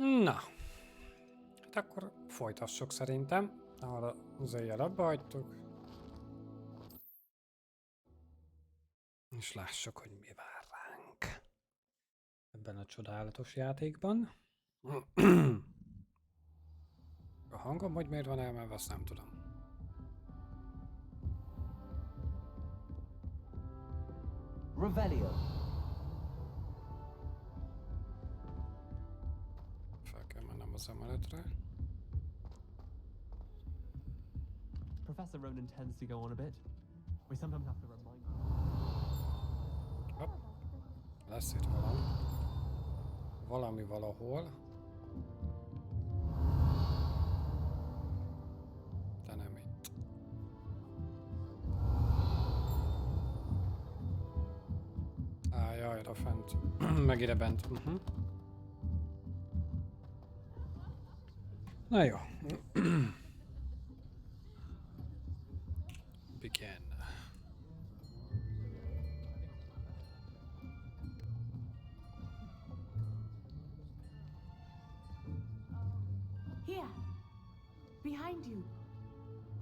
Na. Hát akkor folytassuk szerintem. Ahol az éjjel abba hagytuk. És lássuk, hogy mi vár ránk. Ebben a csodálatos játékban. A hangom, hogy miért van elmenve, azt nem tudom. Revelio. Fel kell mennem az emeletre. Professor Ronan tends to go on a bit. We sometimes have to remind him. Hopp. Lesz itt valami. Valami valahol. De nem itt. Jaj, oda fent. Meg ide bent. Na jó. Begin. Here, behind you.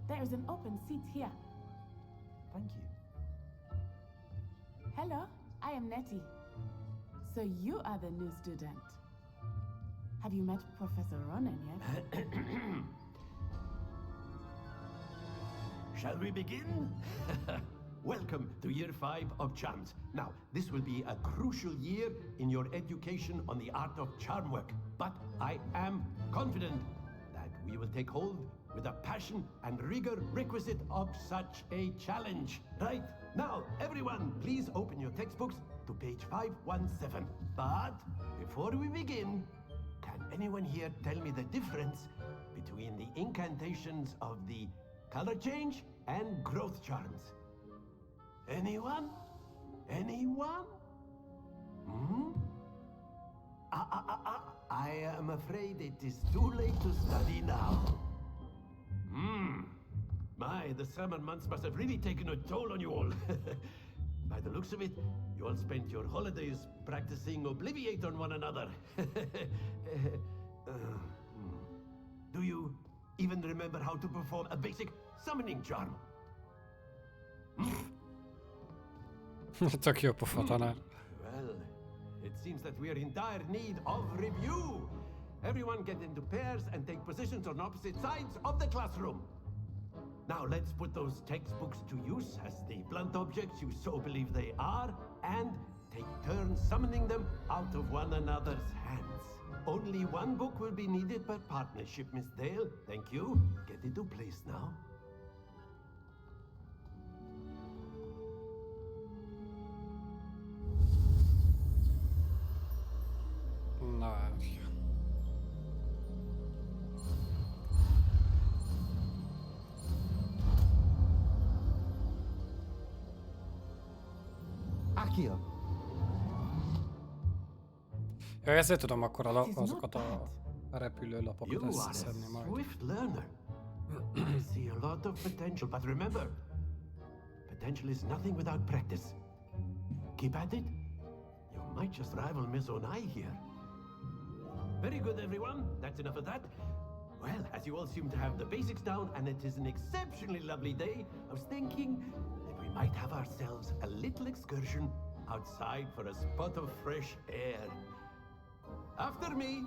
There is an open seat here. Thank you. Hello, I am Nettie. So you are the new student. Have you met Professor Ronan yet? Shall we begin? Welcome to Year 5 of Charms. Now, this will be a crucial year in your education on the art of charm work. But I am confident that we will take hold with the passion and rigor requisite of such a challenge. Right, now, everyone, please open your textbooks to page 517. But before we begin, can anyone here tell me the difference between the incantations of the color change and growth charms? Anyone? Anyone? Hmm? I am afraid it is too late to study now. My, the summer months must have really taken a toll on you all. By the looks of it, you all spent your holidays practicing Obliviate on one another. Do you even remember how to perform a basic summoning charm? Tök jó pofa tanár. Well, it seems that we are in dire need of review. Everyone get into pairs and take positions on opposite sides of the classroom. Now let's put those textbooks to use as the blunt objects you so believe they are, and take turns summoning them out of one another's hands. Only one book will be needed per partnership, Miss Dale. Thank you. Get into place now. Na, Accio. ja, ezért tudom akkor azokat a repülőlapokat You are a összeszedni majd. swift learner. I see a lot of potential, but remember, potential is nothing without practice. Keep at it. You might just rival Miss Onai here. Very good, everyone. That's enough of that. Well, as you all seem to have the basics down, and it is an exceptionally lovely day, I was thinking that we might have ourselves a little excursion outside for a spot of fresh air. After me.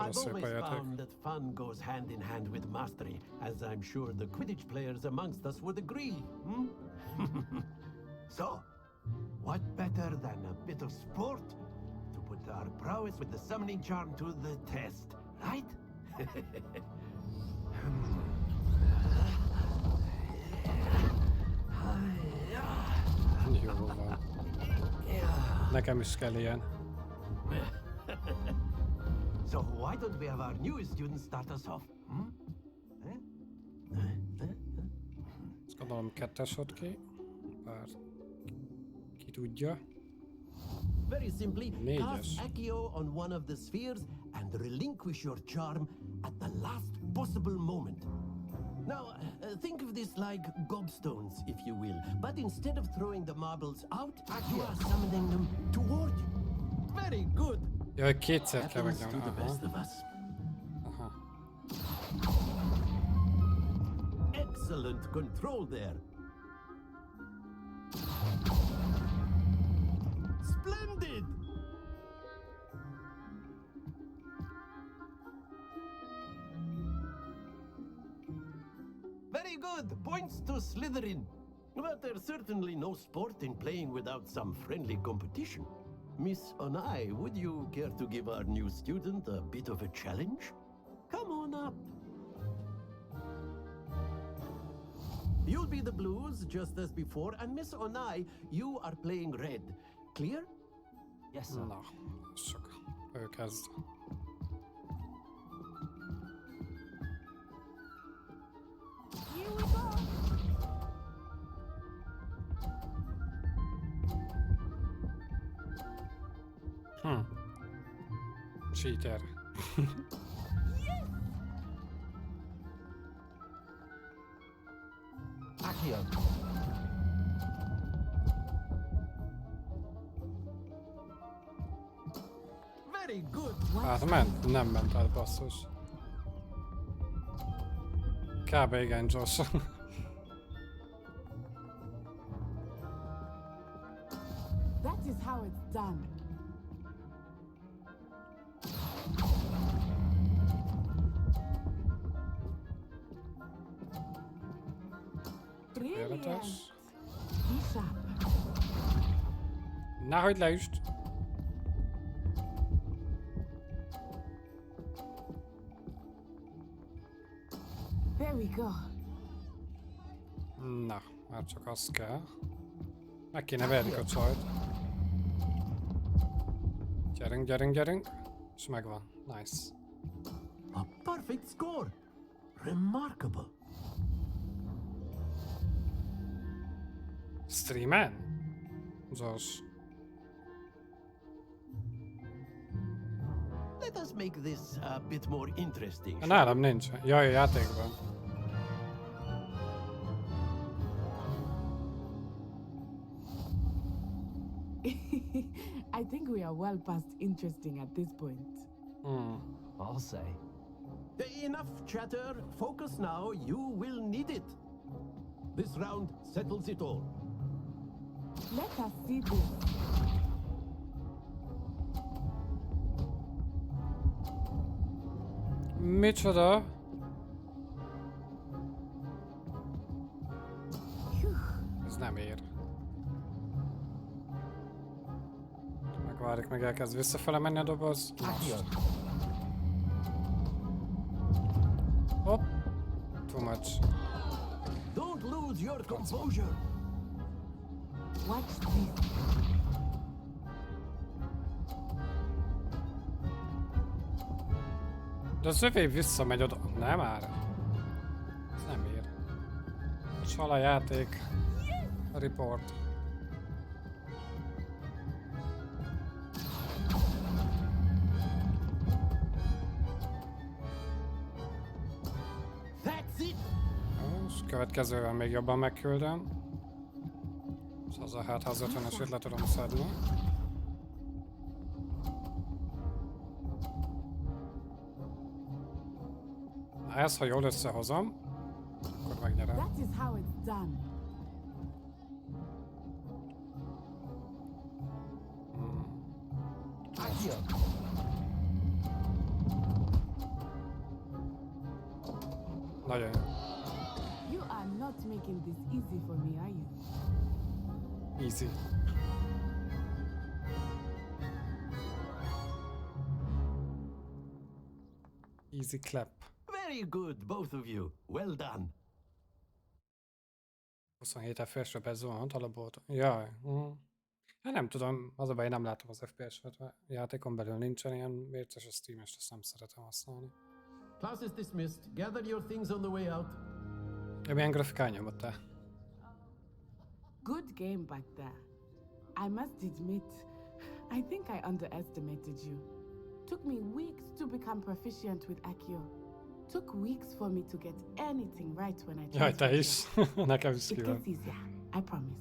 I've always found that fun goes hand in hand with mastery, as I'm sure the Quidditch players amongst us would agree. So, what better than a bit of sport to put our prowess with the summoning charm to the test, right? Jó van. Nekem is kell ilyen. So why don't we have our newest students start us off? Ezt gondolom kettes hotkey. Bár ki tudja. Very simply, Négyes. cast Accio on one of the spheres and relinquish your charm at the last possible moment. Now, think of this like gobstones, if you will. But instead of throwing the marbles out, you are summoning them toward you. Very good. Jaj, kétszer kell Happens to megnyomni. the best Aha. of us. Aha. Excellent control there. Splendid! Very good. Points to Slytherin. But there's certainly no sport in playing without some friendly competition. Miss Onai, would you care to give our new student a bit of a challenge? Come on up. You'll be the blues, just as before, and Miss Onai, you are playing red. Clear? Yes, sir. Na, sok. Ő kezd. Here we go. Cheater. Accio. Very good. Hát ment? Nem ment át, basszus. Kb. Igen gyorsan. That is how it's done. Brilliant. Tökéletes. Be sharp. Nehogy leüst. There we go. Na, már csak az kell. Meg kéne verni a csajt. Gyerünk, gyerünk, gyerünk. És megvan. Nice. A perfect score. Remarkable. Streamen? Zos. Let us make this a bit more interesting. Nálam nincs. Jaj, a játékban. I think we are well past interesting at this point. I'll say. Enough chatter. Focus now. You will need it. This round settles it all. Let us see this. Micsoda? Ez nem ér. Megvárjuk, meg elkezd visszafele menni a doboz. Accio. Hopp. Too much. Don't lose your composure. Watch this. De az övé visszamegy oda. Nem már. Ez nem ér. Csal a játék. Report. That's it. Jó, és következővel még jobban megküldöm. És az a hát, ha az 50-esét le tudom szedni. Na ezt, ha jól összehozom, akkor megnyerem. That is how it's done. Accio. Nagyon jó. You are not making this easy for me, are you? Easy. Easy clap. Very good, both of you. Well done. 27 FPS-re bezuhant alapból. Jaj. Hát nem tudom, az a baj, én nem látom az FPS-et, mert játékon belül nincsen ilyen mérces, a Steam-est, ezt nem szeretem használni. Class is dismissed. Gather your things on the way out. Ja, milyen grafikán nyomottál? Good game back there. I must admit, I think I underestimated you. Took me weeks to become proficient with Accio. Took weeks for me to get anything right when I Jaj, te transferred is. here. Nekem is It kívül. gets easier, I promise.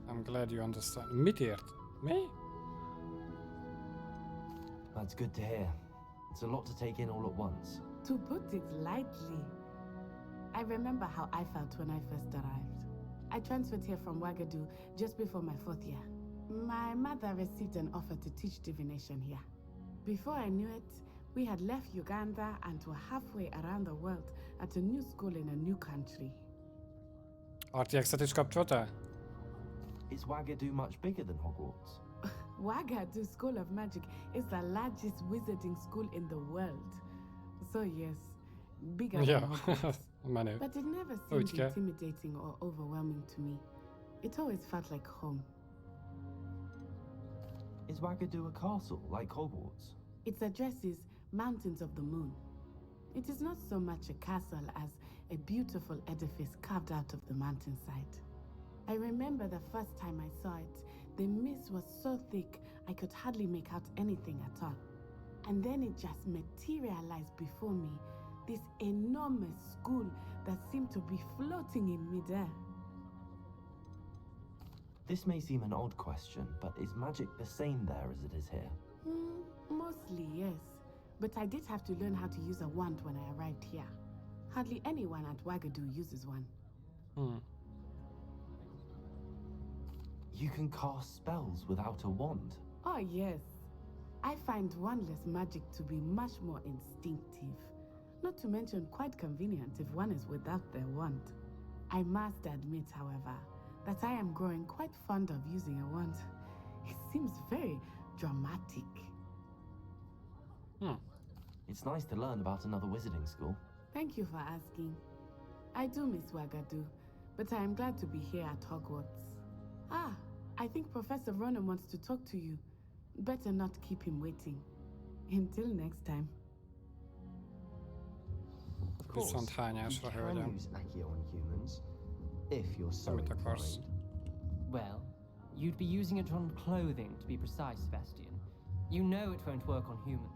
I'm glad you understand. Mit ért? Mi? That's good to hear. It's a lot to take in all at once. To put it lightly, I remember how I felt when I first arrived. I transferred here from Wagadu just before my 4th year. My mother received an offer to teach divination here. Before I knew it, we had left Uganda and were halfway around the world at a new school in a new country. RTX-et is kapcsoltál? Is Wagadu much bigger than Hogwarts? Wagadu School of Magic is the largest wizarding school in the world. So yes, bigger Ja, than Hogwarts. menő. But it never seemed Úgy kell. intimidating or overwhelming to me. It always felt like home. Is Wagadu a castle like Hogwarts? Its address is Mountains of the Moon. It is not so much a castle as a beautiful edifice carved out of the mountainside. I remember the first time I saw it, the mist was so thick I could hardly make out anything at all. And then it just materialized before me, this enormous school that seemed to be floating in midair. This may seem an odd question, but is magic the same there as it is here? Mostly, yes. But I did have to learn how to use a wand when I arrived here. Hardly anyone at Wagadu uses one. You can cast spells without a wand. Oh, yes. I find wandless magic to be much more instinctive. Not to mention quite convenient if one is without their wand. I must admit, however, that I am growing quite fond of using a wand. It seems very dramatic. It's nice to learn about another wizarding school. Thank you for asking. I do miss Wagadu, but I am glad to be here at Hogwarts. Ah, I think Professor Ronan wants to talk to you. Better not keep him waiting. Until next time. Of course, Viszont hányásra, you can hölgyem? use Accio on humans, if you're so Amit akarsz. inclined. Well, you'd be using it on clothing, to be precise, Sebastian. You know it won't work on humans.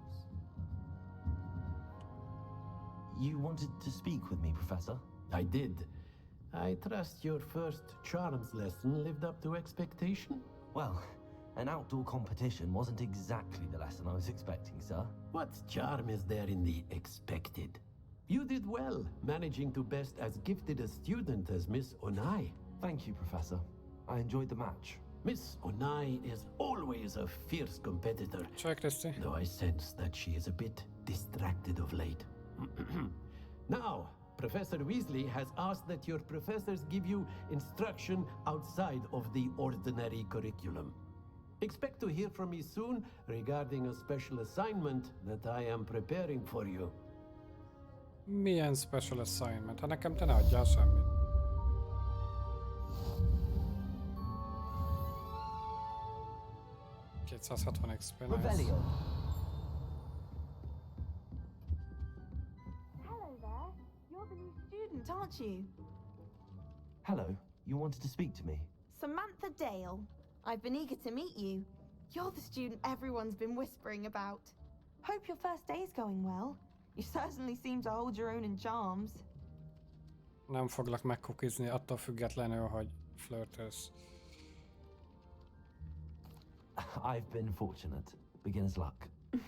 You wanted to speak with me, Professor? I did. I trust your first charms lesson lived up to expectation? Well, an outdoor competition wasn't exactly the lesson I was expecting, sir. What charm is there in the expected? You did well, managing to best as gifted a student as Miss Onai. Thank you, Professor. I enjoyed the match. Miss Onai is always a fierce competitor, Csaj, Kriszti. though I sense that she is a bit distracted of late. Now, Professor Weasley has asked that your professors give you instruction outside of the ordinary curriculum. Expect to hear from me soon regarding a special assignment that I am preparing for you. Milyen special assignment? Hát nekem te ne adjál semmit. XP, nice. Revelio. Hello there. You're the new student, aren't you? Hello, you wanted to speak to me? Samantha Dale. I've been eager to meet you. You're the student everyone's been whispering about. Hope your first day's going well. You certainly seem to hold your own in charms. Nem foglak megkukizni attól függetlenül, hogy flirtölsz. I've been fortunate. Beginner's luck.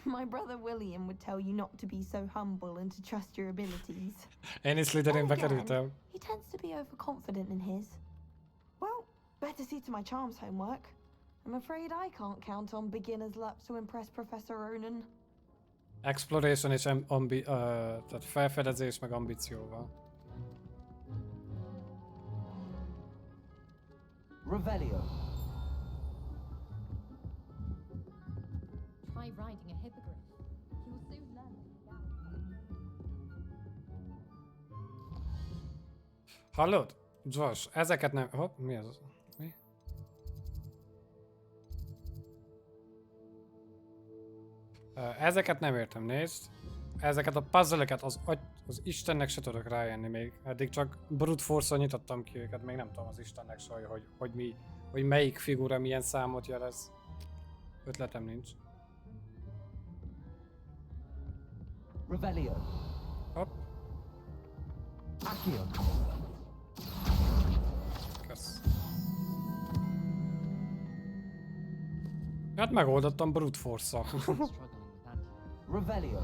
My brother William would tell you not to be so humble and to trust your abilities. Én is Slytherinbe Then again, kerültem. he tends to be overconfident in his. Well, better see to my charms homework. I'm afraid I can't count on beginner's luck to impress Professor Ronan. Exploration és tehát felfedezés meg ambícióval. Revelio. Try riding a hippogriff. You will soon learn to gallop. Hallod? Josh, ezeket nem... Hopp, mi az? Mi? Ezeket nem értem, nézd. ezeket a puzzle-eket az Istennek se tudok rájönni még. Eddig csak brute force-on nyitottam ki őket, még nem tudom az Istennek se, hogy melyik figura milyen számot jelez. Ötletem nincs. Revelio. Hopp. Accio. Kösz. Hát megoldottam brute force-szal. Struggling with that. Revelio.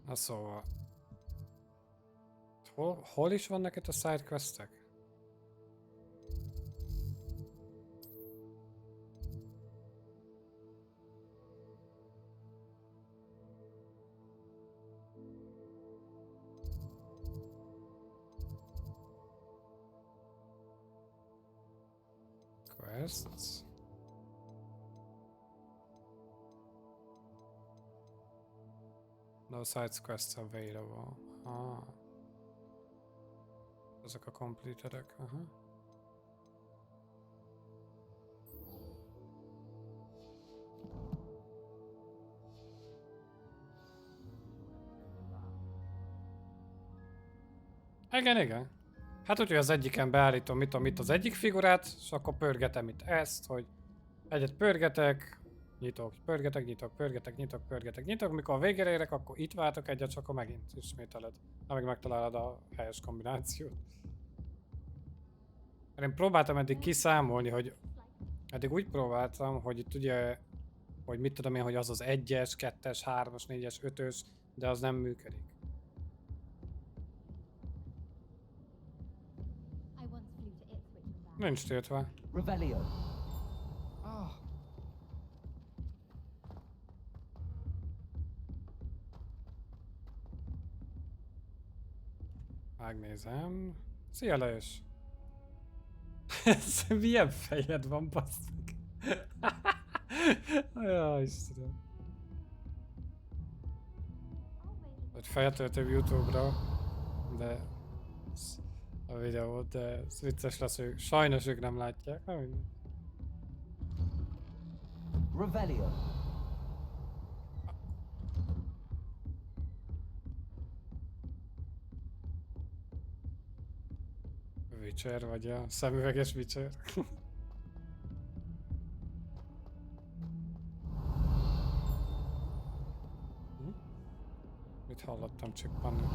Na szóval. Hol is vannak itt a sidequestek? Quests. No side quests available. Ah. Ezek a completed-ek. Aha. Igen. Hát úgyhogy az egyiken beállítom mit az egyik figurát, és akkor pörgetem itt ezt, hogy egyet pörgetek, nyitok, mikor a végére érek, akkor itt váltok egyet, csak akkor megint ismételed. Amíg megtalálod a helyes kombinációt. Mert én próbáltam eddig kiszámolni, hogy eddig úgy próbáltam, hogy itt ugye, hogy mit tudom én, hogy az 1-es, 2-es, 3-as, 4-es, 5-ös, de az nem működik. I once flew to Ipswich and back. Nincs tiltva. Revelio. Megnézem. Szia Lajos! Ez milyen fejed van, basszak? Jaj, Istenem. Vagy feltöltöm YouTube-ra, de a videót, de ez vicces lesz, hogy sajnos ők nem látják. Na mindegy. Revelio. Witcher vagy a szemüveges Witcher. Mit hallottam csippanni?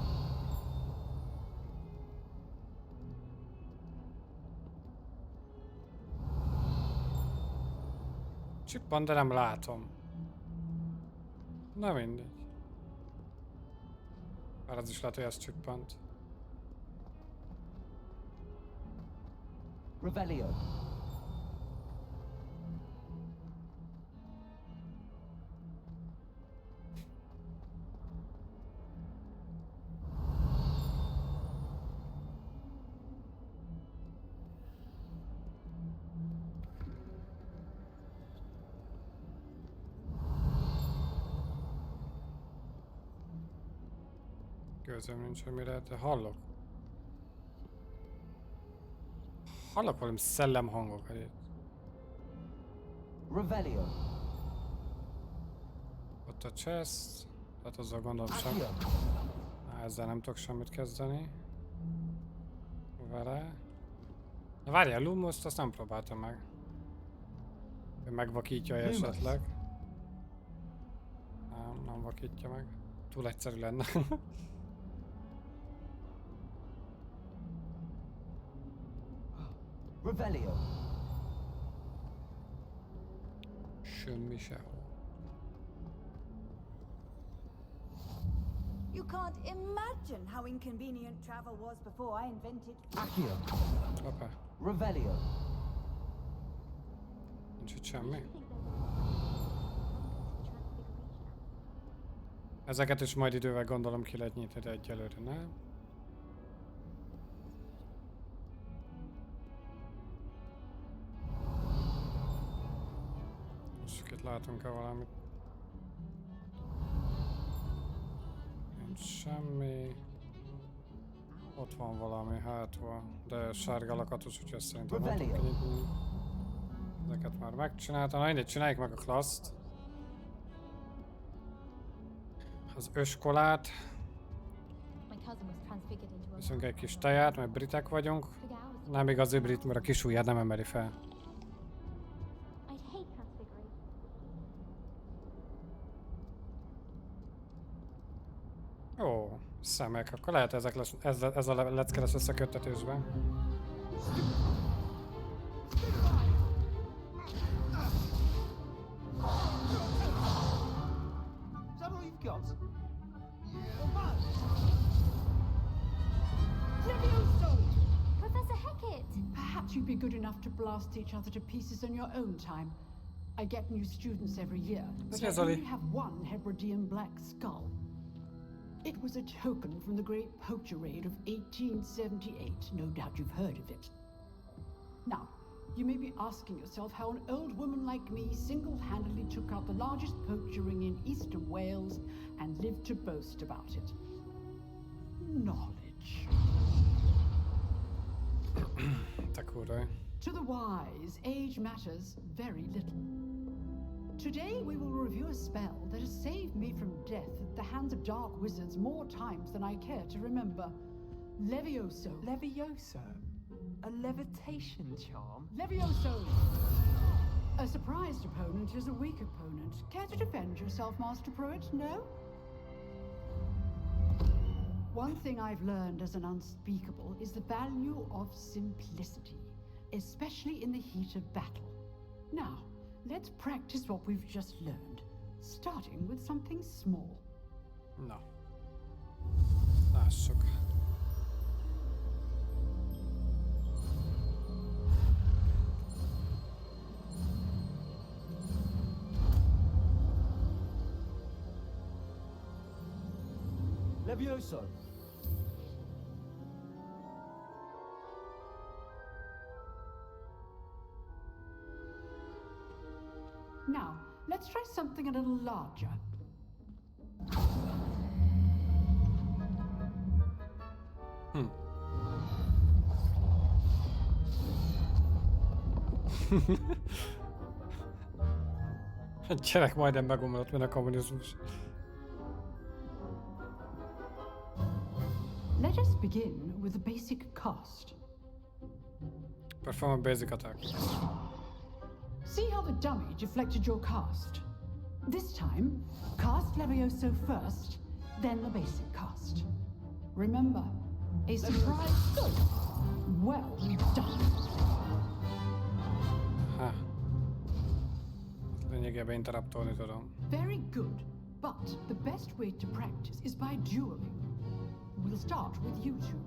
Csippan, de nem látom. Na mindegy. Már az is lehet, hogy ez csippant. Revelio. Közöm nincs, hogy mire, de hallok. Hallok valami szellemhangokat itt. Revelio. Ott a chest. Tehát azzal gondolom sem. Accio. Ezzel nem tudok semmit kezdeni. Vele. Na várjál, Lumos-t azt nem próbáltam meg. Hogy megvakítja esetleg. Nem vakítja meg. Túl egyszerű lenne. Revelio. Semmi sehol. You can't imagine how inconvenient travel was before I invented. Accio. Hoppá. Revelio. Nincs itt semmi. I think there's a Ezeket is majd idővel gondolom ki lehet nyitni, de egyelőre nem. Most itt látunk-e valamit? Nincs semmi. Ott van valami hátul, de sárga lakatos, úgyhogy ezt szerintem nem tudok kinyitni. Ezeket már megcsináltam. Na mindegy, csináljuk meg a klaszt. az öskolát. My cousin was transfigured into a Viszünk egy kis teját, mert britek vagyunk. big hours. Nem igaz brit, mert a kis ujját nem emeli fel. I'd hate transfiguring. Ó, szemek. Akkor lehet ez a lecke lesz összeköttetésben. Is that all you've got? Professor Hecat! Perhaps you'd be good enough to blast each other to pieces on your own time. I get new students every year, but Yes, I Ollie. only have one Hebridean black skull. It was a token from the Great Poacher Raid of 1878. No doubt you've heard of it. Now, you may be asking yourself how an old woman like me single-handedly took out the largest poacher ring in eastern Wales and lived to boast about it. Knowledge. Te kurwa. To the wise, age matters very little. Today we will review a spell that has saved me from death at the hands of dark wizards more times than I care to remember. Levioso. Levioso? A levitation charm? Levioso! A surprised opponent is a weak opponent. Care to defend yourself, Master Pruitt? No? One thing I've learned as an unspeakable is the value of simplicity, especially in the heat of battle. Now, let's practice what we've just learned, starting with something small. Na. Lássuk. Levioso. Now, let's try something a little larger. A gyerek majdnem megomlott, mint a kommunizmus. Let us begin with the basic cast. Perform a basic attack. See how the dummy deflected your cast? This time, cast Levioso first, then the basic cast. Remember, a surprise. Good. Well done. Ha. Lényegében interruptolni tudom. Very good. But the best way to practice is by dueling. We'll start with you two.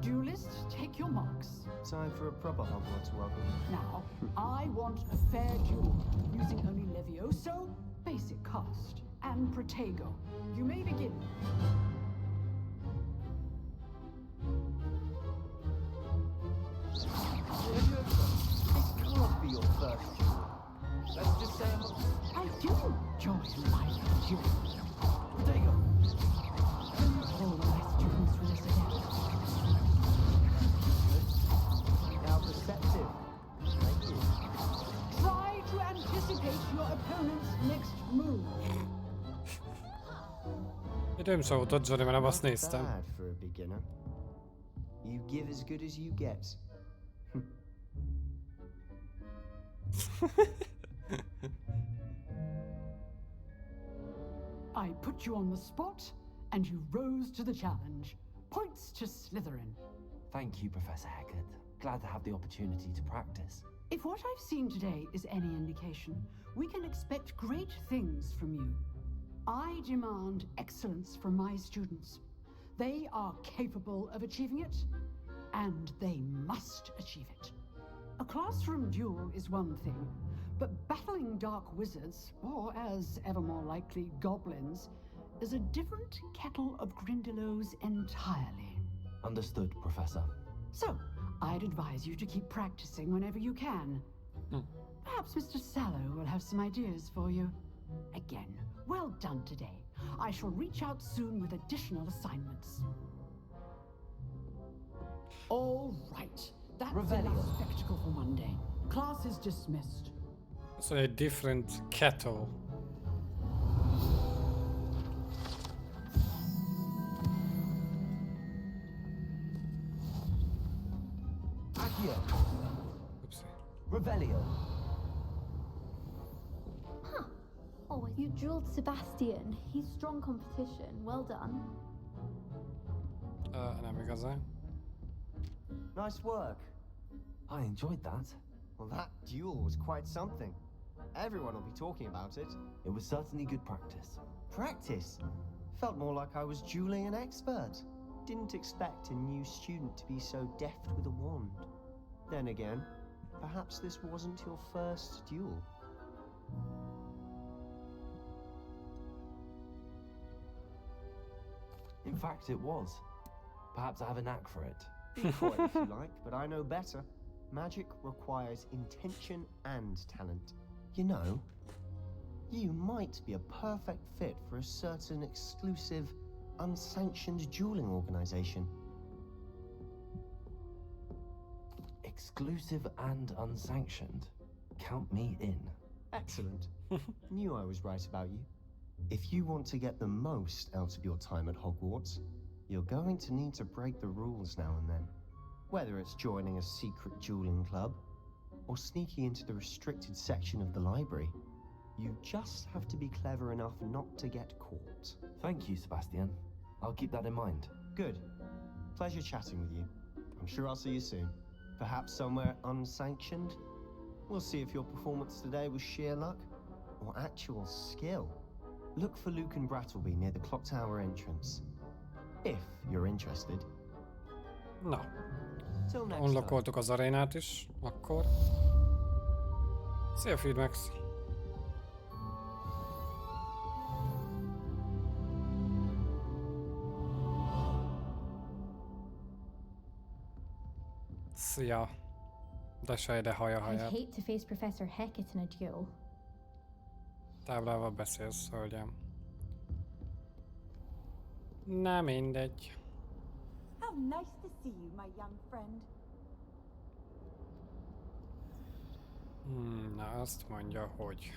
Duelists, take your marks. Time for a proper Hogwarts welcome. Now, I want a fair duel, using only Levioso, basic cast, and Protego. You may begin. Levioso, this can't be your first duel. Let's just say I do enjoy life duels. Protego. All my students for this again. Now perceptive. Thank you. Try to anticipate your opponent's next move. Időm se volt ott, Johnny, mert nem azt Not néztem. bad for a beginner. You give as good as you get. I put you on the spot, and you rose to the challenge. Points to Slytherin. Thank you, Professor Hecat. Glad to have the opportunity to practice. If what I've seen today is any indication, we can expect great things from you. I demand excellence from my students. They are capable of achieving it, and they must achieve it. A classroom duel is one thing, but battling dark wizards, or as ever more likely, goblins, is a different kettle of Grindylows entirely. Understood, Professor. So, I'd advise you to keep practicing whenever you can. Perhaps Mr. Sallow will have some ideas for you. Again, well done today. I shall reach out soon with additional assignments. All right. That's enough spectacle for one day. Class is dismissed. So a different kettle. Accio. Upsi. Revelio. Huh. Oh, you drilled Sebastian. He's strong competition. Well done. Nem igazán. Nice work. I enjoyed that. Well, that duel was quite something. Everyone will be talking about it. It was certainly good practice. Practice? Felt more like I was dueling an expert. Didn't expect a new student to be so deft with a wand. Then again, perhaps this wasn't your first duel. In fact, it was. Perhaps I have a knack for it. Be coy if you like, but I know better. Magic requires intention and talent. You know, you might be a perfect fit for a certain exclusive, unsanctioned dueling organization. Exclusive and unsanctioned. Count me in. Excellent. Knew I was right about you. If you want to get the most out of your time at Hogwarts, you're going to need to break the rules now and then. Whether it's joining a secret dueling club, or sneaking into the restricted section of the library, you just have to be clever enough not to get caught. Thank you, Sebastian. I'll keep that in mind. Good. Pleasure chatting with you. I'm sure I'll see you soon. Perhaps somewhere unsanctioned? We'll see if your performance today was sheer luck or actual skill. Look for Luke and Brattleby near the clock tower entrance. If you're interested. Na, Till next time. unlockoltuk az arénát is, akkor. Szia, Feedmax! Szia! De se ide haja I'd haját. hate to face Professor Hecat in a duel. Táblával beszélsz, hölgyem. Na mindegy. How nice to see you, my young friend. Na azt mondja, hogy...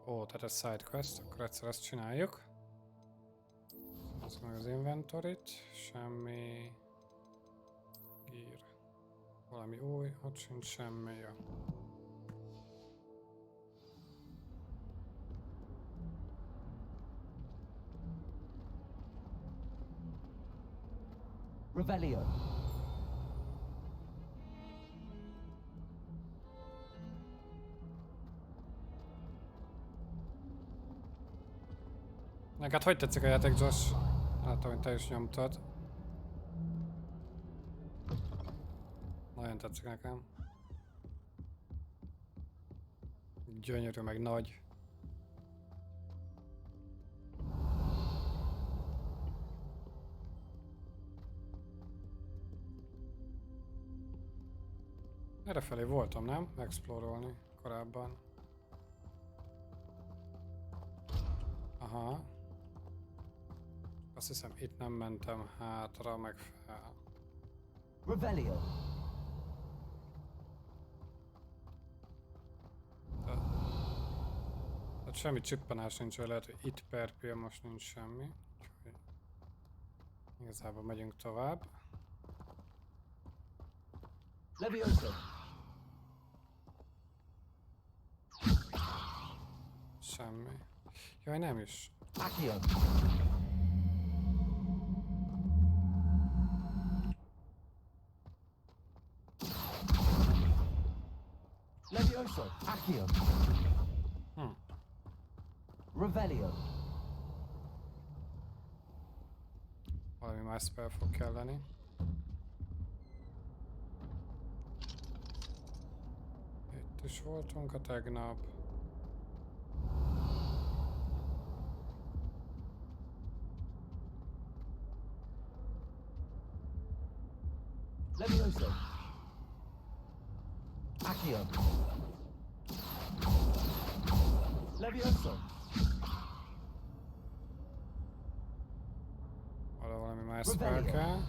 Ó, tehát ez sidequest, akkor egyszer ezt csináljuk. Ez meg az inventorit, semmi... Gear. Valami új, ott sincs semmi, jó. Revelio. Neked hogy tetszik a játék, Josh? Látom, hogy te is nyomtad. Nagyon tetszik nekem. Gyönyörű, meg nagy. Errefelé voltam, nem? Explorolni korábban. Aha. Azt hiszem, itt nem mentem hátra, meg fel. Revelio. Tehát semmi csippanás nincs, lehet, hogy itt per pill most nincs semmi. Úgyhogy igazából megyünk tovább. Levioso. Semmi. Jaj, nem is. Accio. Levioso. Accio. Revelio. Valami más spell fog kelleni. Itt is voltunk a tegnap. Levioso. Accio. Levioso. Oda valami más spell kell.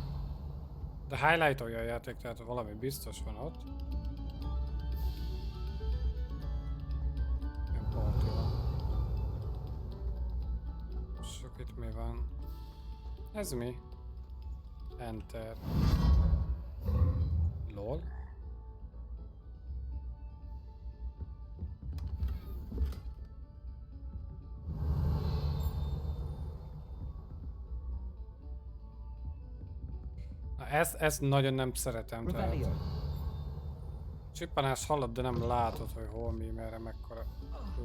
De highlightolja a játék, tehát valami biztos van ott. Ilyen party van. Sok itt mi van? Ez mi? Enter. LOL. Na ezt nagyon nem szeretem, tehát csippanást hallod, de nem látod, hogy hol mi, merre, mekkora.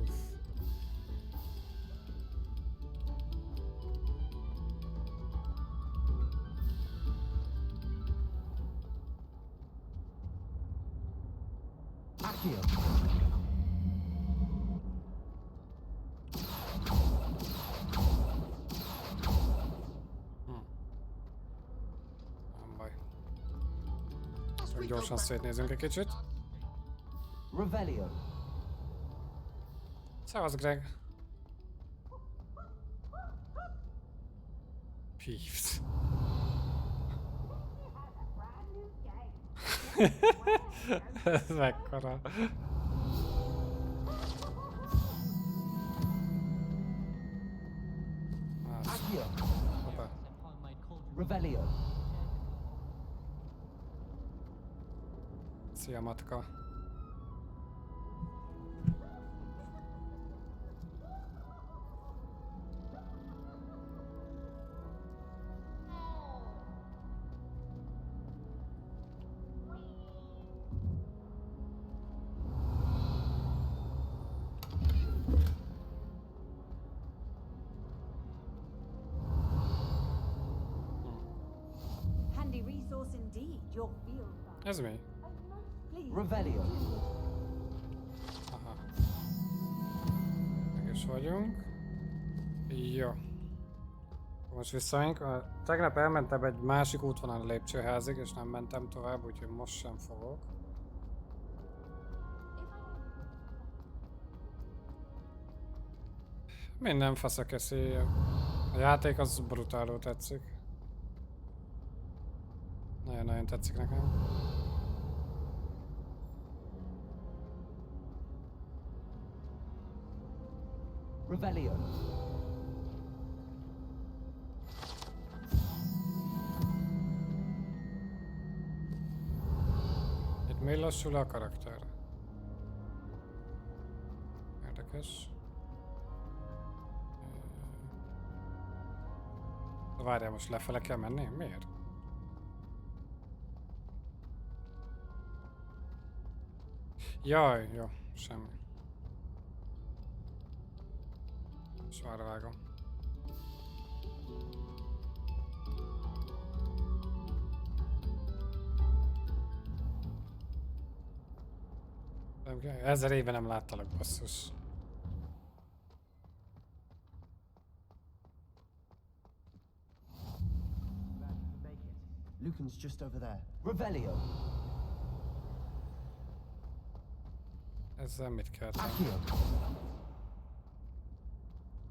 Uff. Accio. Nem baj. Csak gyorsan szétnézünk egy kicsit. Revelio. Szevasz, Greg. Peeves. Ez mekkora. Accio. Hoppá. Revelio. Szia, matka. Handy resource indeed, your field guide. Ez mi? Please. Revelio. Aha. Meg is vagyunk. Jó. Most visszaink. Tegnap elmentem egy másik útvonal a lépcsőházig, és nem mentem tovább, úgyhogy most sem fogok. Minden fasz a keszi. A játék az brutálul tetszik. Nagyon-nagyon tetszik nekem. Revelio. Itt mi lassul a karakter? Érdekes. Várjál, most lefele kell menni? Miért? Jaj, jó, semmi. Svarra vágom. Nem kell, 1000 éve nem láttalak, basszus. Lucan's just over there. Revelio. Ezzel mit kell tenni? Accio.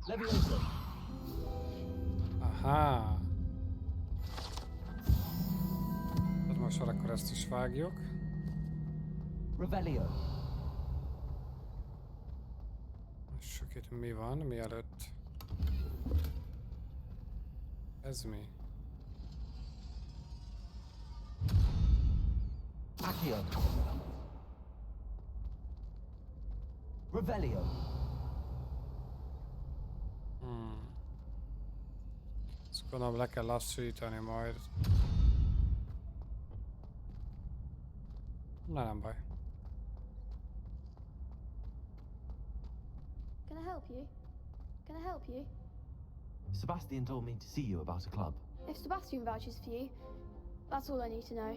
Levioso. Aha. Hát most akkor ezt is vágjuk. Revelio. Sok itt mi van, mielőtt... Ez mi? Accio. Revelio. Ezt gondolom le kell lassítani majd. Na, nem baj. Can I help you? Can I help you? Sebastian told me to see you about a club. If Sebastian vouches for you, that's all I need to know.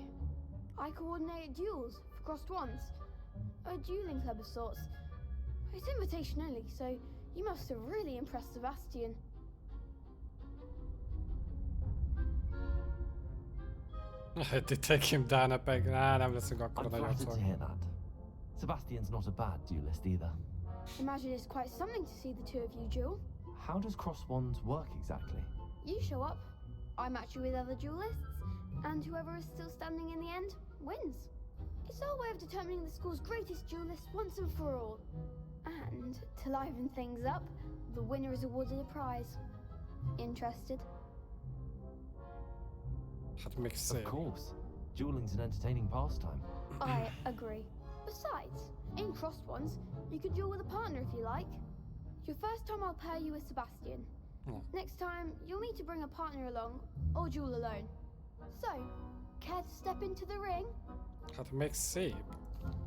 I coordinate duels for crossed ones. A dueling club of sorts. It's invitation only, so you must have really impressed Sebastian. Did they take him down a peg? Nah, nem leszünk akkor I'm nagyon flattered to szor. hear that. Sebastian's not a bad duelist either. Imagine it's quite something to see the two of you duel. How does cross wands work exactly? You show up, I match you with other duelists, and whoever is still standing in the end wins. It's our way of determining the school's greatest duelist once and for all. And to liven things up, the winner is awarded a prize. Interested? Hát még Of szép. course. Dueling's an entertaining pastime. I agree. Besides, in crossed ones, you could duel with a partner if you like. Your first time I'll pair you with Sebastian. Oh. Next time, you'll need to bring a partner along, or duel alone. So, care to step into the ring? Hát még szép.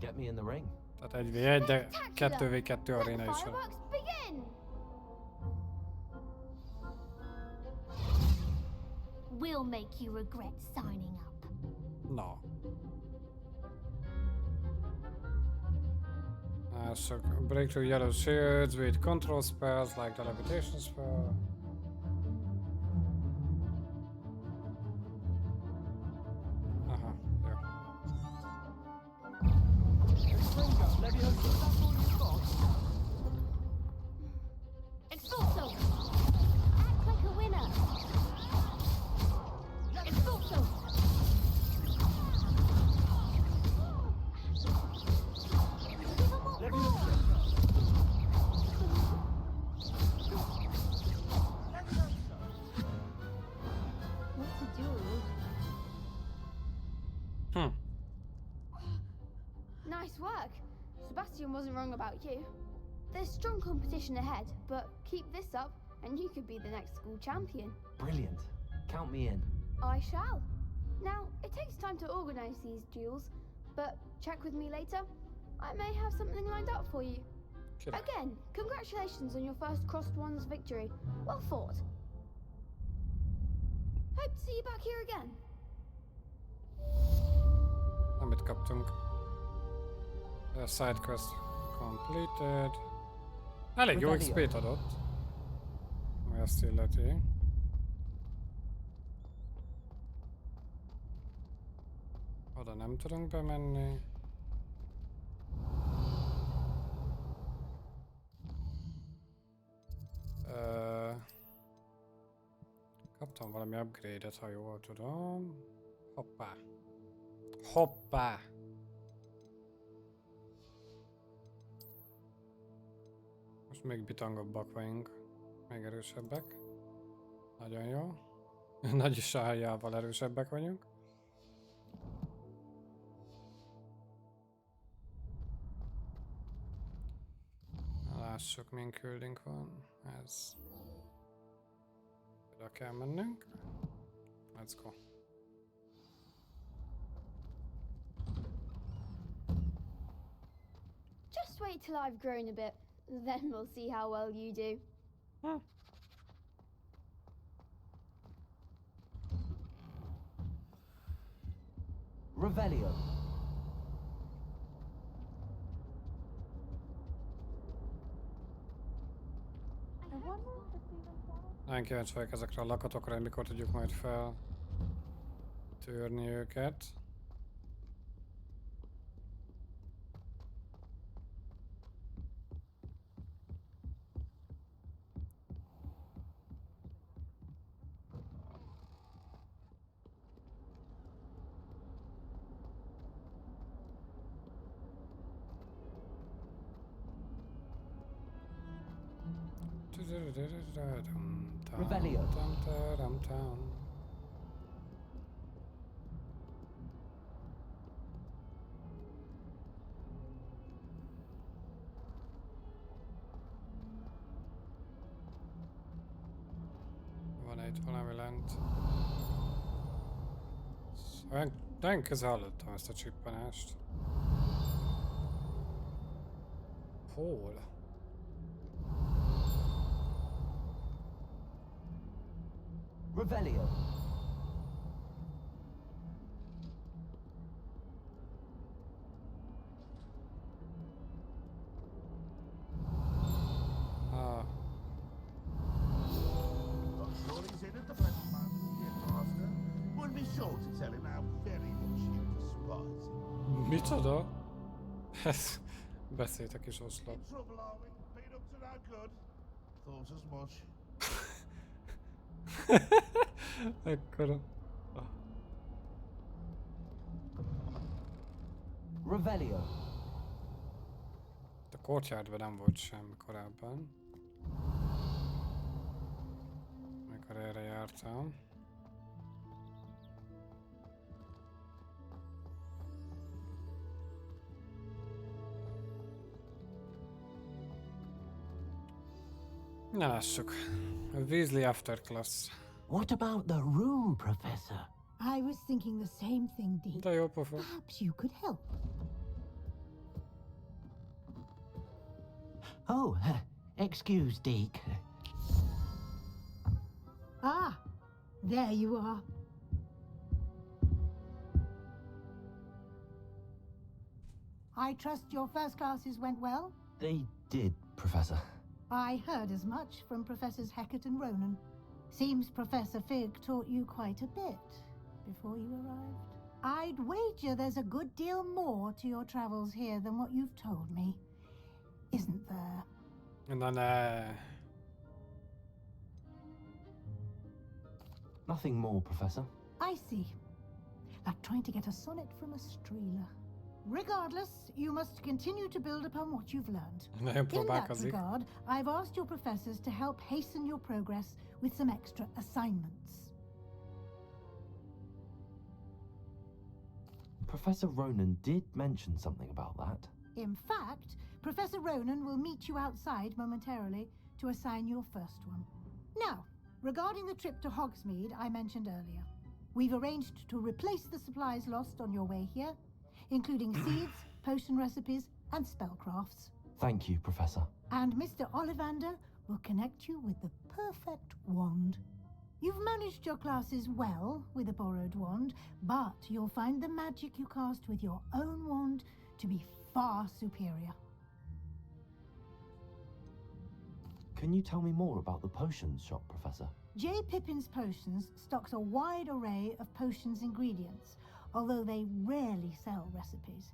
Get me in the ring. Tehát 1v1, de 2v2 aréna is van. Fireworks begin! We'll make you regret signing up. Na. So break through yellow shields with control spells like the levitation spell. Aha, jó. Expulso! Act like a winner! Expulso! What's a duel? Nice work. Sebastian wasn't wrong about you. There's strong competition ahead, but keep this up and you could be the next school champion. Brilliant. Count me in. I shall. Now, it takes time to organize these duels, but check with me later. I may have something lined up for you. Király. Again, congratulations on your first Crossed Ones victory. Well fought. Hope to see you back here again. Amit kaptunk. A side quest completed. Elég jó XP-t adott. Ami azt illeti. Oda nem tudunk bemenni. Kaptam valami upgrade-et, ha jól tudom. Hoppá. Hoppá! Most még bitangabbak vagyunk. Még erősebbek. Nagyon jó. Nagy sájjával erősebbek vagyunk. Lássuk, milyen küldünk van. Ez. Oda kell mennünk. Let's go. Just wait till I've grown a bit, then we'll see how well you do. Revelio. Nagyon kíváncsi vagyok ezekre a lakatokra, hogy mikor tudjuk majd feltörni őket. Revelio. Van egy valami lent. Nagyon közel hallottam ezt a csippanást. Hol? Revelio. Ah. Sure he's in at the present moment, dear master. Would be sure to tell him how Micsoda? Ez... Beszélt a kis oszlop. Trouble, are we? Been up to no good? Thought as much. Ekkora. Revelio. A courtyardban nem volt semmi korábban. Amikor erre jártam. Na lássuk. A Weasley After Class. What about the room, Professor? I was thinking the same thing, Deke. De jó pofa. Perhaps you could help. Oh, excuse, Deke. Ah, there you are. I trust your first classes went well? They did, Professor. I heard as much from Professors Hecat and Ronan. Seems Professor Fig taught you quite a bit before you arrived. I'd wager there's a good deal more to your travels here than what you've told me. Isn't there? En dan Nothing more, Professor. I see. Like trying to get a sonnet from a streeler. Regardless, you must continue to build upon what you've learned. nagyon In that próbálkozik. regard, I've asked your professors to help hasten your progress with some extra assignments. Professor Ronan did mention something about that. In fact, Professor Ronan will meet you outside momentarily to assign your first one. Now, regarding the trip to Hogsmeade I mentioned earlier, we've arranged to replace the supplies lost on your way here, including seeds, potion recipes, and spellcrafts. Thank you, Professor. And Mr. Ollivander will connect you with the perfect wand. You've managed your classes well with a borrowed wand, but you'll find the magic you cast with your own wand to be far superior. Can you tell me more about the potions shop, Professor? J. Pippin's Potions stocks a wide array of potions ingredients, although they rarely sell recipes.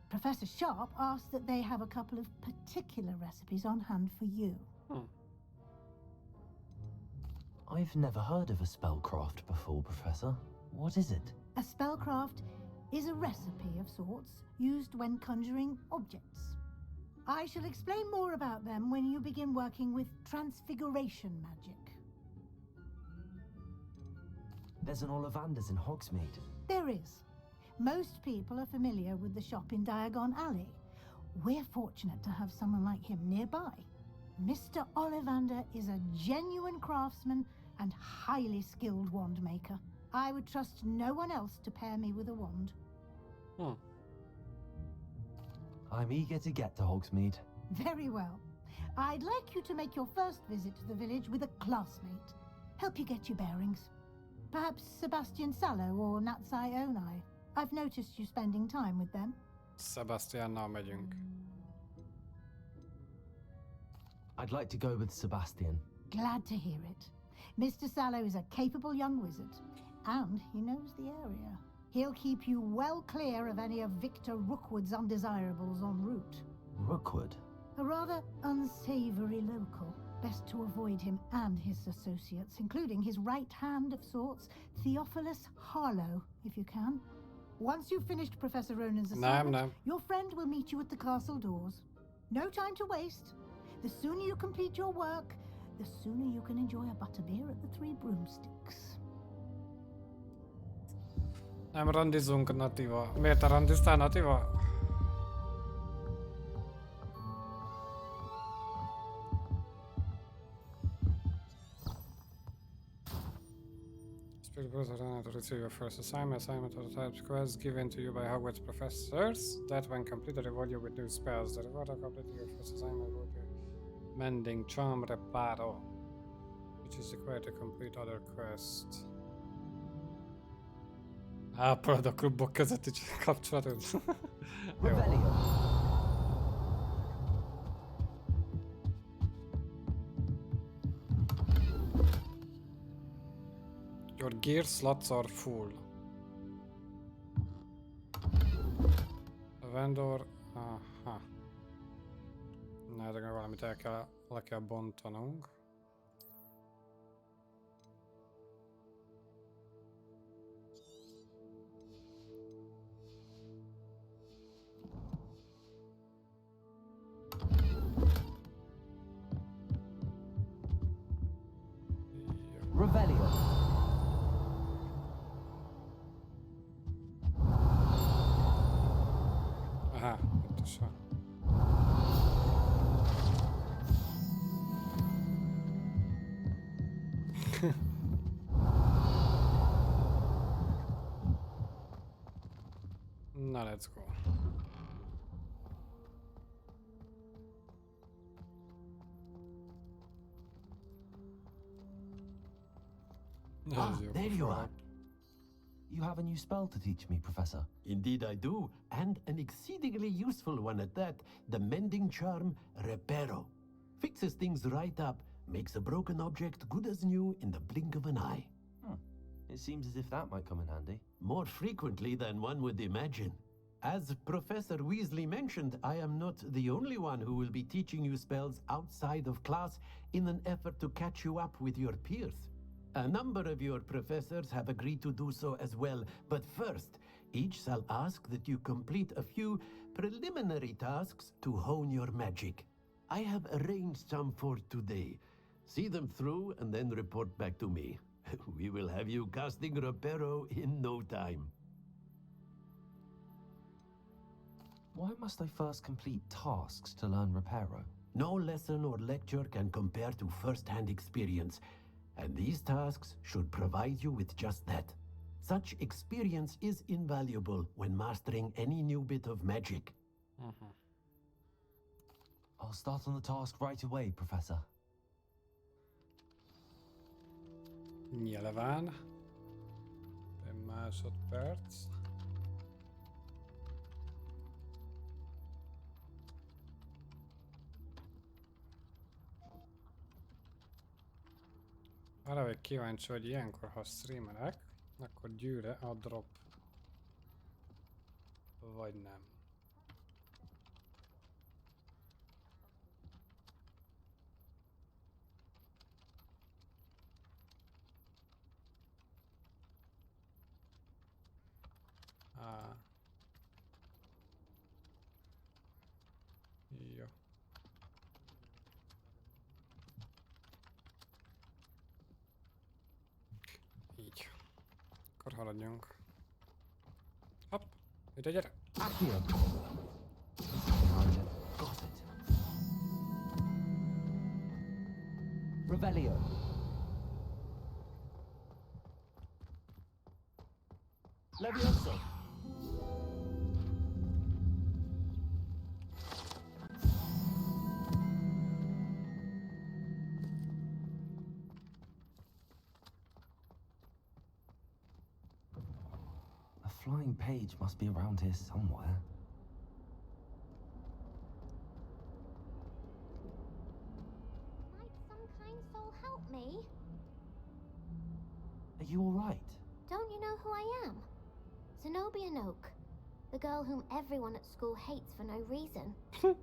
Professor Sharp asked that they have a couple of particular recipes on hand for you. I've never heard of a spellcraft before, Professor. What is it? A spellcraft is a recipe of sorts used when conjuring objects. I shall explain more about them when you begin working with transfiguration magic. There's an Ollivander's in Hogsmeade. There is. Most people are familiar with the shop in Diagon Alley. We're fortunate to have someone like him nearby. Mr. Ollivander is a genuine craftsman and highly skilled wand maker. I would trust no one else to pair me with a wand. I'm eager to get to Hogsmeade. Very well. I'd like you to make your first visit to the village with a classmate. Help you get your bearings. Perhaps Sebastian Sallow or Natsai Onai. I've noticed you spending time with them. Sebastiannal megyünk. I'd like to go with Sebastian. Glad to hear it. Mr. Sallow is a capable young wizard, and he knows the area. He'll keep you well clear of any of Victor Rookwood's undesirables en route. Rookwood? A rather unsavory local. Best to avoid him and his associates, including his right hand of sorts, Theophilus Harlow, if you can. Once you've finished Professor Ronan's assignment, your friend will meet you at the castle doors. No time to waste. The sooner you complete your work, the sooner you can enjoy a butterbeer at the Three Broomsticks. Nem randizunk, Nativa. Miért te randiztál, Nativa? To receive your first assignment of the type quest given to you by Hogwarts professors that when completed reward you with new spells. The reward of completing your first assignment will be Mending Charm Reparo, which is required to complete other quests. Ápolod a klubok közötti kapcsolatot. Your gear slots are full. vendor... Aha. Na, de valamit le kell bontanunk. Revelio. Aha, pontosan. Na, let's go. There you are. You have a new spell to teach me, Professor. Indeed I do, and an exceedingly useful one at that. The mending charm, Reparo. Fixes things right up, makes a broken object good as new in the blink of an eye. It seems as if that might come in handy. More frequently than one would imagine. As Professor Weasley mentioned, I am not the only one who will be teaching you spells outside of class in an effort to catch you up with your peers. A number of your professors have agreed to do so as well, but first, each shall ask that you complete a few preliminary tasks to hone your magic. I have arranged some for today. See them through and then report back to me. We will have you casting Reparo in no time. Why must I first complete tasks to learn Reparo? No lesson or lecture can compare to first-hand experience, and these tasks should provide you with just that. Such experience is invaluable when mastering any new bit of magic. I'll start on the task right away, Professor. Nyilván. Egy másodperc. Arra vagy kíváncsi, hogy ilyenkor, ha streamelek, akkor gyűre a drop. Vagy nem. Jó. Így. Akkor haladjunk. Hopp, ide gyere! Accio. Got it. Revelio. Levioso. A flying page must be around here somewhere. Might some kind soul help me? Are you all right? Don't you know who I am? Zenobia Noak, the girl whom everyone at school hates for no reason. I'm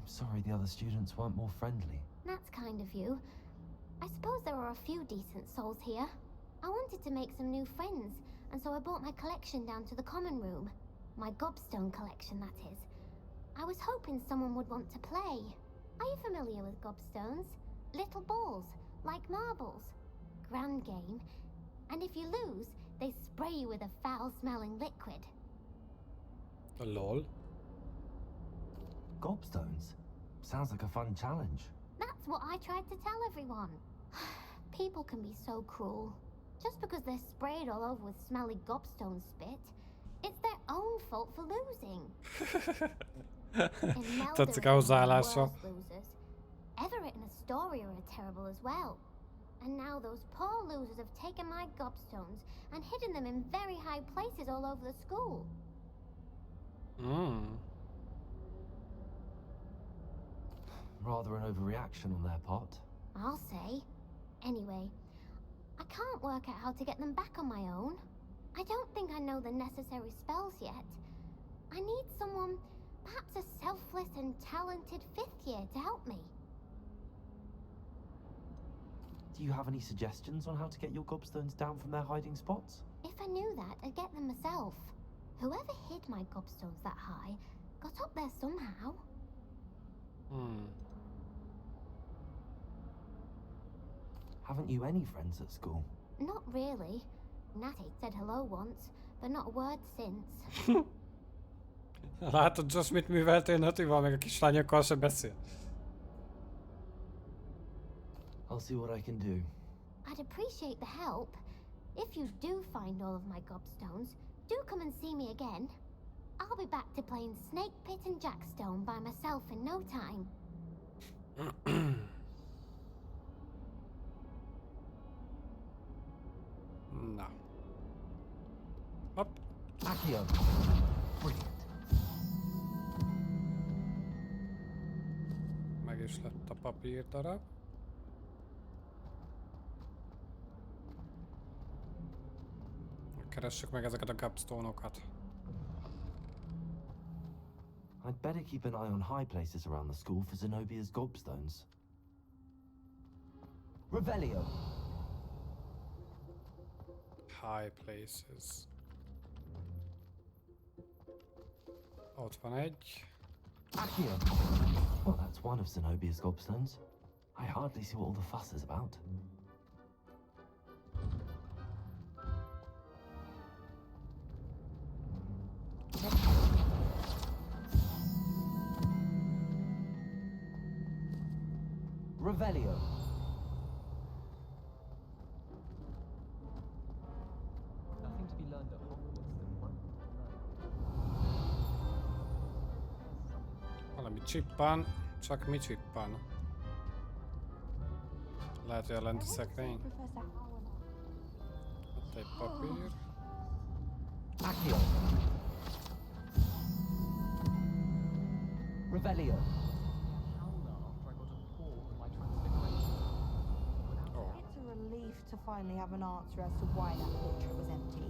sorry the other students weren't more friendly. That's kind of you. I suppose there are a few decent souls here. I wanted to make some new friends, and so I brought my collection down to the common room. My gobstone collection, that is. I was hoping someone would want to play. Are you familiar with gobstones? Little balls, like marbles. Grand game. And if you lose, they spray you with a foul-smelling liquid. Lol. Gobstones? Sounds like a fun challenge. That's what I tried to tell everyone. People can be so cruel. Just because they're sprayed all over with smelly gobstone spit, it's their own fault for losing. In Melbourne, Tetszik a hozzáállása. worst losers. Everett and Astoria are terrible as well. And now those poor losers have taken my gobstones and hidden them in very high places all over the school. Rather an overreaction on their part. I'll say. Anyway, I can't work out how to get them back on my own. I don't think I know the necessary spells yet. I need someone, perhaps a selfless and talented 5th year to help me. Do you have any suggestions on how to get your gobstones down from their hiding spots? If I knew that, I'd get them myself. Whoever hid my gobstones that high got up there somehow. Haven't you any friends at school? Not really. Natty said hello once, but not a word since. Látod, Josh, mit műveltél Natival, meg a kislányokkal se beszél. I'll see what I can do. I'd appreciate the help. If you do find all of my gobstones, do come and see me again. I'll be back to playing Snake Pit and Jackstone by myself in no time. Na. Hopp. Accio. Brilliant. Meg is lett a papírdarab. Keressük meg ezeket a gobstone-okat. I'd better keep an eye on high places around the school for Zenobia's gobstones. Revelio. High places. Ott van egy. Accio. Well, that's one of Zenobia's gobstones. I hardly see what all the fuss is about. Revelio. Nothing to be learned at Hogwarts that won't Valami csippan, csak mi csippan? Lehet, hogy a lenti szekrény. Ott egy papír. Accio. Revelio. It's a relief to finally have an answer as to why that portrait was empty.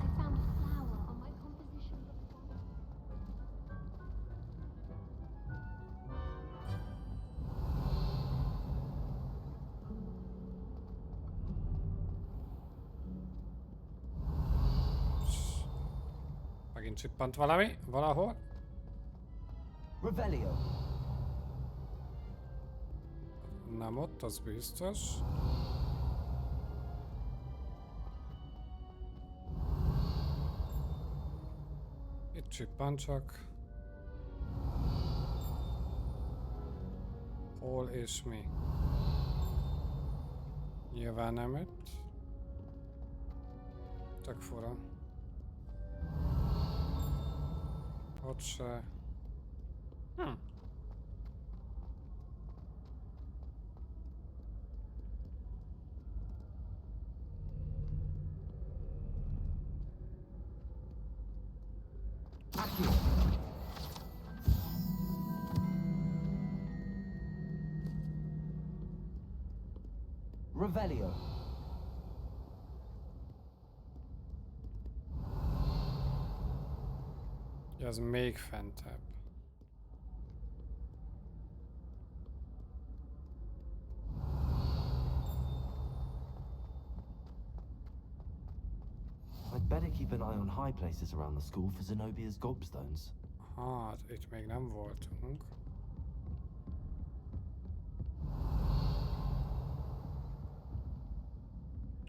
I found a flower on my composition book. Megint csippant valami, valahol. Revelio. Nem ott, az biztos. Itt csippant csak. Hol és mi? Nyilván nem itt. Tök fura. Ott se. Accio. Revelio. Ja, az még fentebb. I'd better keep an eye on high places around the school for Zenobia's gobstones. Hát, itt még nem voltunk.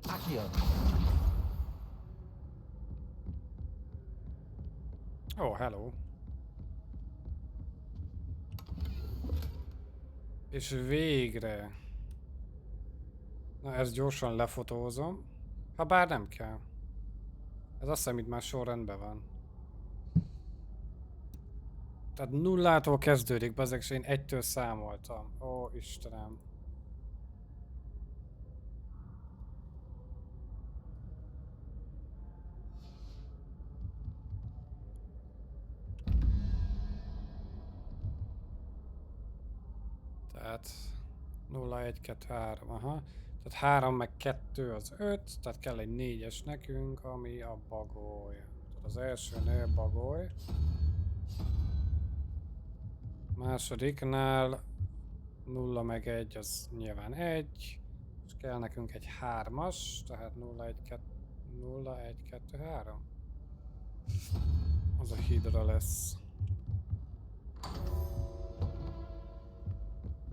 Accio. Oh, hello. És végre. Na, ezt gyorsan lefotózom. Ha bár nem kell. Ez azt hiszem, itt már sorrendben van. Tehát nullától kezdődik, bazeg, és én 1-től számoltam. Ó, Istenem. Tehát 0, 1, 2, 3, aha. Tehát 3 meg 2 az 5, tehát kell egy 4-es nekünk, ami a bagoly. Tehát az elsőnél bagoly. Másodiknál 0 meg 1 az nyilván 1. És kell nekünk egy 3-as, tehát 0, 1, 2, 0, 1, 2, 3. Az a hidra lesz.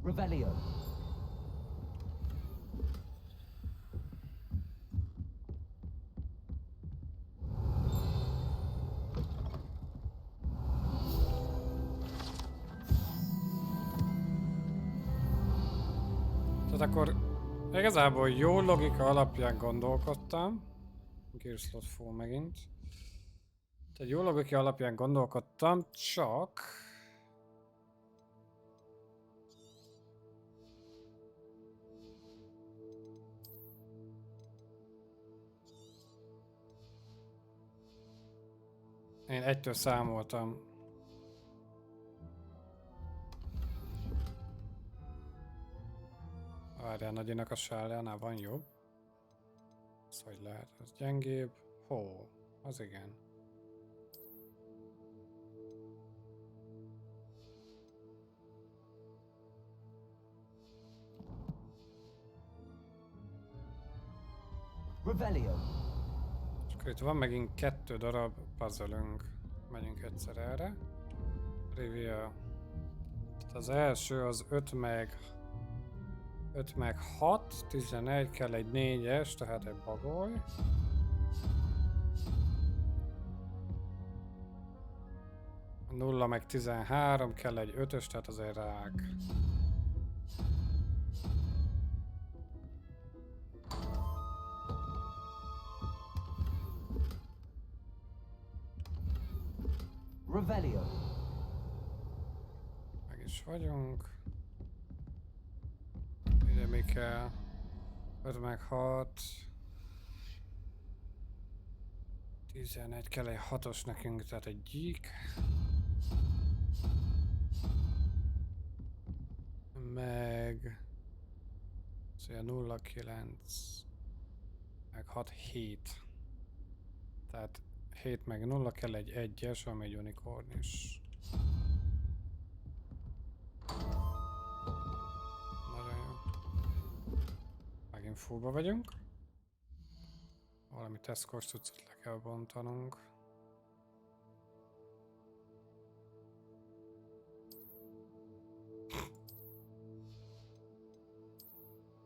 Revelio. Tehát akkor igazából jó logika alapján gondolkodtam. Gearslot full megint. Tehát jó logika alapján gondolkodtam, csak... Én 1-től számoltam. Várjál, nagyinak a sállánál van jobb. Ez hogy lehet? Az gyengébb. Hó, az igen. Revelio. És akkor itt van megint 2 darab puzzle-ünk. Megyünk egyszer erre. Reveal. Tehát az első az 5 meg 6, 11, kell egy 4-es, tehát egy bagoly. A 0 meg 13, kell egy 5-ös, tehát az egy rák. Revelio. Meg is vagyunk. Ide mi kell? 5 meg 6. 11, kell egy 6-os nekünk, tehát egy gyík. Meg... Szóval 0,9. Meg 6, 7. Tehát 7 meg 0, kell egy 1-es, ami egy unicorn is. Nagyon jó. Megint fullba vagyunk. Valami Tesco-s cuccot le kell bontanunk.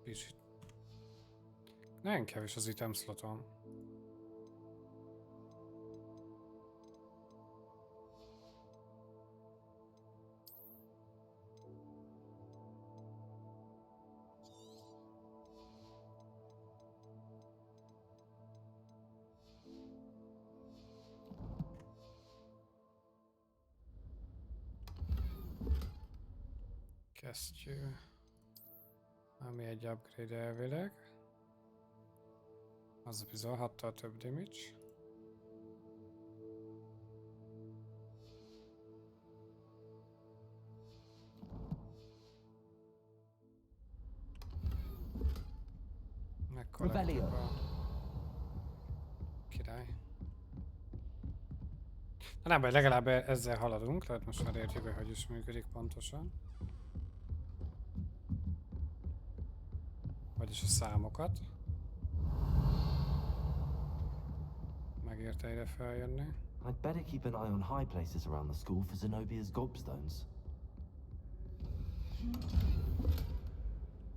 Kicsit. Nagyon kevés az item slotom. Kesztyű. Ami egy upgrade elvileg. Az bizony 6-tal több damage. Megkollektívba. Király. Na nem baj, legalább ezzel haladunk, tehát most már értjük, hogy is működik pontosan. Vagyis a számokat. Megérte ide feljönni. I'd better keep an eye on high places around the school for Zenobia's gobstones.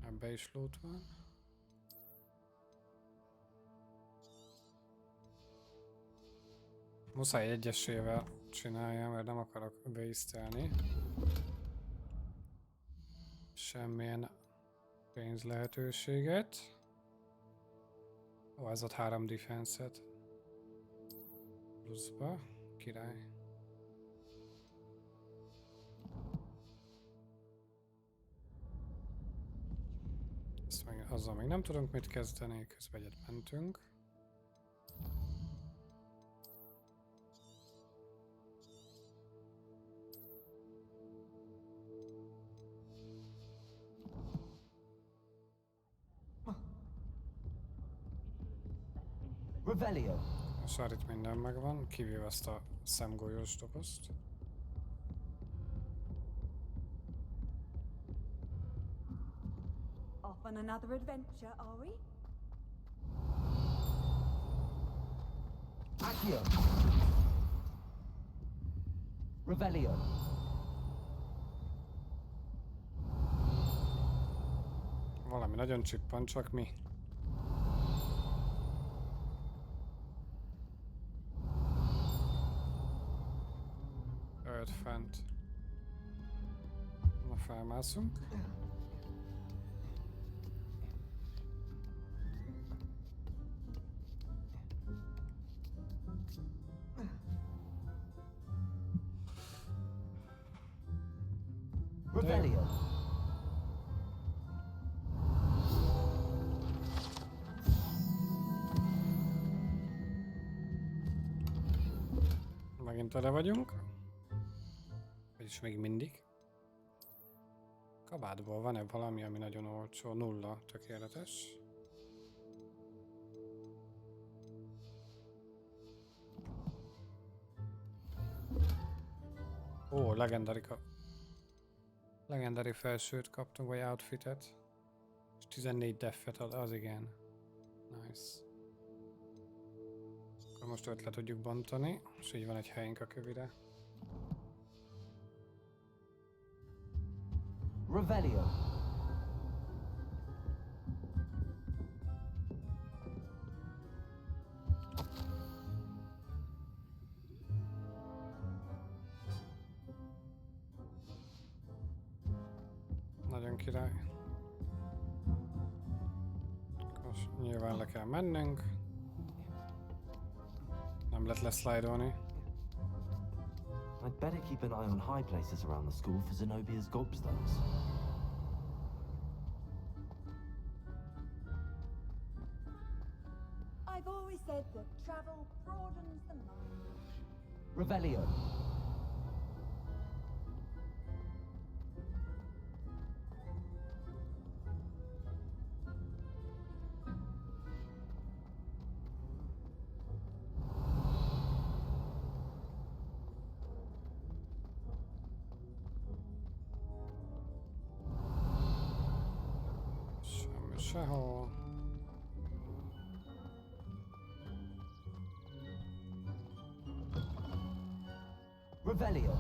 Ebbe is loot van. Muszáj egyesével csináljam, mert nem akarok waste-elni semmilyen pénz lehetőséget. Ó, ez ad 3 defense-et. Pluszba. Király. Azzal még nem tudunk mit kezdeni, közben egyet mentünk. Revelio. Most itt minden megvan, kivéve azt a szemgolyós dobozt. Off on another adventure, are we? Accio. Revelio. Valami nagyon csippan, csak mi? Öt fent. Na, felmászunk. Revelio. Megint tele vagyunk. Vagyis még mindig. Kabátból van-e valami, ami nagyon olcsó? 0, tökéletes. Ó, legendary felsőt kaptunk, vagy outfitet. És 14 deffet ad, az igen. Nice. Akkor most őt le tudjuk bontani, és így van egy helyünk a kövire. Revelio. Nagyon király. Akkor nyilván le kell mennünk. Nem lehet leszlájdolni. I'd better keep an eye on high places around the school for Zenobia's gobstones. I've always said that travel broadens the mind. Revelio. Semmi sehol. Revelio.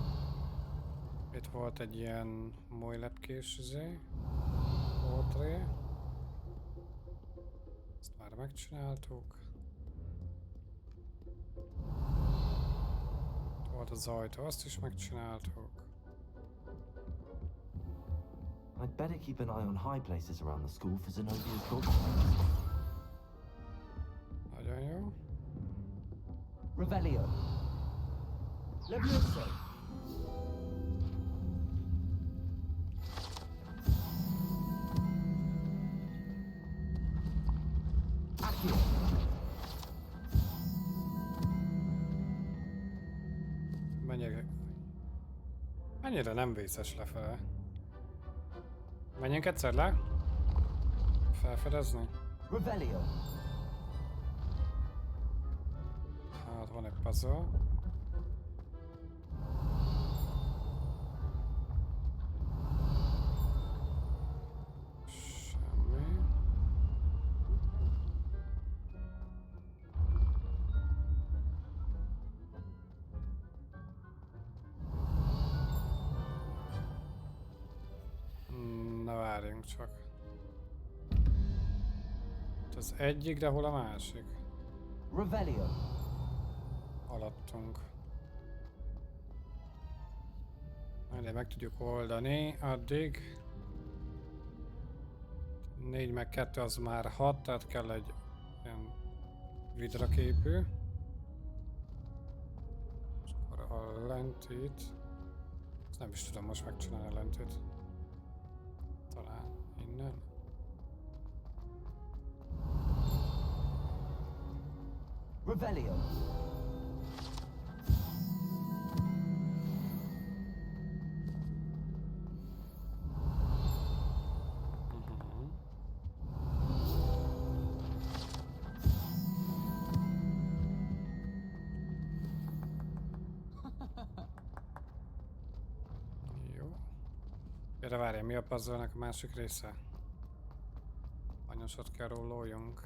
Itt volt egy ilyen molylepkés portré. Ezt már megcsináltuk. Itt volt az ajtó, azt is megcsináltuk. I'd better keep an eye on high places around the school for Zenobia's gobstones. Nagyon jó. Revelio. Levioso. Accio. Mennyire nem vészes lefele. Menjünk egyszer le? Felfedezni? Revelio. Hát van egy puzzle. Semmi. Na várjunk csak. Itt az egyik, de hol a másik? Revelio. Alattunk. Majd meg tudjuk oldani, addig 4 meg 2 az már 6, tehát kell egy ilyen vidraképű. És akkor a lentit, ezt nem is tudom most megcsinálni a lentit. Talán innen. Revelio. Erre várjál, mi a puzzle-nek a másik része? Anyosat kell róloljunk.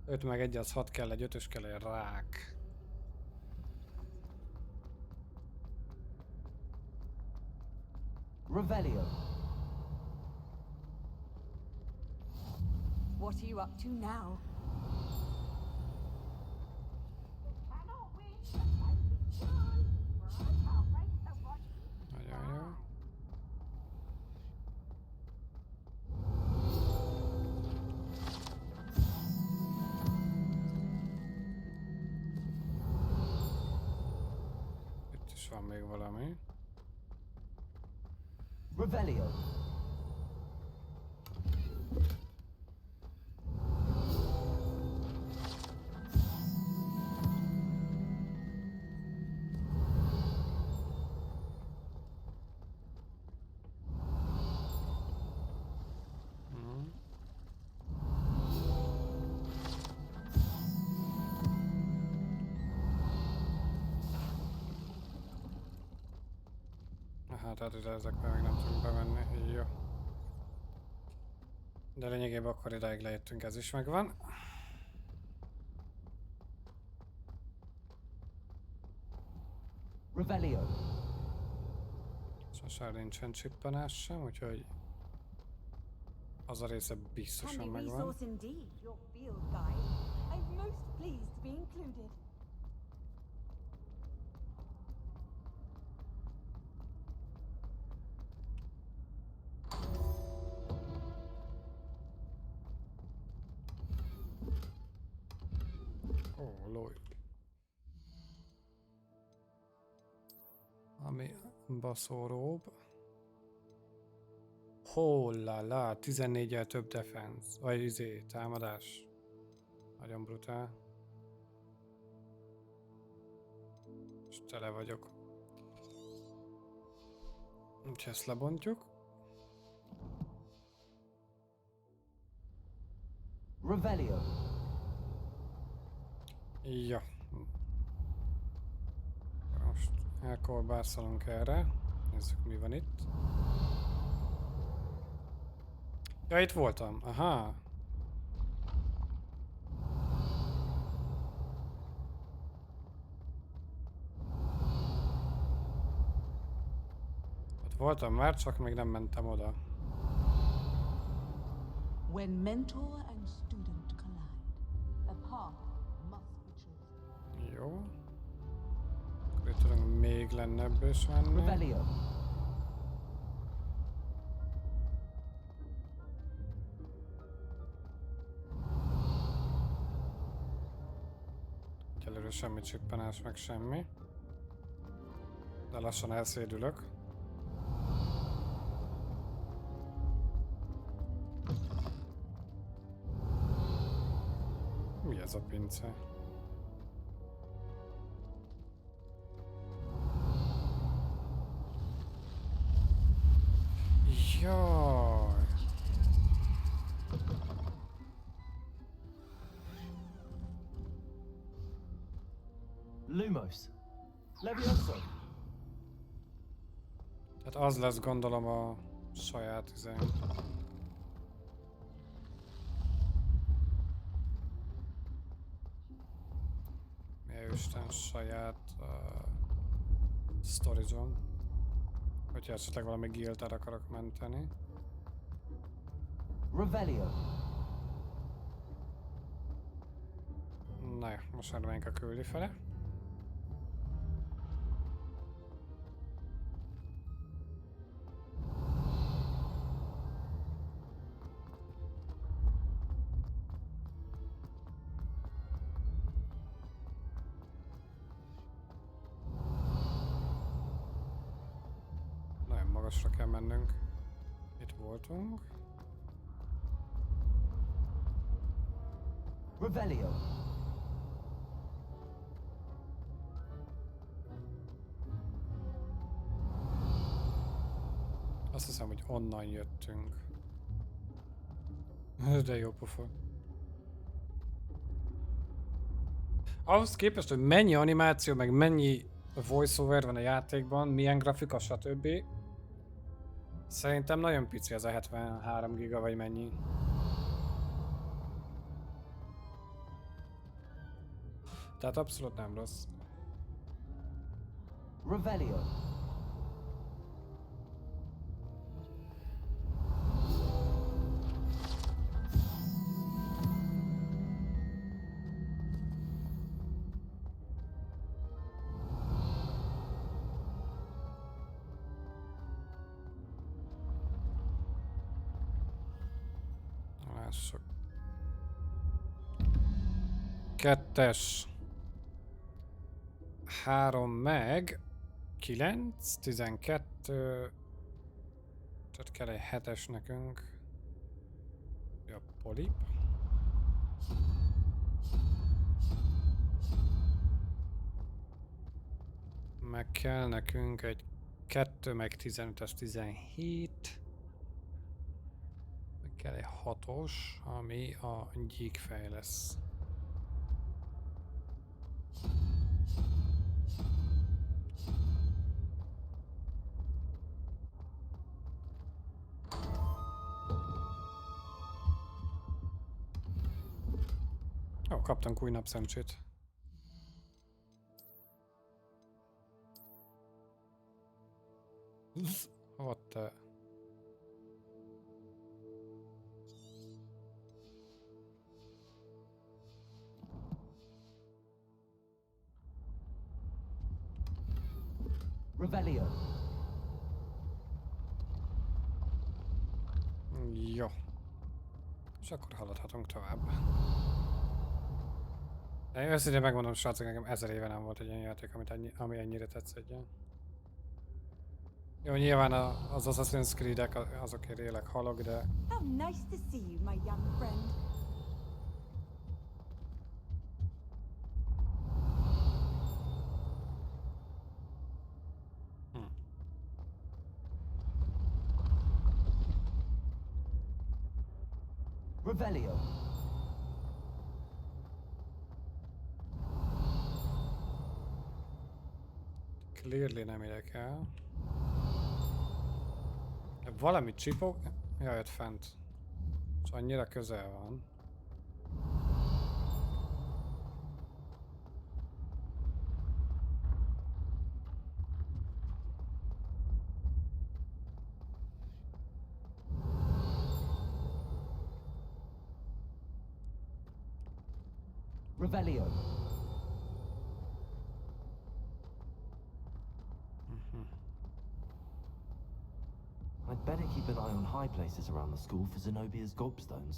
5 meg 1 az 6 kell, egy 5-ös kell, egy rák. Revelio. What are you up to now? Nagyon jó. Itt is van még valami. Revelio. Aha, tehát ide ezekben még nem tudunk bemenni. Jó. De lényegében akkor idáig lejöttünk, ez is megvan. Revelio. Sosem nincsen csippanás sem, úgyhogy az a része biztosan Handy megvan. resource indeed, your field guide. I'm most pleased to be included. Ó, lój. Ami baszóróbb. Hollala, 14-jel több defense, vagy támadás. Nagyon brutál. És tele vagyok. Úgyhogy ezt lebontjuk. Revelio. Ja. Most elkorbászolunk erre. Nézzük, mi van itt. Ja, itt voltam. Aha. Ott voltam már, csak még nem mentem oda. When mentor and student collide, a path must be chosen. Jó. Akkor itt tudunk még lennebből is menni. Revelio. Egyelőre semmi csippanás, meg semmi. De lassan elszédülök. Mi ez a pince? Jaj! Lumos. Levioso. Tehát az lesz, gondolom, a saját izém. Isten saját storage-on. Hogyha esetleg valami guild-el akarok menteni. Revelio. Na jó, most már menjünk a küldi fele. Nagyon magasra kell mennünk. Itt voltunk. Revelio. Azt hiszem, hogy onnan jöttünk. De jó pofa. Ahhoz képest, hogy mennyi animáció, meg mennyi voiceover van a játékban, milyen grafika, stb. Szerintem nagyon pici ez a 73 giga, vagy mennyi. Tehát abszolút nem rossz. Revelio. Lássuk. 2-es. 3 meg 9, 12. Tehát kell egy 7-es nekünk. A polip. Meg kell nekünk egy 2 meg 15-es 17. Meg kell egy 6-os, ami a gyíkfej lesz. Ó, kaptunk új napszemcsét. What the... Revelio. Jó. És akkor haladhatunk tovább. De őszintén megmondom, srácok, nekem 1000 éve nem volt egy ilyen játék, ami ennyire tetszett. Jó, nyilván az Assassin's Creed-ek azokért élek, halok, de... How nice to see you, my young friend. Revelio. Clearly nem érek el. Valami csipog... Jaj, ott fent. És annyira közel van. Revelio. I'd better keep an eye on high places around the school for Zenobia's gobstones.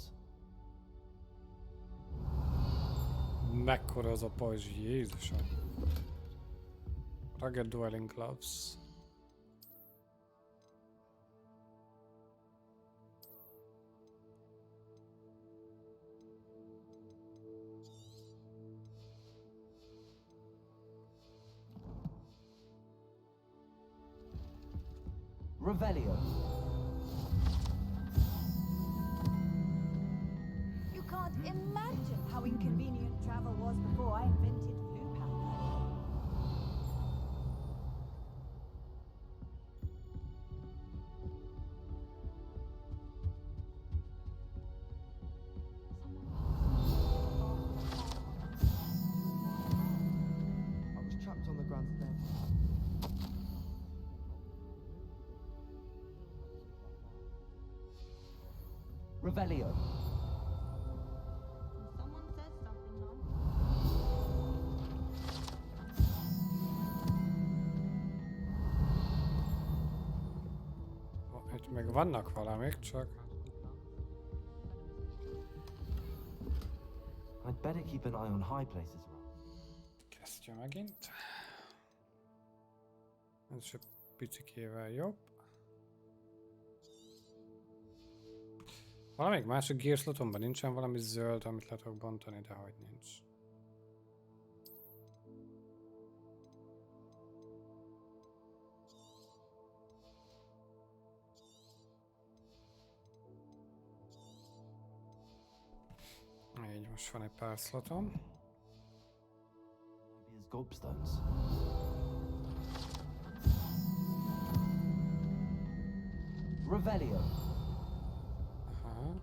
Mekkora az a pajzs, Jézusom. Rugged Dwelling Gloves. Revelio. You can't imagine how inconvenient travel was before I invented blue powder. I was trapped on the ground stairs. Revelio. Someone says something nice. Itt még vannak valamik, csak... I'd better keep an eye on high places around. Kezdje megint. Ez is picikével jobb. Valamelyik másik gearslotomban nincsen valami zöld, amit le tudok bontani, de hogy nincs. Így most van egy pár slotom. Zenobia's gobstones. Revelio. Aha.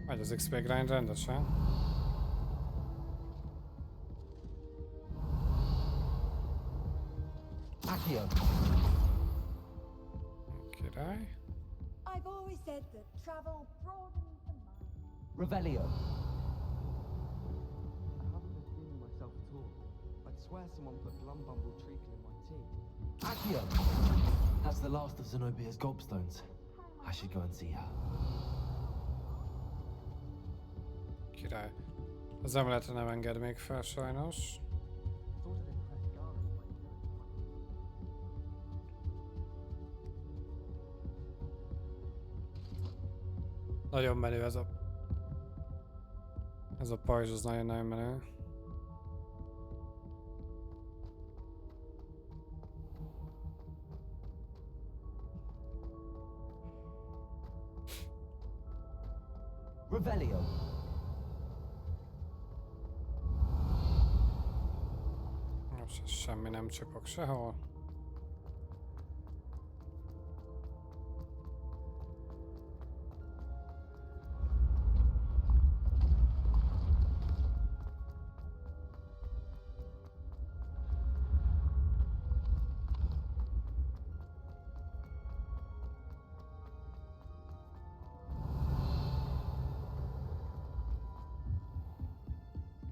Megy az XP grind rendesen. Accio. Király. I've always said that travel broadens the mind. Revelio. I haven't been feeling myself at all. I'd swear someone put Glumbumble treacle in my tea. Accio. That's the last of Zenobia's gobstones. I should go and see her. Király. Az emeletre nem enged még fel sajnos. Nagyon menő ez a... Ez a pajzs, az nagyon-nagyon menő. Revelio. Most semmi nem csapok sehol.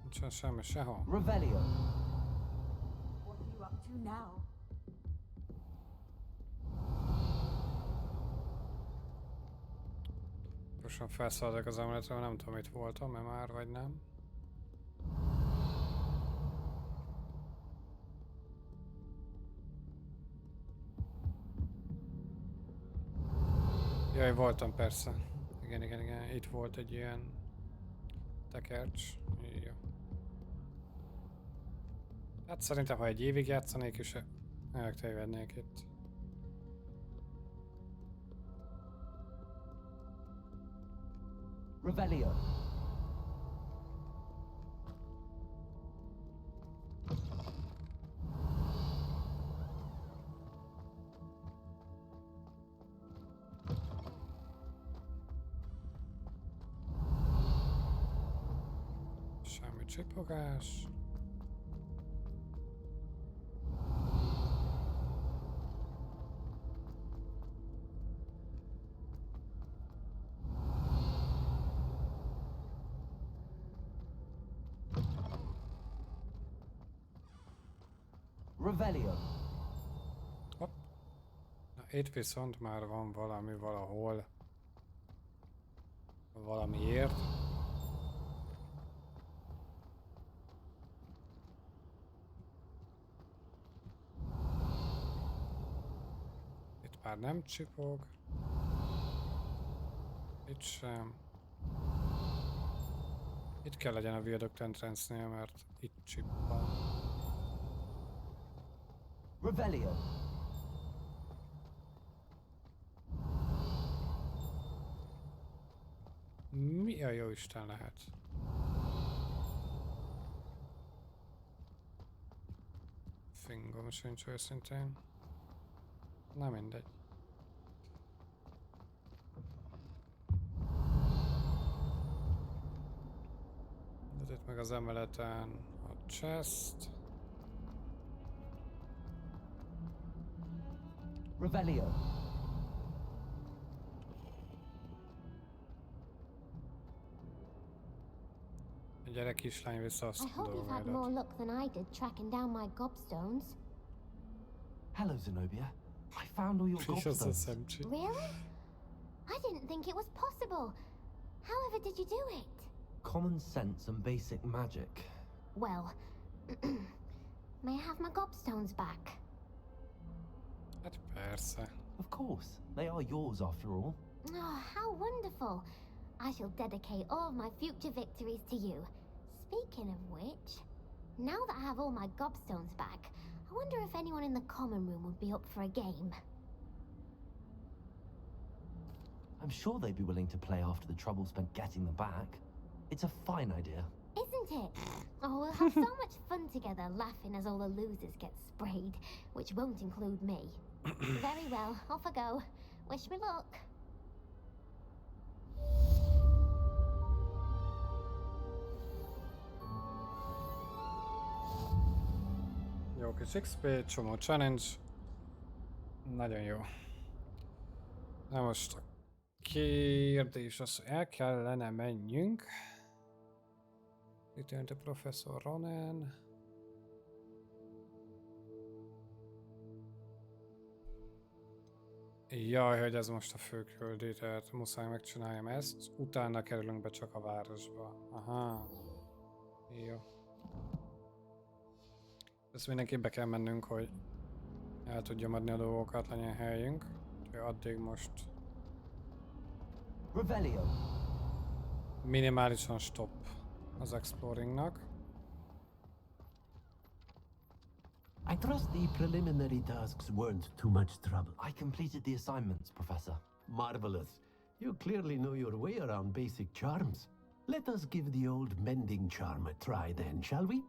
Nincsen semmi sehol. Revelio. What are you up to now? Gyorsan felszaladok az emeletre, nem tudom, itt voltam-e már, vagy nem. Jaj, voltam persze. Igen. Itt volt egy ilyen tekercs. Jó. Hát szerintem, ha egy évig játszanék is, eltévednék itt. Revelio. Semmi csipogás. Revelio. Hopp. Na, itt viszont már van valami valahol. Valamiért. Itt már nem csipog. Itt sem. Itt kell legyen a Viaduct Entrance-nél, mert itt csippan. Revelio. Mi a jó Isten lehet? Fingom sincs őszintén. Na mindegy. De itt meg az emeleten a chest. Revelio. A gyerek kislány vissza azt I a hope you've had dolgádat. more luck than I did tracking down my gobstones. Hello, Zenobia. I found all your gobstones. Really? I didn't think it was possible. However did you do it? Common sense and basic magic. Well, may I have my gobstones back? Hát persze. Of course. They are yours after all. Oh, how wonderful. I shall dedicate all of my future victories to you. Speaking of which, now that I have all my gobstones back, I wonder if anyone in the common room would be up for a game. I'm sure they'd be willing to play after the trouble spent getting them back. It's a fine idea. Isn't isn't it? Oh, we'll have so much fun together, laughing as all the losers get sprayed, which won't include me. Very well, off I go. Wish me luck. Jó kis XP, csomó challenge. Nagyon jó. Na most a kérdés az, hogy el kellene menjünk. Itt jön a professzor Ronan. Jaj, hogy ez most a fő küldi, tehát muszáj megcsináljam ezt. Utána kerülünk be csak a városba. Aha. Jó. Ezt mindenképp be kell mennünk, hogy el tudjam adni a dolgokat, legyen helyünk. Úgyhogy addig most Revelio. minimálisan stop az exploringnak. I trust the preliminary tasks weren't too much trouble. I completed the assignments, Professor. Marvelous. You clearly know your way around basic charms. Let us give the old mending charm a try then, shall we?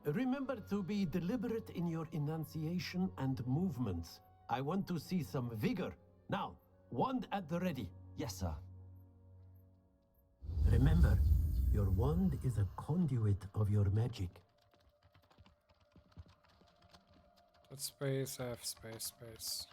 Remember to be deliberate in your enunciation and movements. I want to see some vigor. Now, wand at the ready. Yes, sir. Remember, your wand is a conduit of your magic. Space, F, space, space.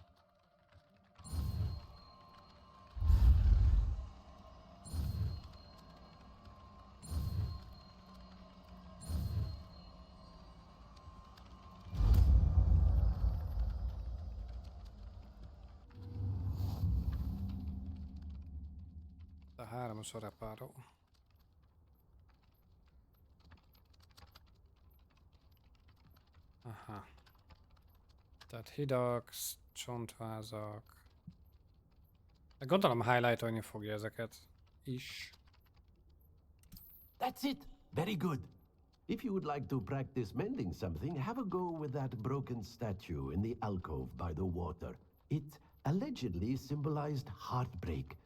A hármas a repáró. Aha. Tehát hidak, csontvázak. De gondolom highlightolni fogja ezeket is. That's it! Very good. If you would like to practice mending something, have a go with that broken statue in the alcove by the water. It allegedly symbolized heartbreak.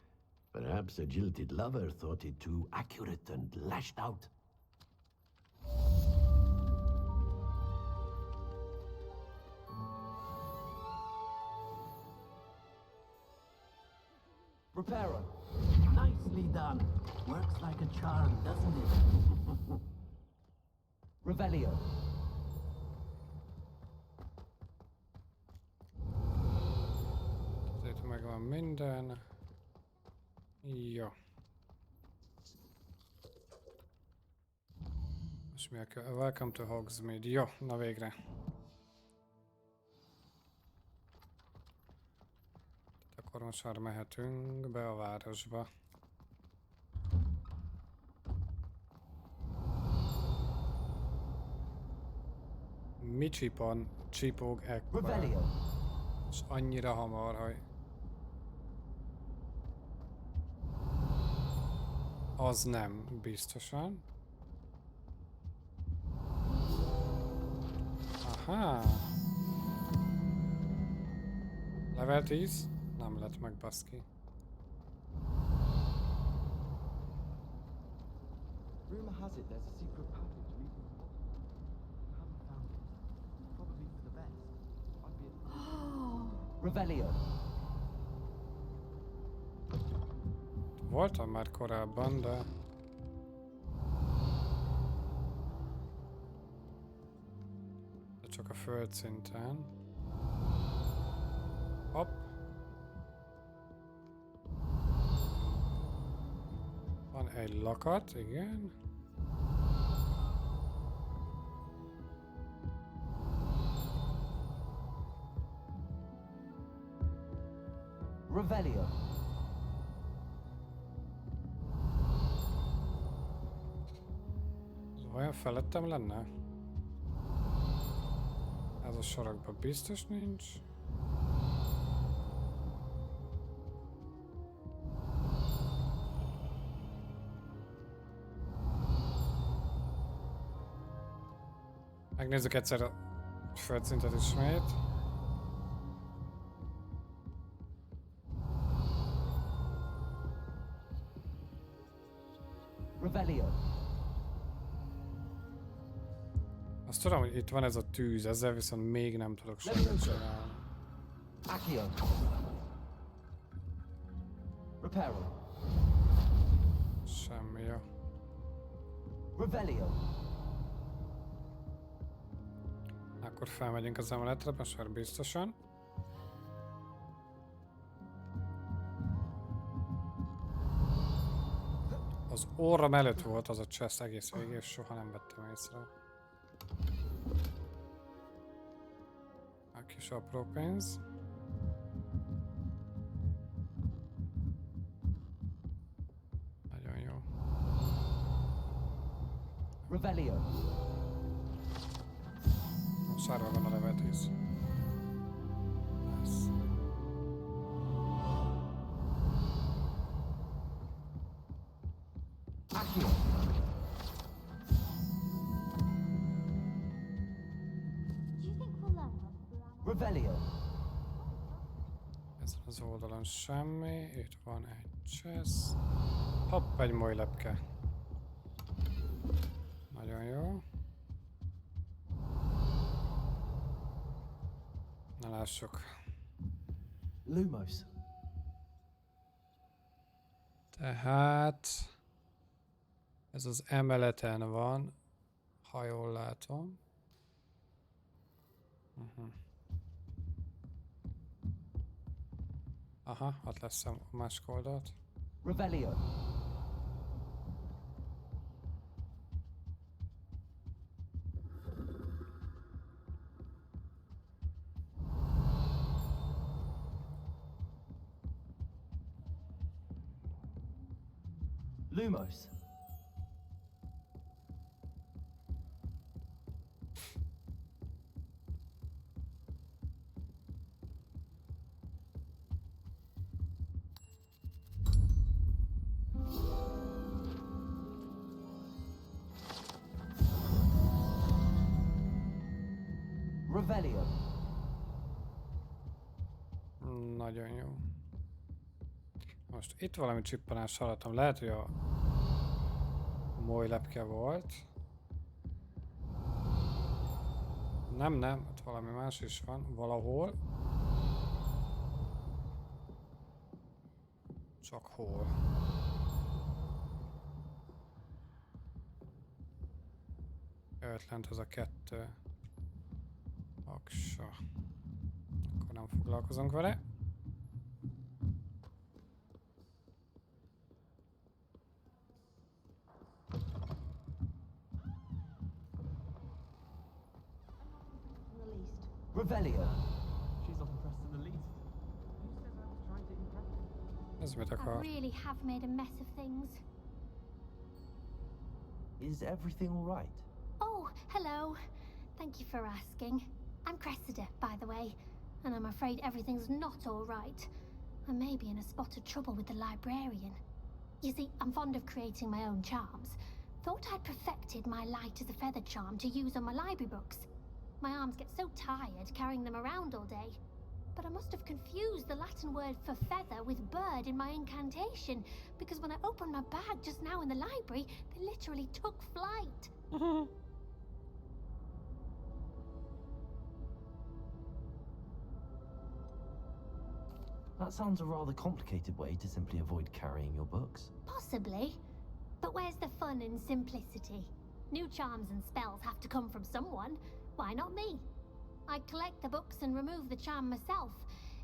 Perhaps a jilted lover thought it too accurate and lashed out. Reparo. Nicely done. Works like a charm, doesn't it? Revelio. Itt megvan minden. Jó. Most mi a Welcome to Hogsmeade. Jó, na végre. Akkor most már mehetünk be a városba. Mi csipog ekkora? És annyira hamar, hogy... Az nem, biztosan. Aha. Level 10? Nem lett meg, baszki. Rumor has it there's a secret passage leading to Hogwarts. I haven't found it. Probably for the best. I'd be Revelio. Voltam már korábban, de... csak a földszinten. Hopp. Van egy lakat, igen. Revelio. Olyan felettem lenne? Ez a sorokban biztos nincs. Megnézzük egyszer a földszintet ismét. Revelio. Azt tudom, hogy itt van ez a tűz, ezzel viszont még nem tudok semmit csinálni. Accio. Reparo. Semmi, jó. Revelio. Akkor felmegyünk az emeletre, most már biztosan. Az orrom előtt volt az a chest egész végig, és soha nem vettem észre. A kis apró pénz. Nagyon jó. Revelio. Szárva van a levetész. Nice. Accio. Revelio. Ezen az oldalon semmi, itt van egy chest. Hopp, egy molylepke. Nagyon jó. Na lássuk. Lumos. Tehát ez az emeleten van, ha jól látom. Aha, ott lesz a másik oldalt. Revelio. Lumos. Revelio. Nagyon jó. Most itt valami csippanás hallottam. Lehet, hogy a molylepke volt. Nem, ott valami más is van. Valahol. Csak hol. Jött lent az a kettő. Aksa. Akkor nem foglalkozunk vele. Revelio. She's not impressed in the least. Who said I was trying to impress her? Ez mit I akar? really have made a mess of things. Is everything all right? Oh, hello. Thank you for asking. I'm Cressida, by the way, and I'm afraid everything's not all right. I may be in a spot of trouble with the librarian. You see, I'm fond of creating my own charms. Thought I'd perfected my light as a feather charm to use on my library books. My arms get so tired carrying them around all day. But I must have confused the Latin word for feather with bird in my incantation, because when I opened my bag just now in the library, they literally took flight. That sounds a rather complicated way to simply avoid carrying your books. Possibly. But where's the fun in simplicity? New charms and spells have to come from someone. Why not me? I collect the books and remove the charm myself.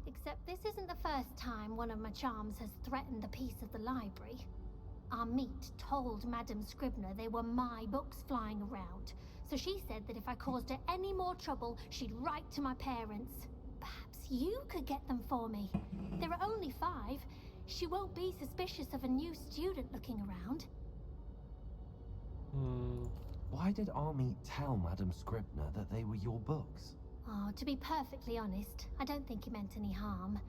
Except this isn't the first time one of my charms has threatened the peace of the library. Our meet told Madame Scribner they were my books flying around. So she said that if I caused her any more trouble, she'd write to my parents. Perhaps you could get them for me. There are only 5. She won't be suspicious of a new student looking around. Why did Army tell Madame Scribner that they were your books? Oh, to be perfectly honest, I don't think he meant any harm.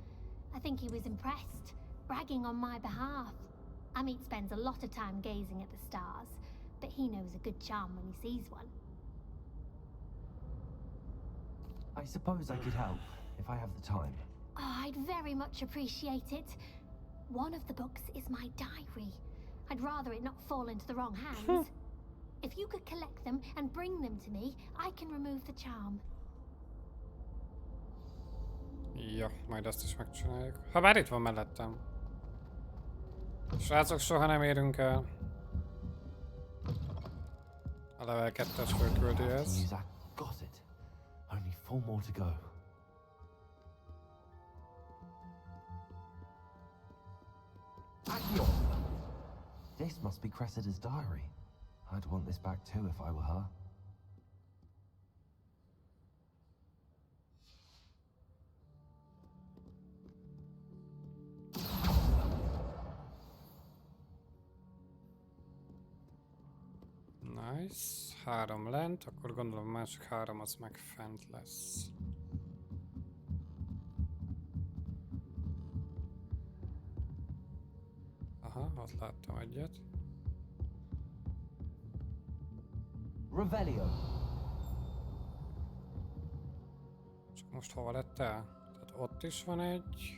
I think he was impressed, bragging on my behalf. Amit spends a lot of time gazing at the stars, but he knows a good charm when he sees one. I suppose I could help, if I have the time. Oh, I'd very much appreciate it. One of the books is my diary. I'd rather it not fall into the wrong hands. If you could collect them and bring them to me, I can remove the charm. Ja, majd azt is megcsináljuk. Ha bár itt van mellettem. Srácok, soha nem érünk el. A level 2-es fölküldőhez. Got it. Only 4 more to go. This must be Cressida's diary. I'd want this back too if I were her. Nice. 3 lent, akkor gondolom a másik 3 az meg fent lesz. Aha, ott láttam egyet. Revelio. Csak most hova lett el? Tehát ott is van egy.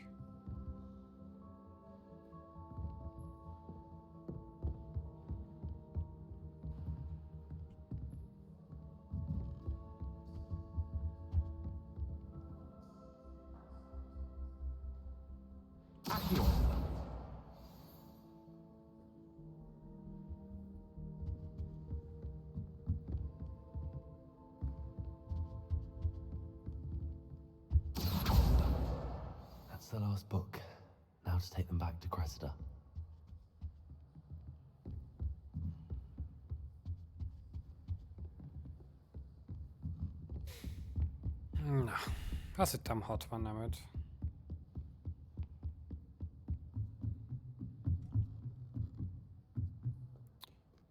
That's the last book. Now to take them back to Cressida. Na, azt hittem 60, nem 5.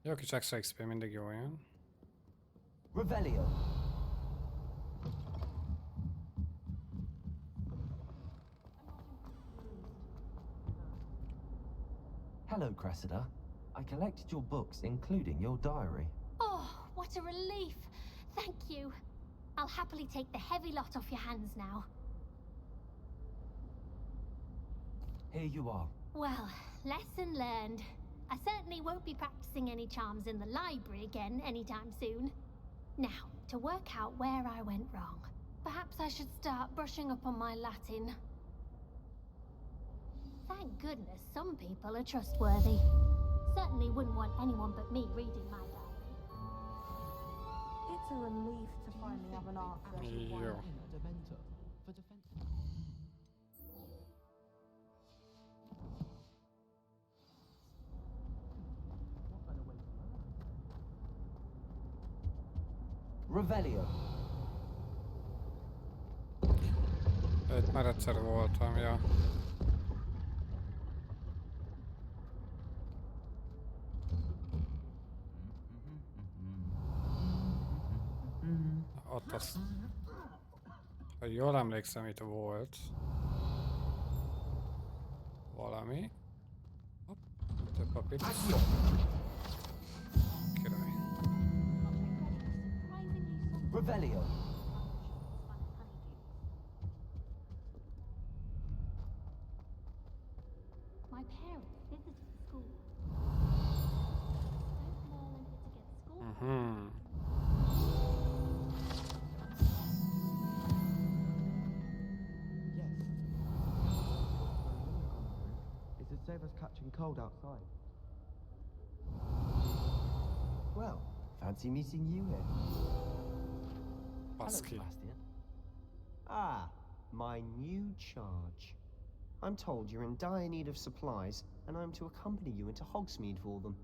Jó kis extra XP mindig jó jön. Revelio. Hello, Cressida. I collected your books, including your diary. Oh, what a relief! Thank you. I'll happily take the heavy lot off your hands now. Here you are. Well, lesson learned. I certainly won't be practicing any charms in the library again anytime soon. Now, to work out where I went wrong. Perhaps I should start brushing up on my Latin. Thank goodness some people are trustworthy. Certainly wouldn't want anyone but me reading my diary. It's a relief to finally have an art version. Yo. Revelio. Itt már egyszer voltam, ja. Ott azt... Ha jól emlékszem, itt volt valami. Hopp, több papírt. Király. Revelio. My parents visited the school. Don't Merlin hit against school? Mhm. Is to save us catching cold outside. Well, fancy meeting you here. Hello, Baszki. Sebastian. Ah, my new charge. I'm told you're in dire need of supplies, and I'm to accompany you into Hogsmeade for them.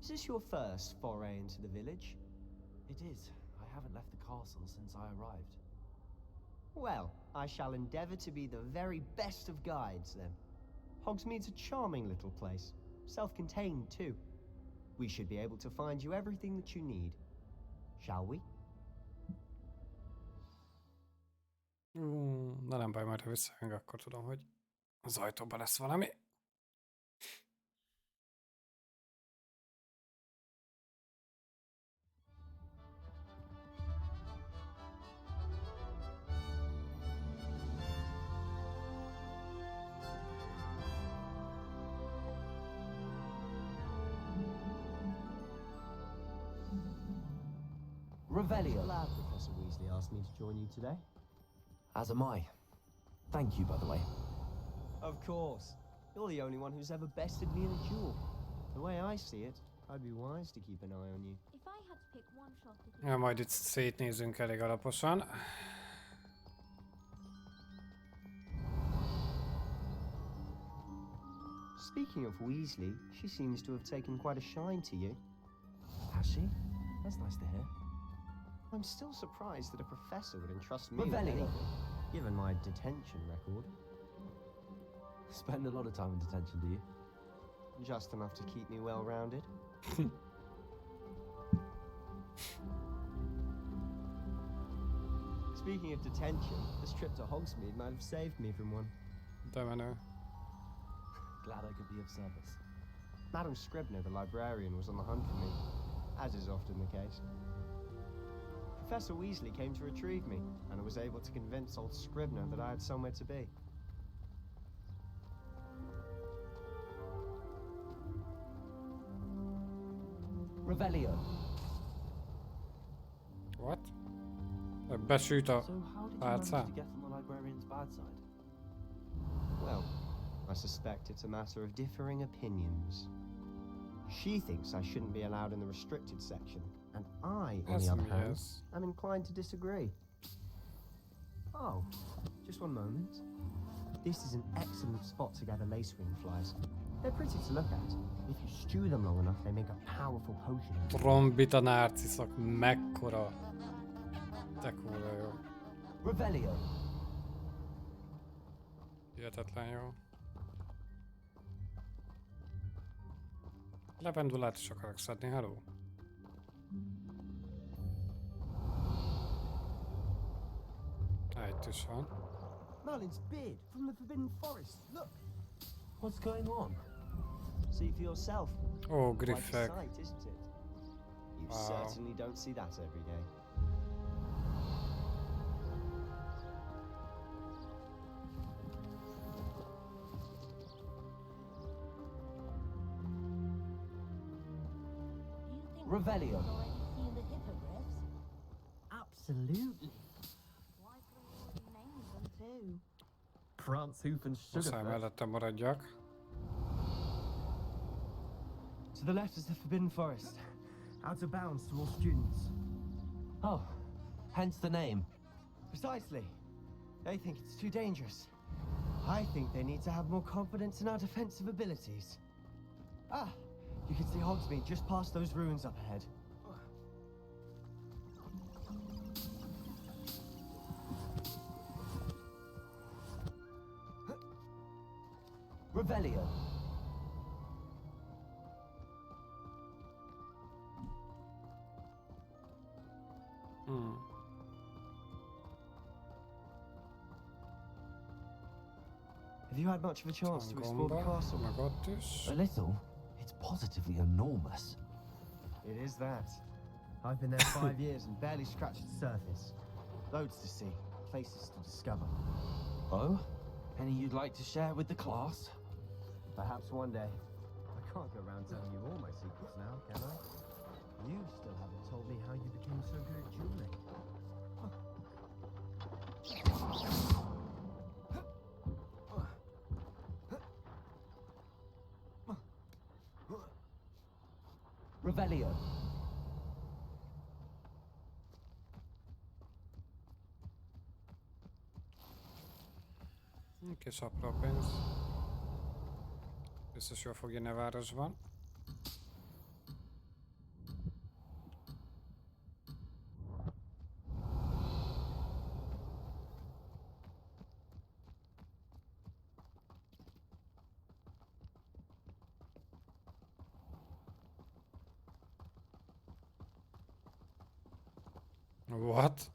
Is this your first foray into the village? It is. I haven't left the castle since I arrived. Well, I shall endeavour to be the very best of guides, then. Hogsmeade's a charming little place. Self-contained, too. We should be able to find you everything that you need. Shall we? Na nem baj, majd ha visszajönk, akkor tudom, hogy az ajtóban lesz valami. Revelio. Glad Professor Weasley asked me to join you today. As am I. Thank you, by the way. Of course. You're the only one who's ever bested me in a duel. The way I see it, I'd be wise to keep an eye on you. If I had to pick one shot at Ja, majd itt szétnézünk elég alaposan. Speaking of Weasley, she seems to have taken quite a shine to you. Has she? That's nice to hear. I'm still surprised that a professor would entrust me with Revelio. anything, given my detention record. Spend a lot of time in detention, do you? Just enough to keep me well-rounded. Speaking of detention, this trip to Hogsmeade might have saved me from one. Don't know. Glad I could be of service. Madam Scribner, the librarian, was on the hunt for me, as is often the case. Professor Weasley came to retrieve me, and I was able to convince old Scribner that I had somewhere to be. Revelio. What? Besüt a So how did you manage pálcán. to get on the librarian's bad side? Well, I suspect it's a matter of differing opinions. She thinks I shouldn't be allowed in the restricted section, and I, on the other hand, am inclined to disagree. Oh, just one moment. This is an excellent spot to gather lacewing flies. They're pretty to look at. If you stew them long enough, they make a powerful potion. Trombita narciszok, mekkora. De kurva jó. Revelio. Hihetetlen jó. Levendulát is akarok szedni, hello? Itt is van. Merlin's beard from the Forbidden Forest. Look. What's going on? See for yourself. Oh, Quite a Griffek. sight, isn't it? You Wow. certainly don't see that every day. Revelio. Seen the hippogriffs? Absolutely. Why couldn't we already name them too? Prance, Hoof, and Muszáj Sugarfoot. mellette maradjak. To the left is the Forbidden Forest. Out of bounds to all students. Oh, hence the name. Precisely. They think it's too dangerous. I think they need to have more confidence in our defensive abilities. Ah, you can see Hogsmeade just past those ruins up ahead. Revelio. Have you had much of a chance to explore the castle? Meg ott is. A little. It's positively enormous. It is that. I've been there 5 years and barely scratched the surface. Loads to see, places to discover. Oh? Any you'd like to share with the class? Perhaps one day. I can't go around telling you all my secrets now, can I? You still haven't told me how you became so good at dueling. Revelio. Kis apró pénz. Biztos jól fog jönni a városban. What?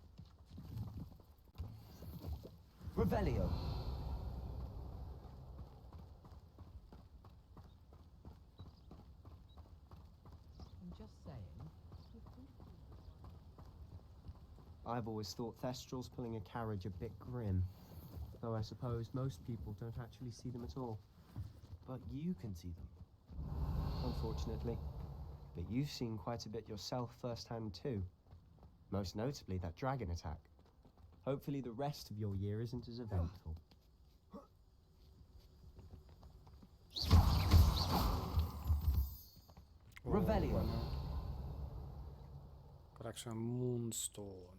Revelio. I'm just saying. I've always thought Thestrals pulling a carriage a bit grim. Though I suppose most people don't actually see them at all. But you can see them. Unfortunately. But you've seen quite a bit yourself firsthand too. Most notably that dragon attack. Hopefully the rest of your year isn't as eventful. Revelio. Collection Moonstone.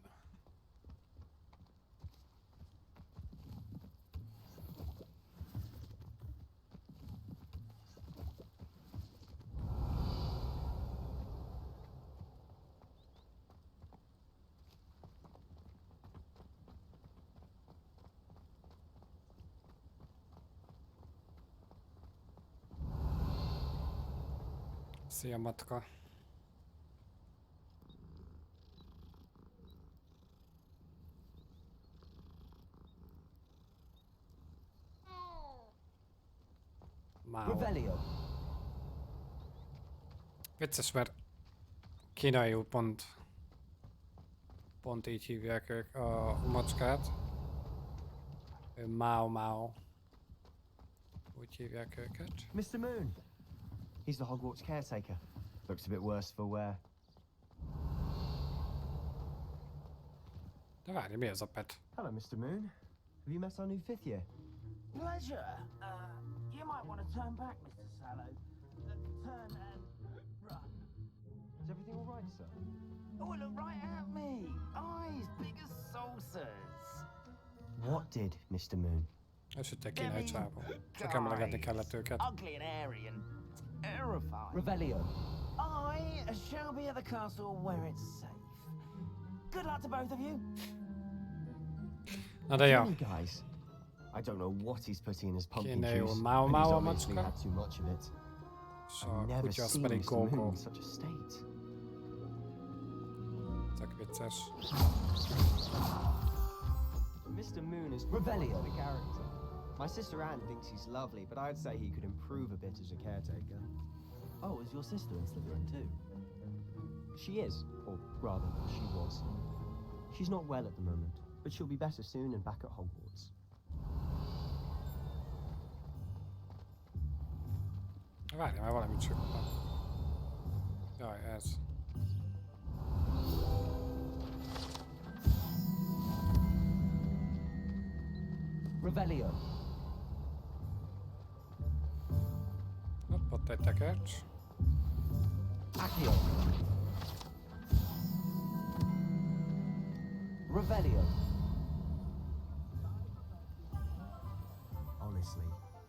Szia, matka. Revelio. Vicces, mert kínaiul pont így hívják ők a macskát. Mao Mao. Úgy hívják őket. Mr. Moon. He's the Hogwarts caretaker. Looks a bit worse for wear. De várj, mi ez a pet? Hello, Mr. Moon. Have you met our new fifth year? Pleasure. You might want to turn back, Mr. Sallow. Turn and run. Is everything all right, sir? Oh, look right at me. Eyes big as saucers. What did, Mr. Moon? Ez itt egy kínai csávó. Csak emlegetni kellett őket. Ugly and hairy and terrifying. Revelio. I shall be at the castle where it's safe. Good luck to both of you. Na de jó. Guys, I don't know what he's putting in his pumpkin Kínaiul juice, Mao and Mao he's a obviously macska. had too much of it. És I've a never kutya az seen pedig Mr. Moon Gogo. in such a state. Tök vicces. Mr. Moon is Revelio, the character. My sister Anne thinks he's lovely, but I'd say he could improve a bit as a caretaker. Oh, is your sister in Slytherin too? She is, or rather, she was. She's not well at the moment, but she'll be better soon and back at Hogwarts. Várj, már valamit csuktam. Jaj, ez. Revelio. Hopp, ott egy tekercs. Accio. Revelio. Honestly,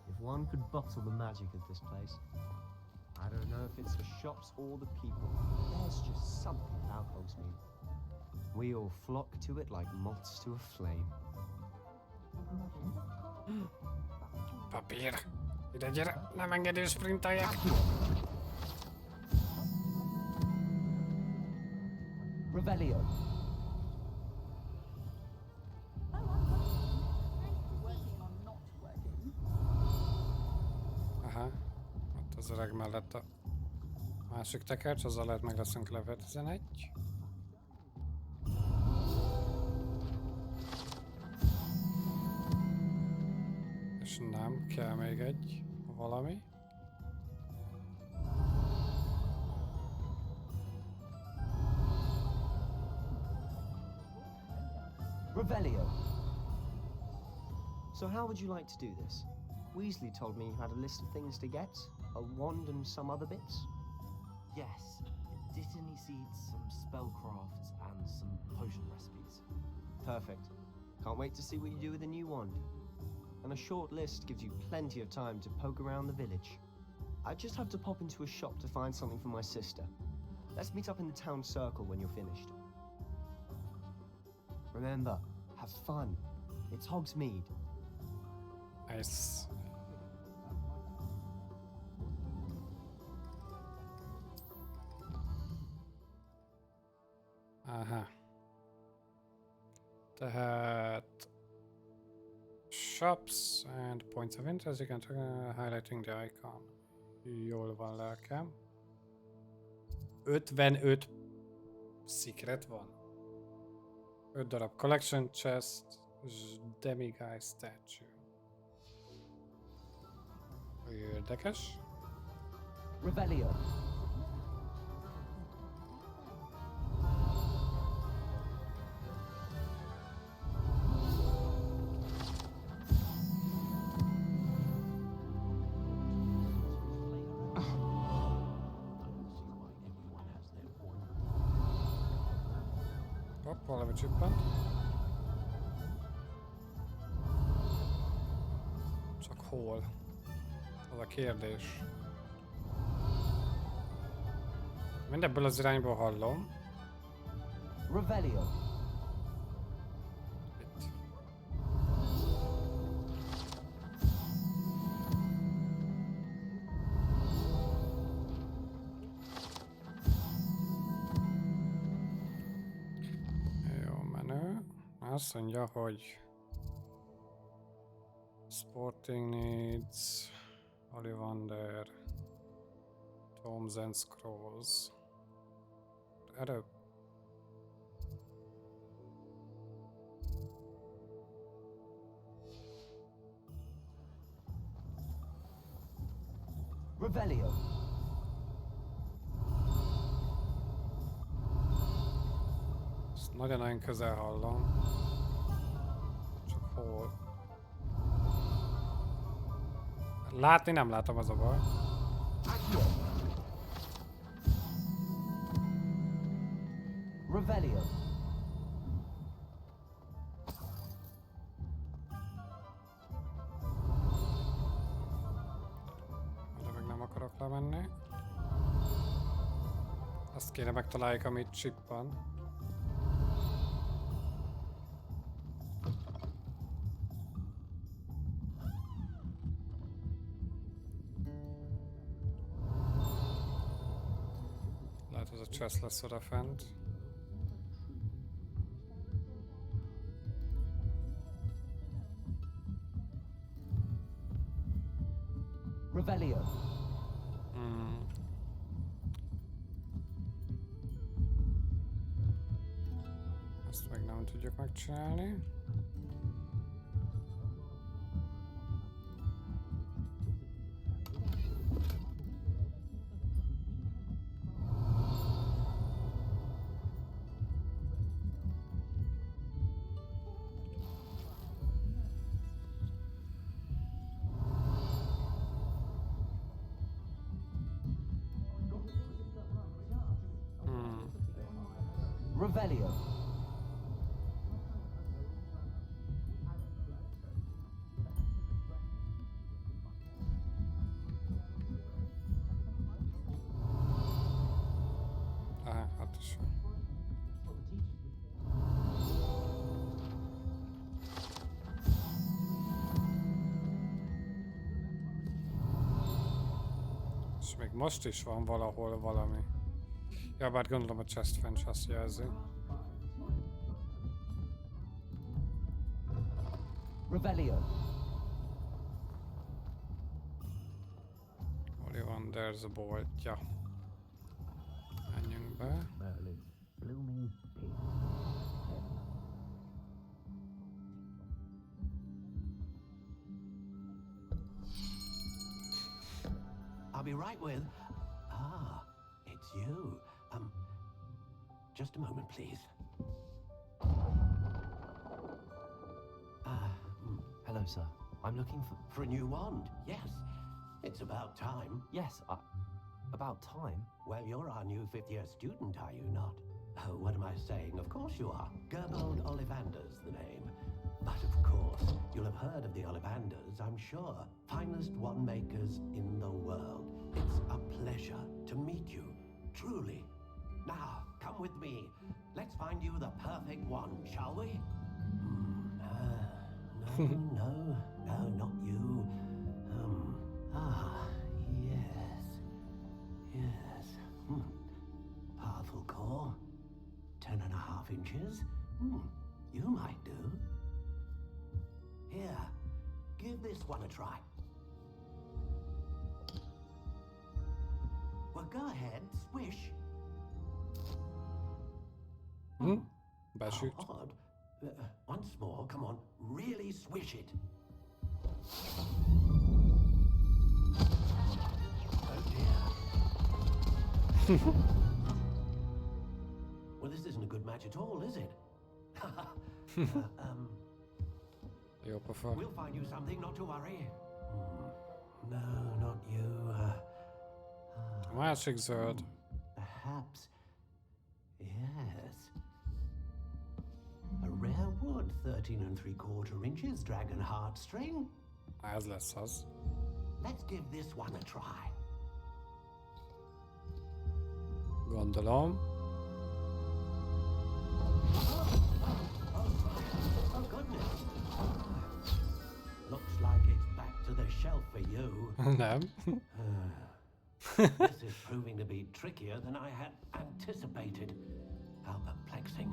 if one could bottle the magic of this place, I don't know if it's the shops or the people. There's just something about Hogsmeade. We all flock to it like moths to a flame. Papír. Ide gyere, nem engedi, hogy sprinteljek. Revelio. Aha. Ott az öreg mellett a másik tekercs, azzal lehet meg leszünk level 11. És nem, kell még egy valami. Revelio. So how would you like to do this? Weasley told me you had a list of things to get, a wand and some other bits. Yes. Dittany seeds, some spellcrafts, and some potion recipes. Perfect. Can't wait to see what you do with the new wand. And a short list gives you plenty of time to poke around the village. I just have to pop into a shop to find something for my sister. Let's meet up in the town circle when you're finished. Remember, have fun. It's Hogsmeade. Nice. Aha. Tehát shops and points of interest, you can highlighting the icon. Jól van, lelkem. 55 secret van. 5 darab collection chest és demiguy statue. Érdekes. Revelio. valami csippent. Csak hol? Az a kérdés. Mindebből az irányból hallom. Revelio. Itt. Jó, menő. Azt mondja, hogy Sporting Needs, Ollivander, Tomes and Scrolls. Erre Revelio. ezt nagyon-nagyon közel hallom. Csak hol? Látni nem látom, az a baj. Revelio. Arra meg nem akarok lemenni. Azt kéne megtaláljuk, amit csippan. Lehet, ez a chest lesz oda fent. Revelio. Ezt meg nem tudjuk megcsinálni. Revelio. Aha, hát is. És még most is van valahol valami. Ja, bár gondolom a chest fence azt jelzi. Revelio. Ollivander's a boltja. Menjünk be. Blooming pig. I'll be right with... Ah, it's you. Just a moment, please. Hello, sir. I'm looking for... For a new wand, yes. It's about time. Yes, about time? Well, you're our new fifth-year student, are you not? Oh, what am I saying? Of course you are. Gerbold Ollivander's the name. But of course, you'll have heard of the Ollivanders, I'm sure. Finest wand makers in the world. It's a pleasure to meet you, truly. Now, come with me. Let's find you the perfect wand, shall we? No, not you. Yes. Powerful core. 10.5 inches. You might do. Here, give this one a try. Well, go ahead, swish. Besüt. Odd. Once more, come on, really swish it. Oh dear. Well, this isn't a good match at all, is it? Jó pofa. We'll find you something, not to worry. No, not you. A másik zöld. Perhaps. Yes. would 13 3/4 inches dragon heartstring. Ez lesz az. Let's give this one a try. Gondolom. Oh goodness. Looks like it's back to the shelf for you. Nem. This is proving to be trickier than I had anticipated. How perplexing.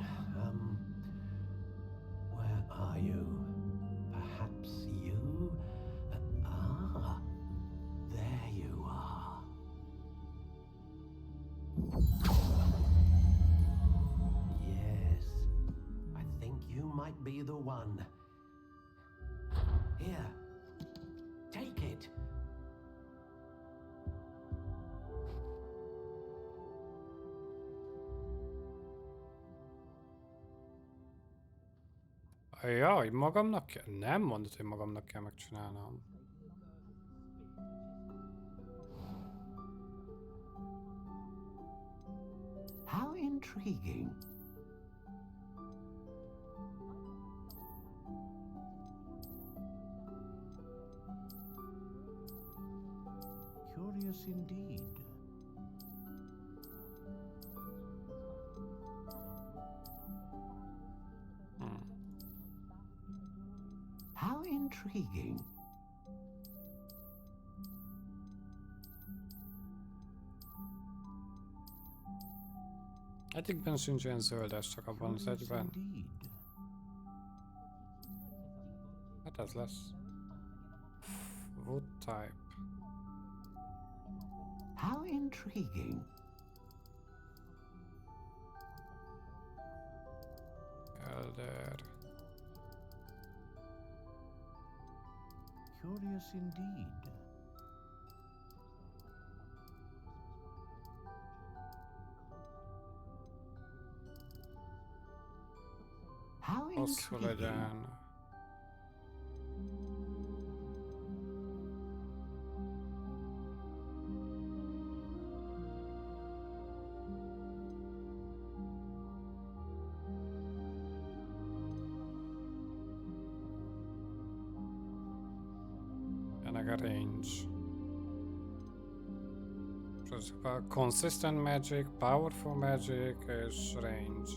Where are you? Perhaps you? There you are. Yes, I think you might be the one. Here, take it. Jaj, magamnak kell? Nem mondod, hogy magamnak kell megcsinálnom. How intriguing. Curious indeed. How intriguing. Egyikben sincs ilyen zöldes, csak abban az egyben. Hát ez lesz. Wood type. How intriguing. Elder. Curious indeed. How Hosszú intriguing. legyen. Ennek a range. Consistent magic, powerful magic és range.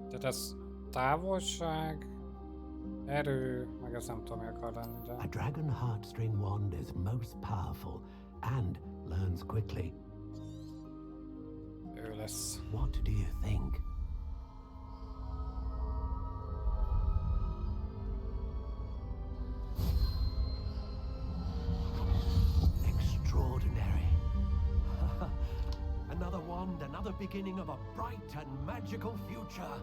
Tehát ez távolság, erő, meg ez nem tudom, mi akar lenni, de... A dragon heartstring wand is most powerful and learns quickly. Ő lesz. What do you think? Extraordinary. Another wand, another beginning of a bright and magical future.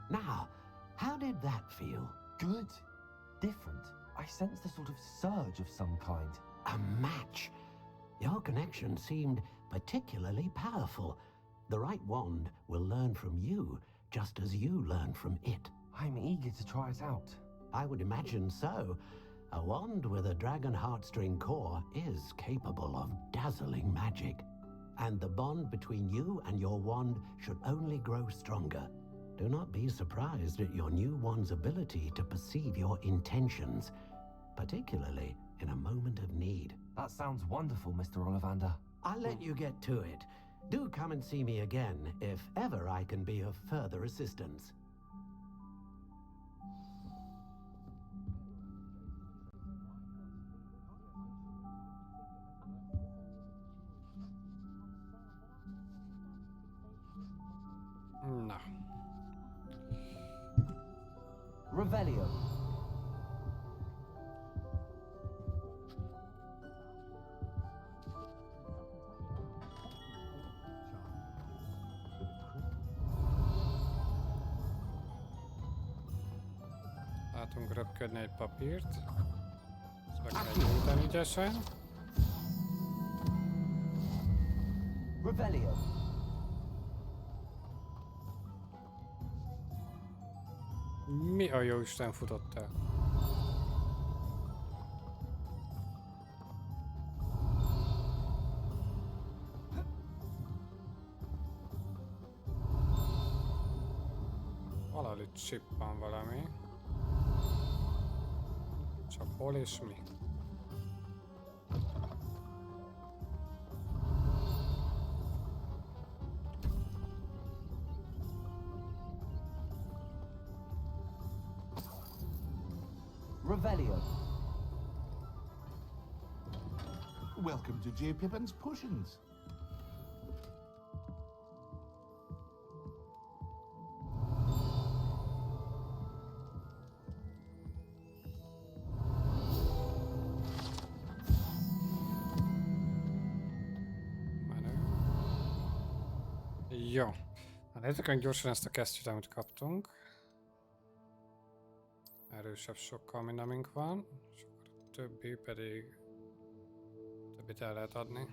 Now, how did that feel? Good. Different. I sensed a sort of surge of some kind. A match. Your connection seemed particularly powerful. The right wand will learn from you, just as you learn from it. I'm eager to try it out. I would imagine so. A wand with a dragon heartstring core is capable of dazzling magic. And the bond between you and your wand should only grow stronger. Do not be surprised at your new wand's ability to perceive your intentions, particularly in a moment of need. That sounds wonderful, Mr. Ollivander. I'll let you get to it. Do come and see me again if ever I can be of further assistance. Na. Revelio. Látunk röpködni egy papírt. Ezt meg kell gyújtani ügyesen. Revelio. Mi a jó Isten futott el? Valahol itt csippan valami. Csak hol és mi? Revelio. Welcome to J. Pippin's Potions. Jó. Na, nézzük gyorsan ezt a kesztyűt, amit kaptunk. Erősebb sokkal, mint amink van. És akkor a többi pedig... Többit el lehet adni.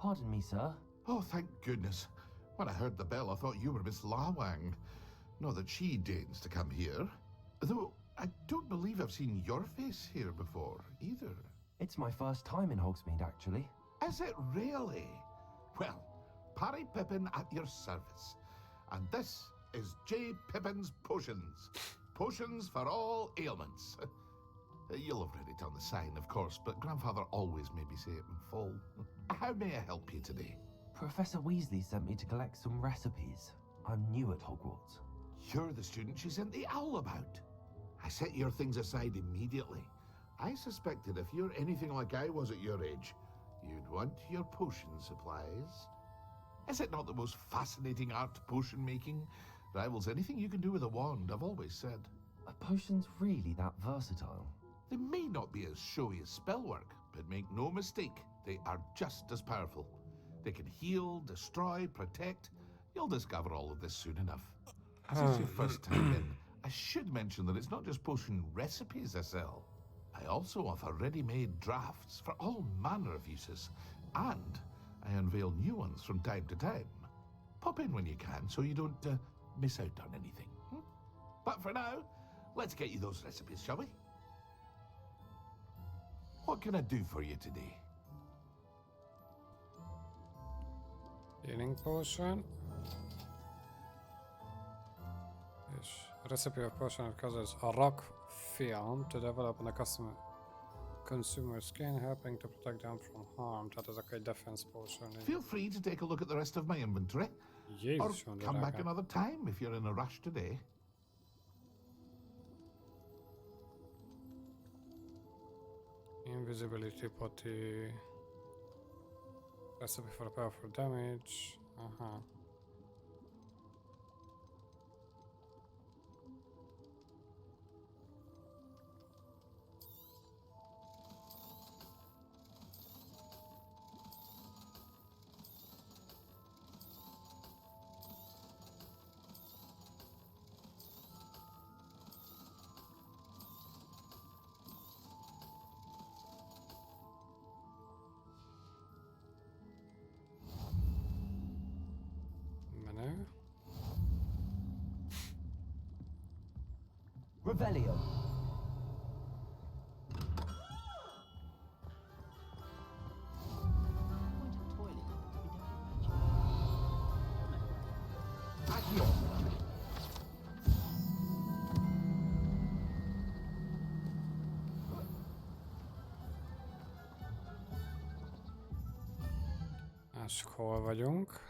Pardon me, sir. Oh, thank goodness. When I heard the bell, I thought you were Miss Lawang. Not that she deigns to come here. Though, I don't believe I've seen your face here before, either. It's my first time in Hogsmeade, actually. Is it really? Well, Parry Pippin at your service. And this is J. Pippin's Potions. Potions for all ailments. You'll have read it on the sign, of course, but Grandfather always made me say it in full. How may I help you today? Professor Weasley sent me to collect some recipes. I'm new at Hogwarts. You're the student she sent the owl about. I set your things aside immediately. I suspected if you're anything like I was at your age, you'd want your potion supplies. Is it not the most fascinating art, potion making? Rivals anything you can do with a wand, I've always said. Are potions really that versatile? They may not be as showy as spellwork, but make no mistake, they are just as powerful. They can heal, destroy, protect. You'll discover all of this soon enough. Since your first time in, I should mention that it's not just potion recipes I sell. I also offer ready-made drafts for all manner of uses, and I unveil new ones from time to time. Pop in when you can so you don't miss out on anything. But for now, let's get you those recipes, shall we? What can I do for you today? Healing potion. Recipe of potion causes a rock film to develop on the consumer skin, helping to protect them from harm. Tehát ez akkor egy defense potion. Feel free to take a look at the rest of my inventory. Or come back another time if you're in a rush today. Invisibility potty. Recipe for powerful damage. Aha. Revelio. Másik hol vagyunk?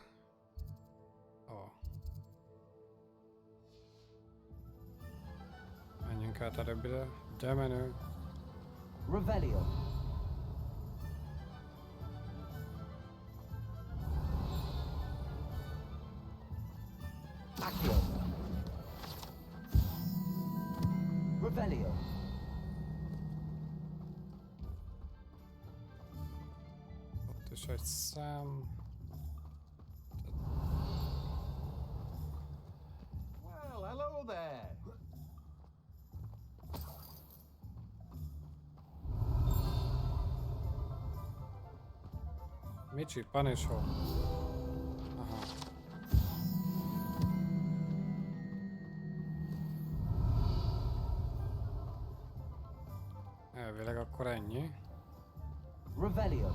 Menjünk át előbbire, de menő. Revelio. Accio. Revelio. Ott is egy szám. Well, hello there. Mi csippan és hol? Aha. Elvileg akkor ennyi. Revelio.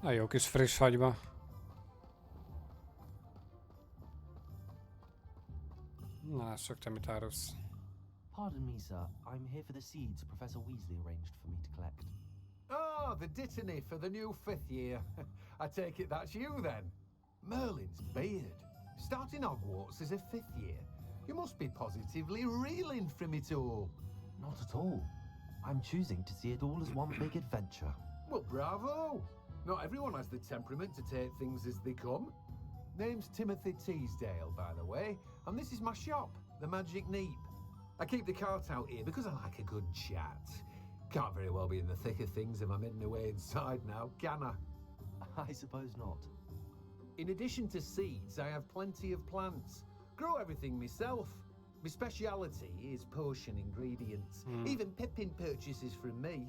Na jó kis friss hagyma. Na lássuk, te mit árulsz. Pardon me, sir. I'm here for the seeds Professor Weasley arranged for me to collect. Oh, the dittany for the new 5th year. I take it that's you then. Merlin's beard. Starting Hogwarts as a 5th year. You must be positively reeling from it all. Not at all. I'm choosing to see it all as one big adventure. Well, bravo! Not everyone has the temperament to take things as they come. Name's Timothy Teasdale, by the way, and this is my shop, the Magic Neep. I keep the cart out here because I like a good chat. Can't very well be in the thick of things if I'm hidden away inside now, can I? I suppose not. In addition to seeds, I have plenty of plants. Grow everything myself. My speciality is potion ingredients. Even Pippin purchases from me.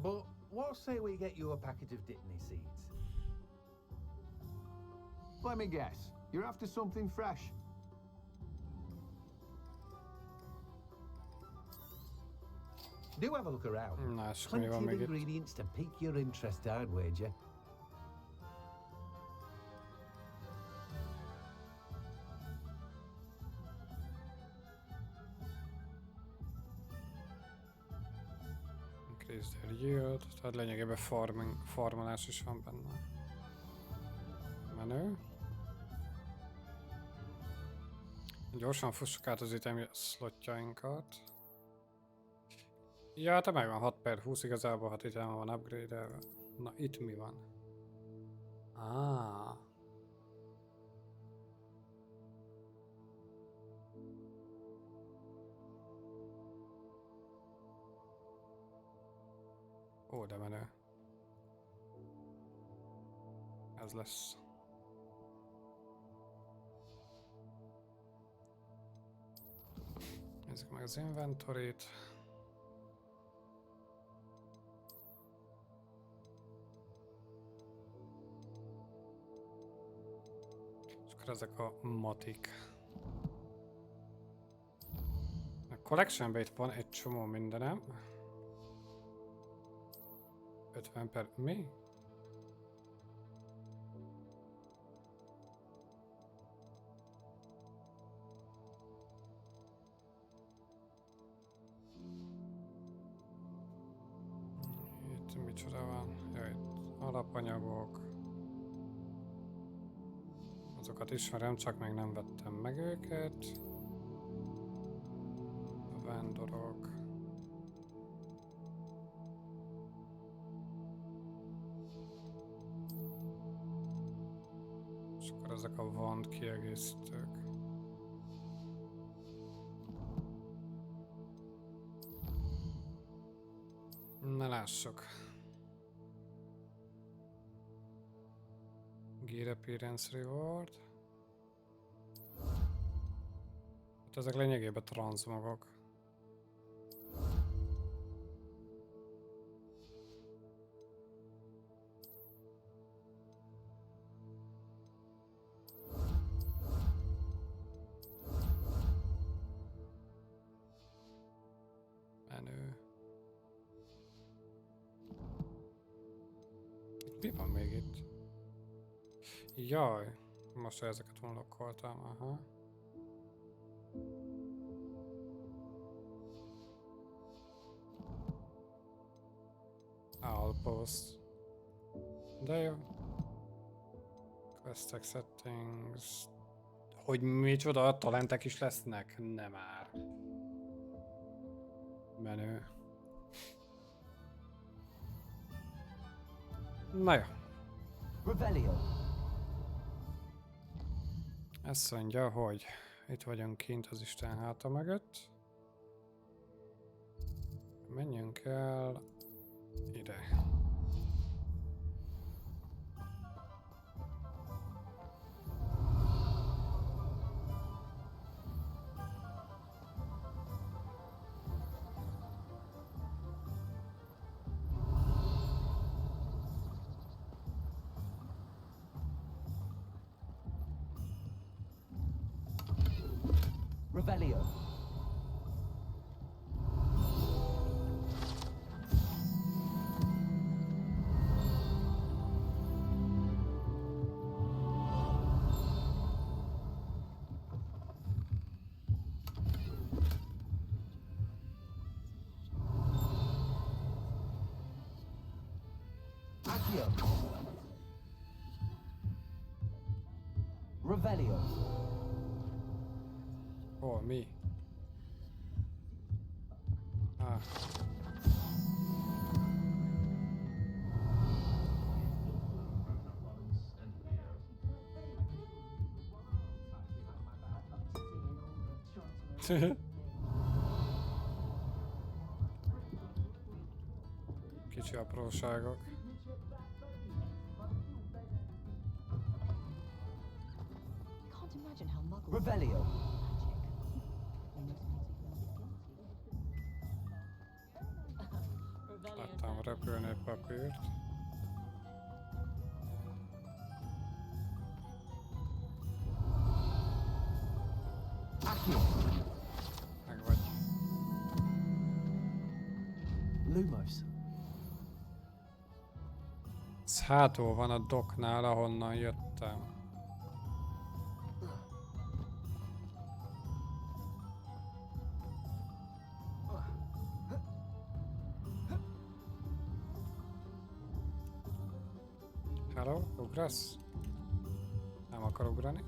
But what say we get you a packet of Dittany seeds? Let me guess. You're after something fresh. Do have a look around. Lássuk, Plenty mi van of még itt. ingredients to pique your interest, I'd wager. Increase their yield, tehát lényegében farmolás is van benne. Menő. Gyorsan fussuk át az item slotjainkat. Ja, hát megvan 6/20, igazából 6 item van upgrade-elve. Na, itt mi van? Ah. Ó, de menő. Ez lesz. Nézzük meg az inventory-t. És akkor ezek a matik. A collectionben itt van egy csomó mindenem. 50 per... mi? Itt micsoda van? Ja, itt alapanyagok. Azokat ismerem, csak még nem vettem meg őket. A vándorok. És akkor ezek a wand kiegészítők. Na lássuk. Gear Appearance Reward. Hát ezek lényegében transmogok. Menő. Mi van még itt? Jaj, most ezeket unlockoltam, aha. Outpost. De jó. Questek settings. Hogy micsoda, talentek is lesznek? Nem már. Menő. Na jó. Revelio. Ezt mondja, hogy itt vagyunk kint az Isten háta mögött. Menjünk el ide. Revelio. Accio. Revelio. Hol, mi? Ah. Kicsi apróságok. Can't imagine how muggles Revelio. Láttam repülni egy papírt. Accio. Meg vagy. Lumos. Ez hátul van a doknál, ahonnan jöttem. Hello, ugrasz? Nem akar ugrani.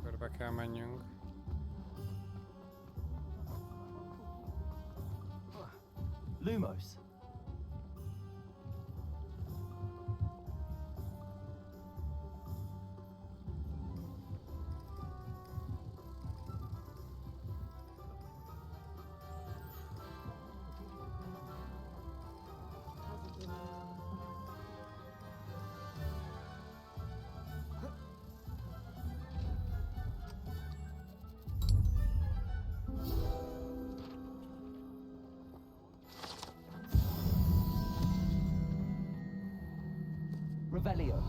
Körbe kell menjünk. Lumos. Revelio.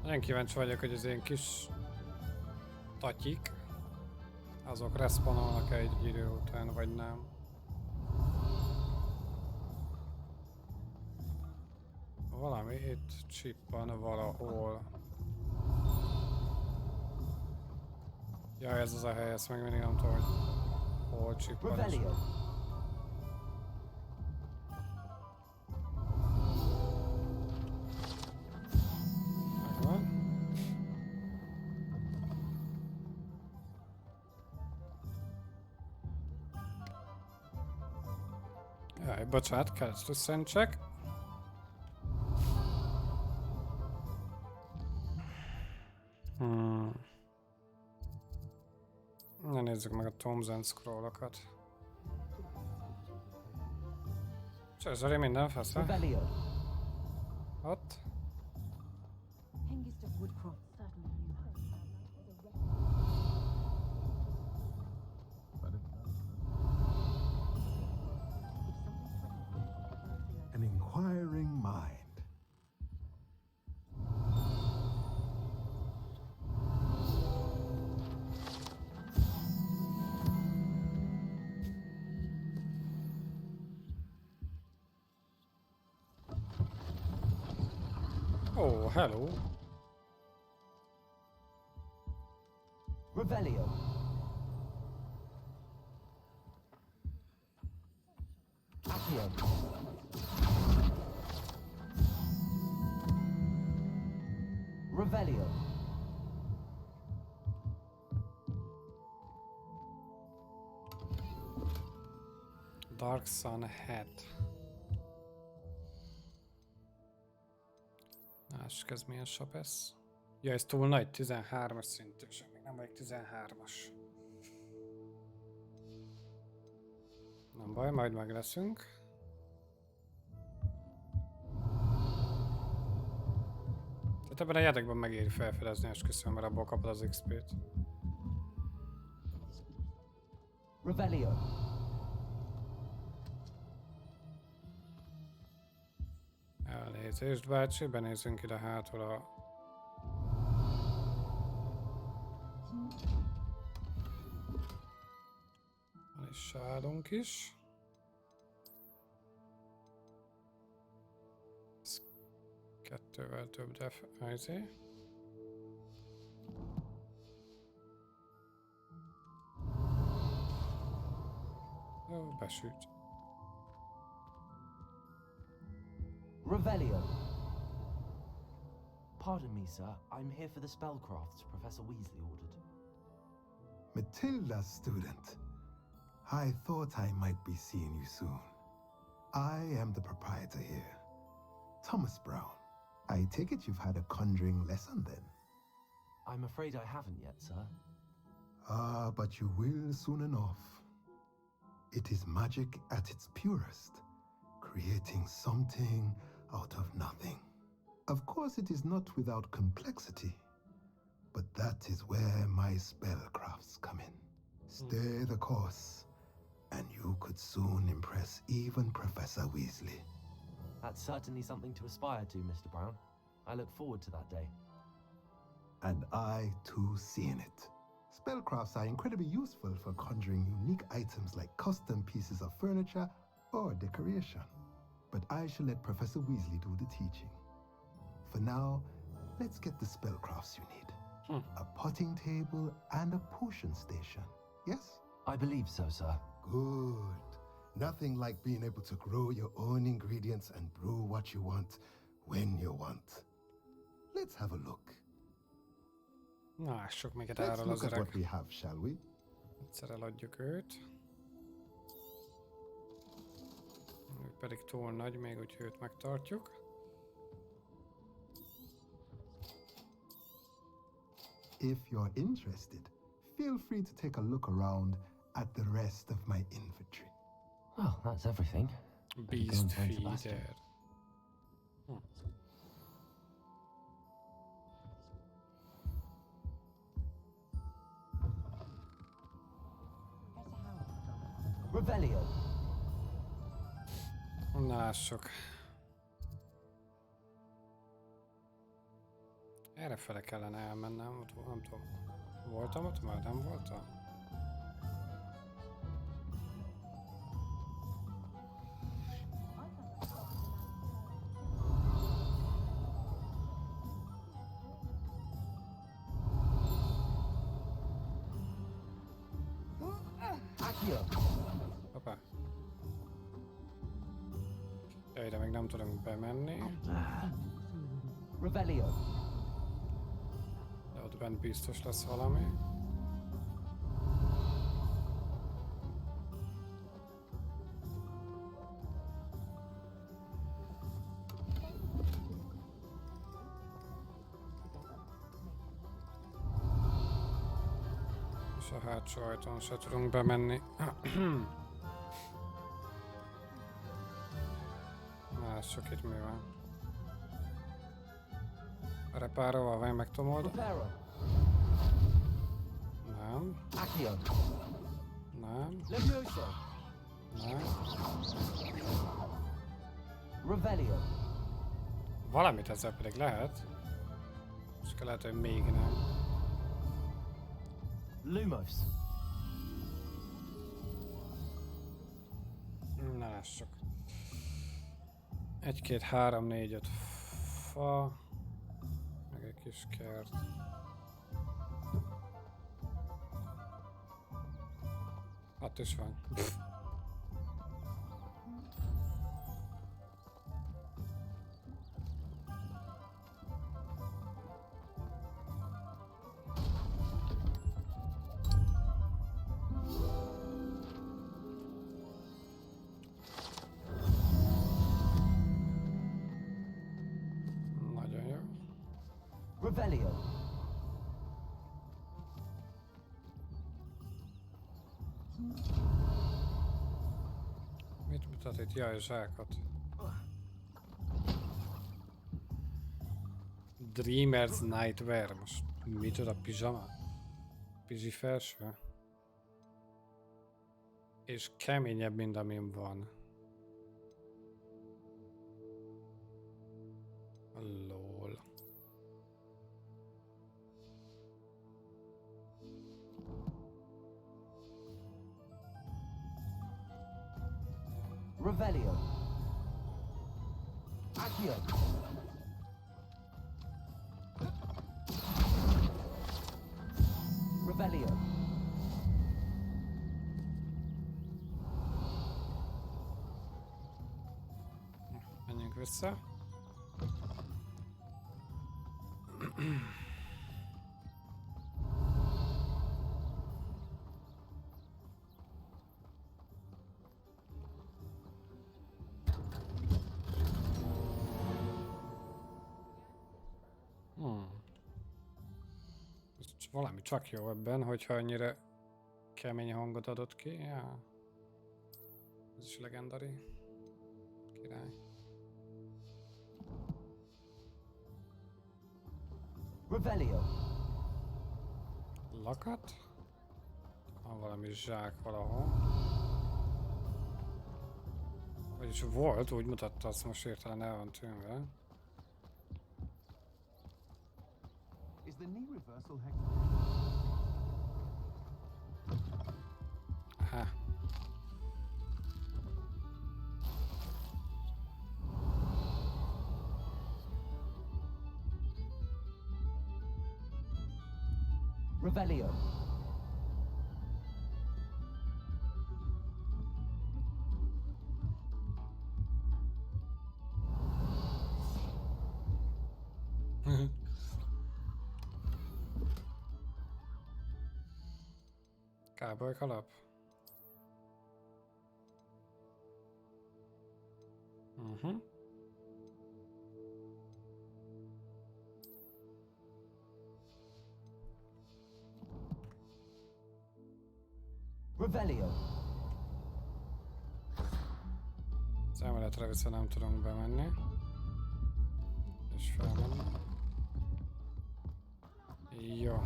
Nagyon kíváncsi vagyok, hogy az én kis tatyik, azok respawnolnak egy idő után, vagy nem. Valami itt csippan valahol. Ja, ez az a hely, ezt meg mindig nem tudom, hogy hol csippan. Revelio. Megvan. Jaj, bocsánat, kellett összentsek. Na nézzük meg a Tombs and Scrollokat. Zsori, minden feszre? Revelio. Ott. Hengist of Woodcroft certainly knew her. An inquiring mind. Oh, hello. Revelio. Accio. Revelio. Dark Sun Hat. Lássuk, ez milyen shop ez. Ja, ez túl nagy, 13-as szintű, és még nem vagyok 13-as. Nem baj, majd meg leszünk. Tehát ebben a játékban megéri felfedezni, és köszönöm, mert abból kapod az XP-t. Revelio. Elnézést, bácsi, benézünk ide hátul a... Van is sálunk is. Ez kettővel több def... Izé. Ó, besült. Revelio. Pardon me, sir. I'm here for the spellcrafts Professor Weasley ordered. Matilda, student. I thought I might be seeing you soon. I am the proprietor here, Thomas Brown. I take it you've had a conjuring lesson then? I'm afraid I haven't yet, sir. Ah, but you will soon enough. It is magic at its purest, creating something out of nothing. Of course, it is not without complexity, but that is where my spellcrafts come in. Stay the course, and you could soon impress even Professor Weasley. That's certainly something to aspire to, Mr. Brown. I look forward to that day. And I, too, seeing it. Spellcrafts are incredibly useful for conjuring unique items like custom pieces of furniture or decoration. But I shall let Professor Weasley do the teaching. For now, let's get the spellcrafts you need. A potting table and a potion station, yes? I believe so, sir. Good. Nothing like being able to grow your own ingredients and brew what you want when you want. Let's have a look. Na, sok minket Let's erről az look at öreg. what we have, shall we? Egyszer eladjuk őt. Ő pedig túl nagy, még úgy őt megtartjuk. If you're interested, feel free to take a look around at the rest of my inventory. Well, that's everything. Beast feeder. Revelio. Na, lássuk. Errefele kellene elmennem, ott nem tudom. Voltam ott már? Nem voltam? Hoppá. Ja, ide még nem tudunk bemenni. Revelio. De ott bent biztos lesz valami. És a hátsó ajtón se tudunk bemenni. Lássuk itt mi van. Repárolva vagy meg tudom oldani? Nem. Nem. Nem. Revelio. Valamit ezzel pedig lehet. És lehet, hogy még nem. Lumos. Na lássuk. 1, 2, 3, 4, 5 fa. Meg egy kis kert. Hat is van. Nagyon jó. Revelio. Mit mutat itt? Jaj, zsákot. Dreamer's Nightwear. Most micsoda pizsama? Pizsi felső? És keményebb, mint amin van. Lol. Revelio. Accio. Revelio. vissza. Valami csak jó ebben, hogyha annyira kemény hangot adott ki. Ja. Ez is legendary. Király. Revelio. Lakat? Van valami zsák valahol. Vagyis volt, úgy mutatta, azt most értelen el van tűnve. Is the knee reversal hex? Aha. Revelio. Cowboy kalap. Revelio. Az emeletre vissza nem tudunk bemenni. És felmenni. Jó.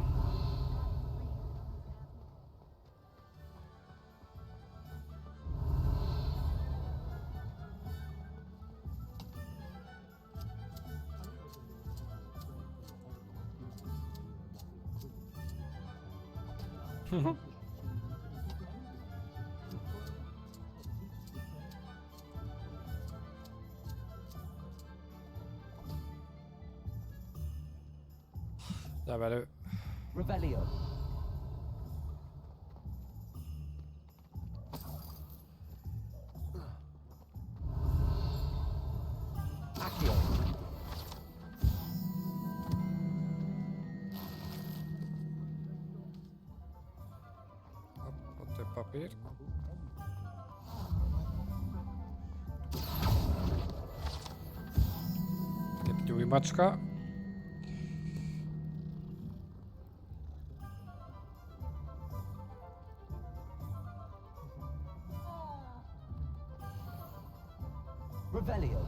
Levelő. Revelio. Accio. Ott egy papír. Itt egy új macska. Revelio.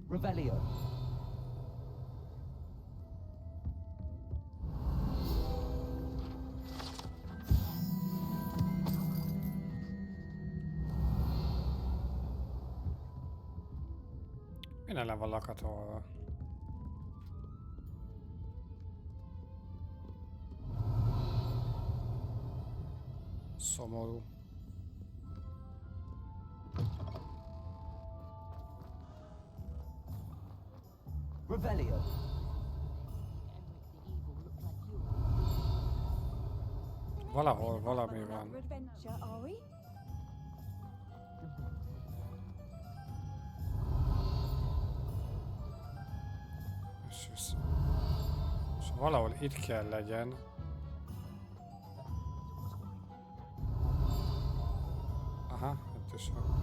Revelio. Minden le van lakatolva. Szomorú. Revelio. Valahol valami van. Adventure, are we? És valahol itt kell legyen. Aha, itt is van.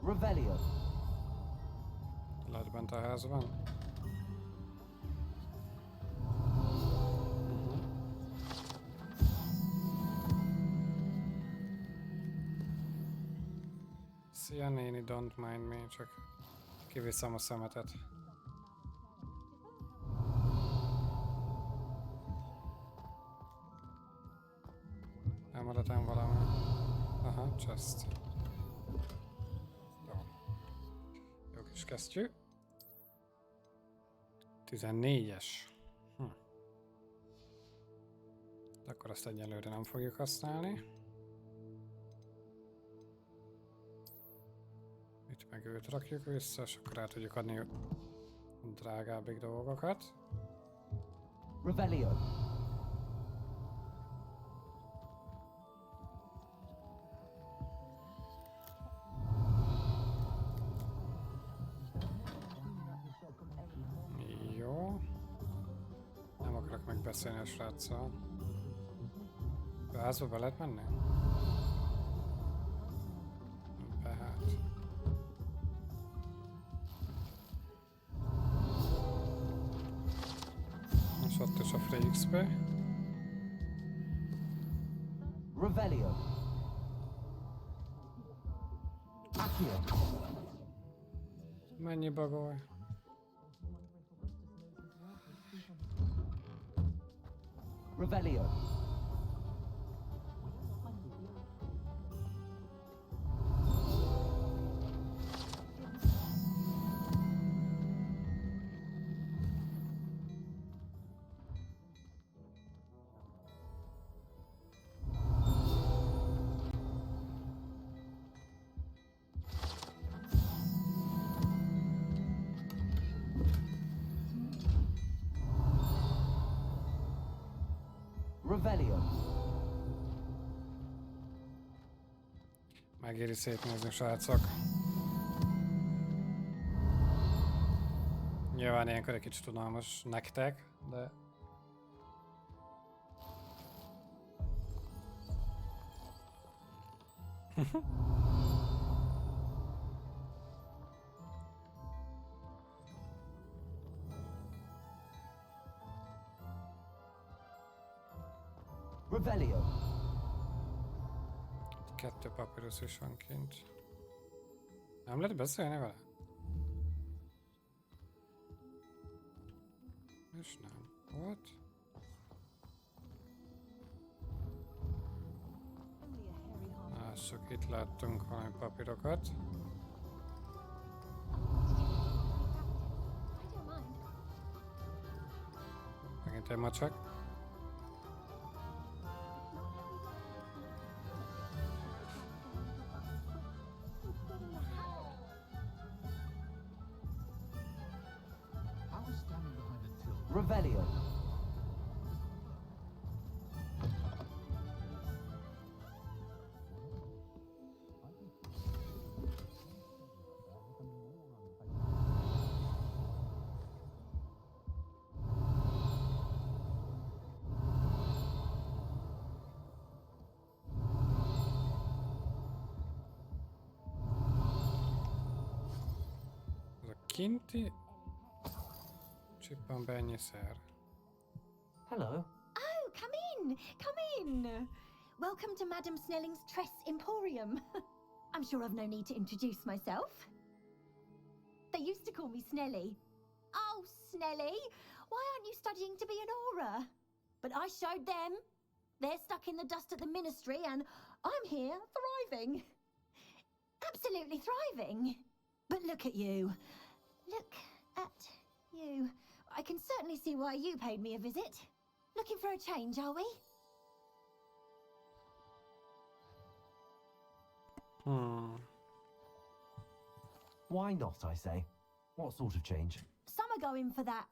Revelio. Lehet bent a házban. Szia néni, don't mind me, csak kiviszem a szemetet. után valami. Aha, chest. Jó. Jó kis kesztyű. 14-es. De akkor azt egyelőre nem fogjuk használni. Itt meg őt rakjuk vissza, és akkor át tudjuk adni drágábbik dolgokat. Revelio. Jó. Nem akarok megbeszélni a sráccal. A házba be lehet menni? Be hát. És ott is a Free XP. Revelio. Accio. Mennyi bagoly? Revelio. Revelio. Megéri szétnézni, srácok. Nyilván ilyenkor egy kicsit unalmas nektek, de... Revelio. 2 papírus is van kint. Nem lehet beszélni vele? És nem. What? Lássuk, itt láttunk valami papírokat. Megint egy macsak. Revelio. Ez a kinti... Csippan be ennyi szer. Hello. Oh, come in! Come in! Welcome to Madame Snelling's Tress Emporium. I'm sure I've no need to introduce myself. They used to call me Snelly. Oh, Snelly! Why aren't you studying to be an aura? But I showed them. They're stuck in the dust at the ministry and I'm here thriving. Absolutely thriving. But look at you. Look at you. I can certainly see why you paid me a visit. Looking for a change, are we? Why not, I say? What sort of change? Some are going for that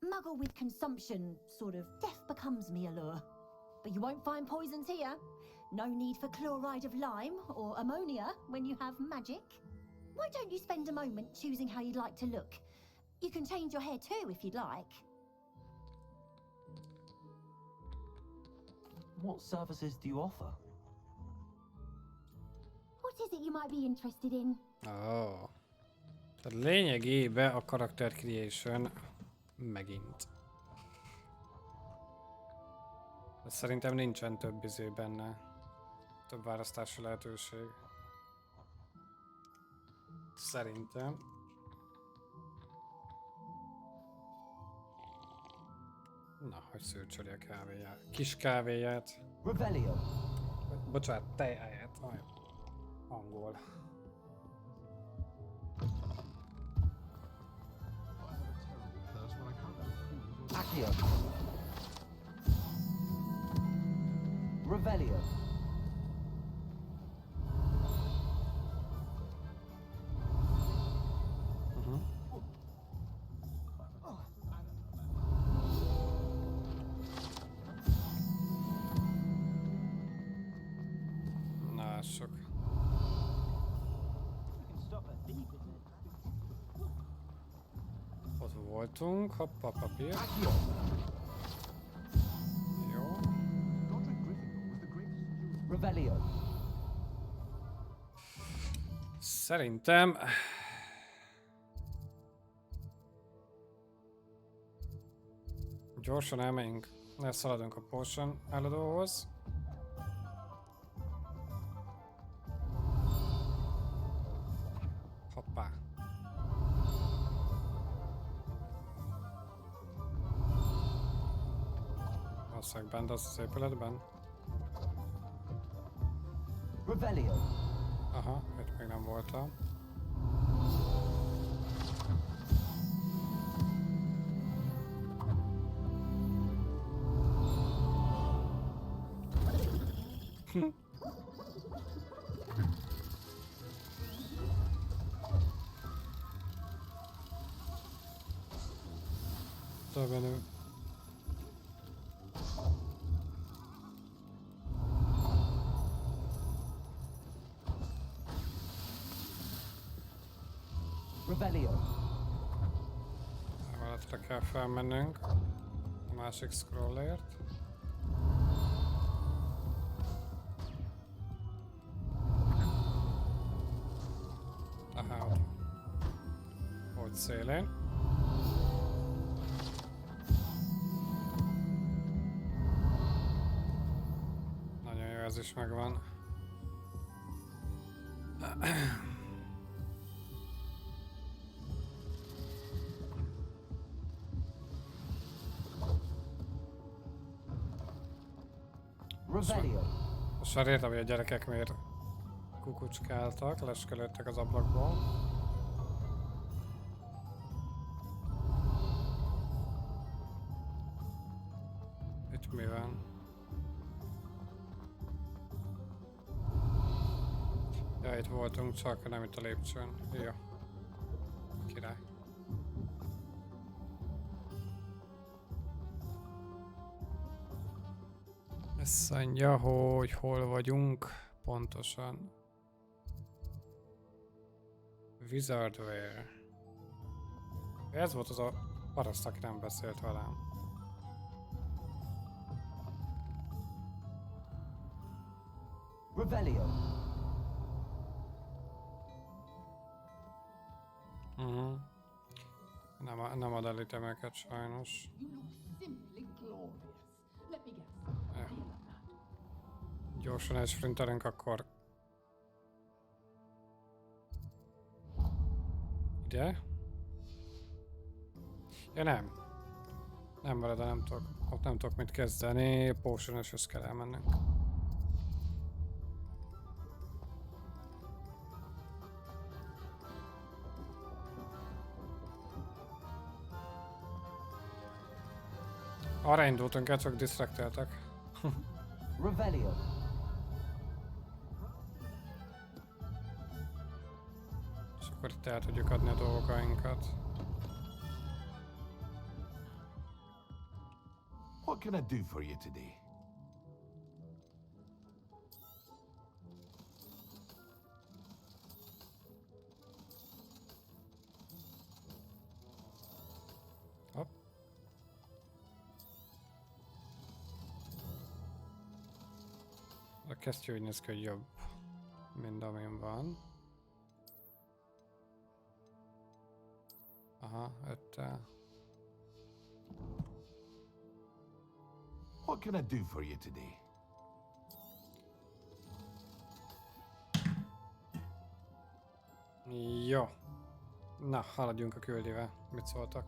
muggle with consumption, sort of death becomes me allure. But you won't find poisons here. No need for chloride of lime or ammonia when you have magic. Why don't you spend a moment choosing how you'd like to look? You can change your hair too if you'd like. What services do you offer? What is it you might be interested in? Oh. Tehát lényegében a character creation megint. De szerintem nincsen több izé benne. Több választási lehetőség. Szerintem. Na, hogy szőcsöli a kávéját. Kis kávéját. Revelio. Bocsánat, tej helyett. Angol. Accio. Revelio. Lássuk. Ott voltunk, hoppa, papír. Jó. Revelio. Szerintem... Gyorsan elmegyünk, leszaladunk a potion eladóhoz. Hoppá. Valószínűleg bent az az épületben. Revelio. Aha, itt még nem voltam. Menő. Revelio. Valatra kell felmennünk a másik scrollért. Aha, ott szélén. Nagyon jó, ez is megvan. Most már értem, hogy a gyerekek miért kukucskáltak, leskelődtek az ablakból. Itt mi van? Ja, itt voltunk, csak nem itt a lépcsőn. Jó. Király. Ezt mondja, hogy hol vagyunk pontosan. Wizardware. Ez volt az a paraszt, aki nem beszélt velem. Revelio. Nem ad el itemeket sajnos. Gyorsan elsprintelünk, akkor ide. Ja nem. Nem marad, de nem tudok. Ott nem tudok mit kezdeni. Potion-öshöz kell elmennünk. Arra indultunk el, csak disztrakteltek. Revelio. És akkor itt el tudjuk adni a dolgainkat. What can I do for you today? Hopp. A kesztyű úgy néz ki, hogy jobb, mint amin van. Aha, 5-tel. What can I do for you today? Jó. Na, haladjunk a küldivel. Mit szóltak?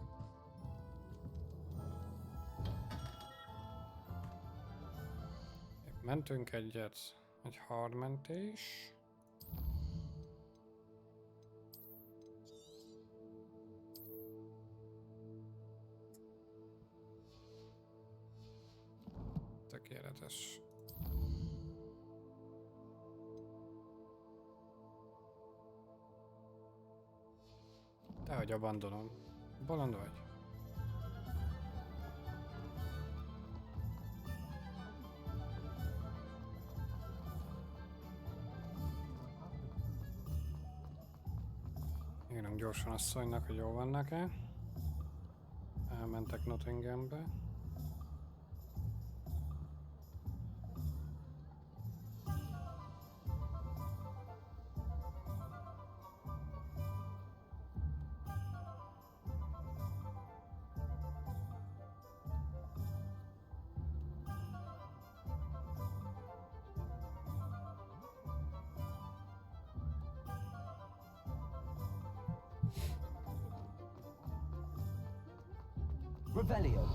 Épp mentünk egyet. Egy hardmentés. Tökéletes. Dehogy abandonom. Bolond vagy? Írunk gyorsan asszonynak, hogy jól vannak-e. Elmentek Nottinghambe. Revelio.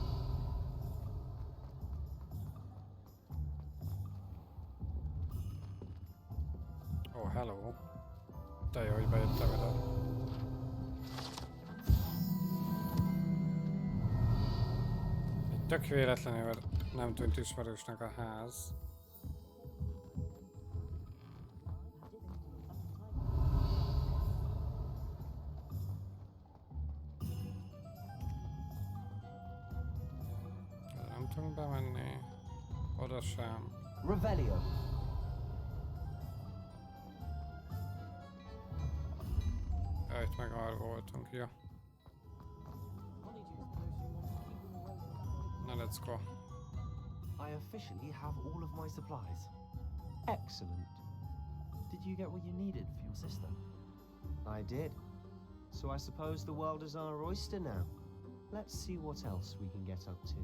Oh, hello. De jó, hogy bejöttem ide. Egy tök véletlenül nem tűnt ismerősnek a ház. Nem tudunk bemenni. Oda sem. Revelio. Ja, itt meg arra voltunk, ja. Na, let's go. I officially have all of my supplies. Excellent. Did you get what you needed for your sister? I did. So I suppose the world is our oyster now. Let's see what else we can get up to.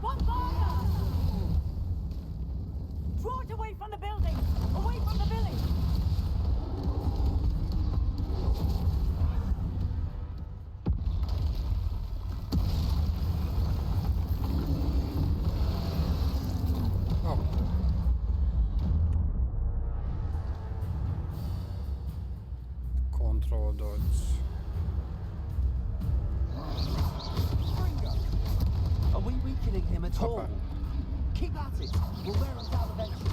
One fire! Draw it away from the building! Away from the village! Control dodge. Are we weakening him at all? Keep at it. We'll wear him down eventually.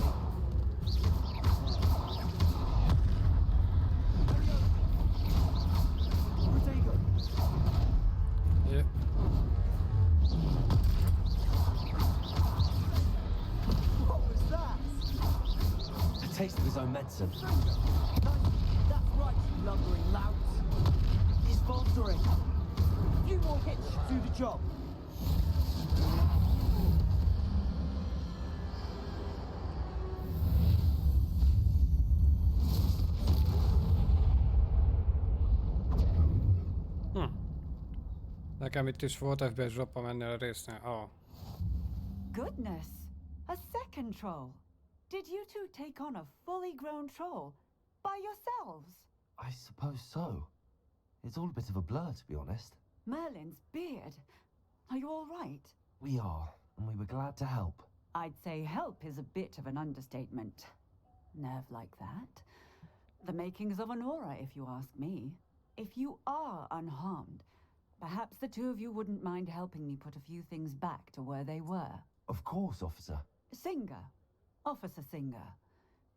Protego. Yeah. What was that? A taste of his own medicine. That's right, you lumbering louts. He's faltering. A few more hits should do the job. Nekem itt is volt FPS drop menni a résznél. Oh. Goodness! A second troll! Did you two take on a fully grown troll? By yourselves? I suppose so. It's all a bit of a blur, to be honest. Merlin's beard. Are you all right? We are, and we were glad to help. I'd say help is a bit of an understatement. Nerve like that. The makings of an aura, if you ask me. If you are unharmed, perhaps the two of you wouldn't mind helping me put a few things back to where they were. Of course, officer. Singer. Officer Singer.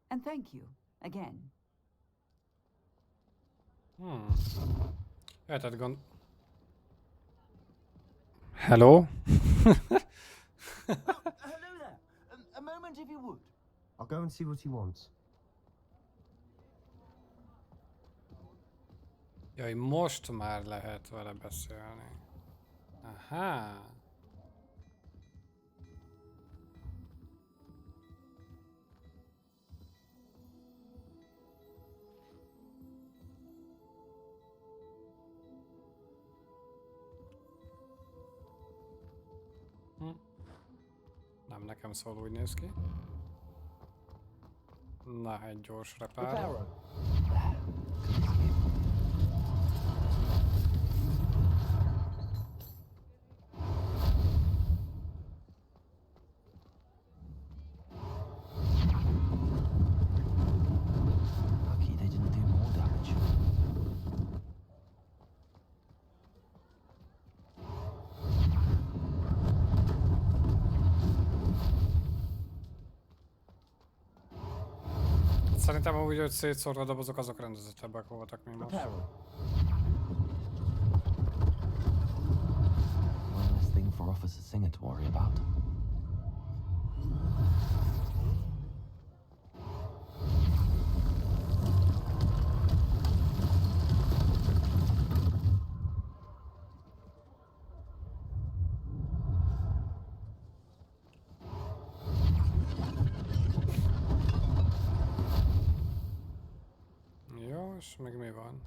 And thank you, again. Lehetett gond... Hello? Hello there. A moment if you would. I'll go and see what he wants. Jaj, most már lehet vele beszélni. Aha. nekem szól, úgy néz ki. Na, egy gyors repár. Reparo. Lucky they didn't do more damage. Szerintem úgy, hogy szétszórva a dobozok, azok rendezettebbek voltak, mint most. One less thing for Officer Singer to worry about. Jó, és még mi van?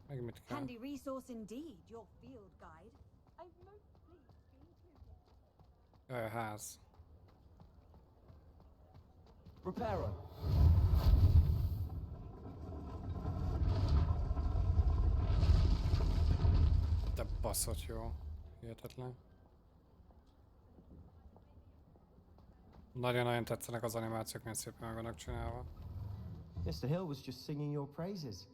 Még mit kell? Handy resource indeed, your field guide. I've most pleased to be included. Jaj, a ház. Reparo. De baszott jó. Hihetetlen. Nagyon-nagyon tetszenek az animációk, mint szépen meg vannak csinálva. Mr. Hill was just singing your praises.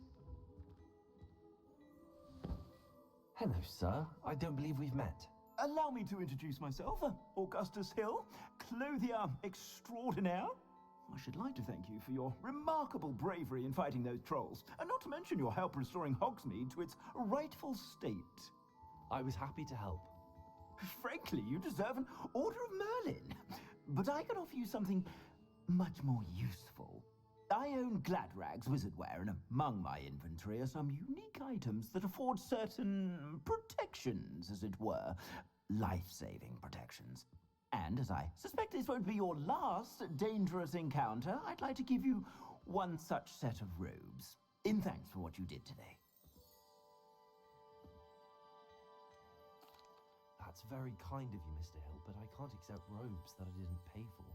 Hello, sir. I don't believe we've met. Allow me to introduce myself, Augustus Hill, clothier extraordinaire. I should like to thank you for your remarkable bravery in fighting those trolls, and not to mention your help restoring Hogsmeade to its rightful state. I was happy to help. Frankly, you deserve an Order of Merlin. But I can offer you something much more useful. I own Gladrag's wizardware, and among my inventory are some unique items that afford certain protections, as it were. Life-saving protections. And as I suspect this won't be your last dangerous encounter, I'd like to give you one such set of robes, in thanks for what you did today. That's very kind of you, Mr. Hill, but I can't accept robes that I didn't pay for.